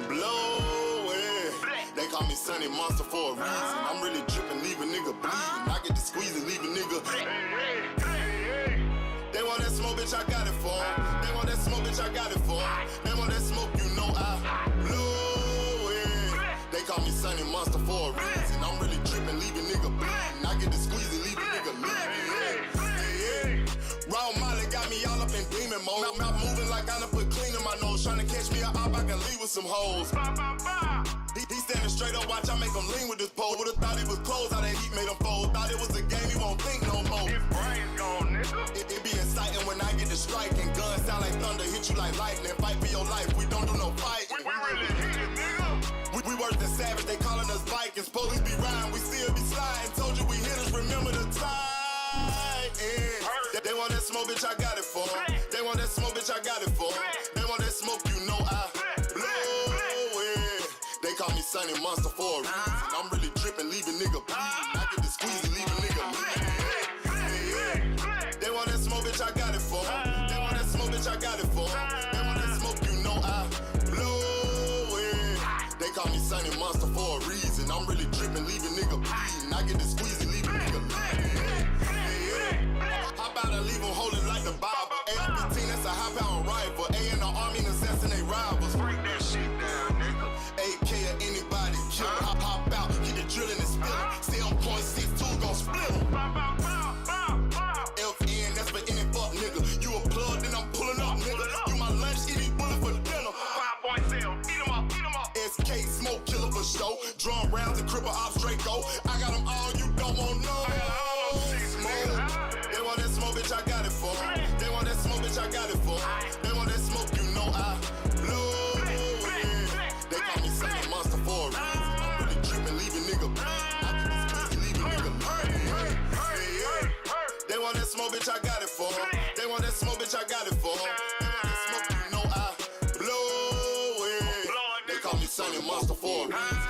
blow it. They call me Sunny Monster for a reason. I'm really dripping, leave a nigga bleeding. I get to squeeze and leave a nigga. They want that smoke, bitch, I got it for 'em. They want that smoke, bitch, I got it for 'em. They want that smoke, you know I blow it. They call me Sunny Monster for a reason. I'm really dripping, leave a nigga bleeding. I get to squeeze and leave a nigga bleeding. Raw Molly got me all up in demon mode. Mouth moving like I done put clean in my nose. Trying to catch me up, I can leave with some hoes. He standing straight up, watch I make him lean with this pole. Would've thought it was closed, how that heat made him fold. Thought it was a game, he won't think no more. His brain's gone, nigga. It be exciting when I get to strike and guns sound like thunder, hit you like lightning. Fight for your life, we don't do no fight. We really hit it, nigga. We worse than savage, they calling us Vikings. Police be riding, we still be sliding. Told you we hit us, remember the time. They want that smoke, bitch, I got it for 'em. They want that smoke, bitch, I got it for 'em. They want that smoke, you know I blow it. They call me Sunny Monster for a reason. I'm really dripping, leave a nigga bleeding. I get to squeeze and leave a nigga bleeding. They want that smoke, bitch, I got it for 'em. They want that smoke, bitch, I got it for 'em. They want that smoke, you know I blow it. They call me Sunny Monster for a reason. I'm really dripping, leave a nigga bleeding. I get to squeeze and leave a nigga bleeding. How about I leave them holding like the Bible? AR-15, that's a high-power rifle. A in the army and assassinate rivals. Break that shit down, nigga. AK or anybody kill him. Hop out, keep it drilling and spilling. 7.62 gon' split him. FN, that's for any fuck nigga. You a plug, then I'm pulling up, nigga. You my lunch, eat these bullets for dinner. 5.7, eat 'em up, eat 'em up. SK, smoke killer for show. Drum rounds and cripple off straight go. I got them all, you don't want no. They want that smoke, bitch, I got it for 'em. They want that smoke, bitch, I got it for 'em. They want that smoke, you know I blow it. They call me Sunny Monster for a reason. I'm really dripping, leave a nigga bleeding. I get this pussy, leave a nigga bleeding. They want that smoke, bitch, I got it for 'em. They want that smoke, bitch, I got it for 'em. They want that smoke, you know I blow it. They call me Sunny Monster for a reason.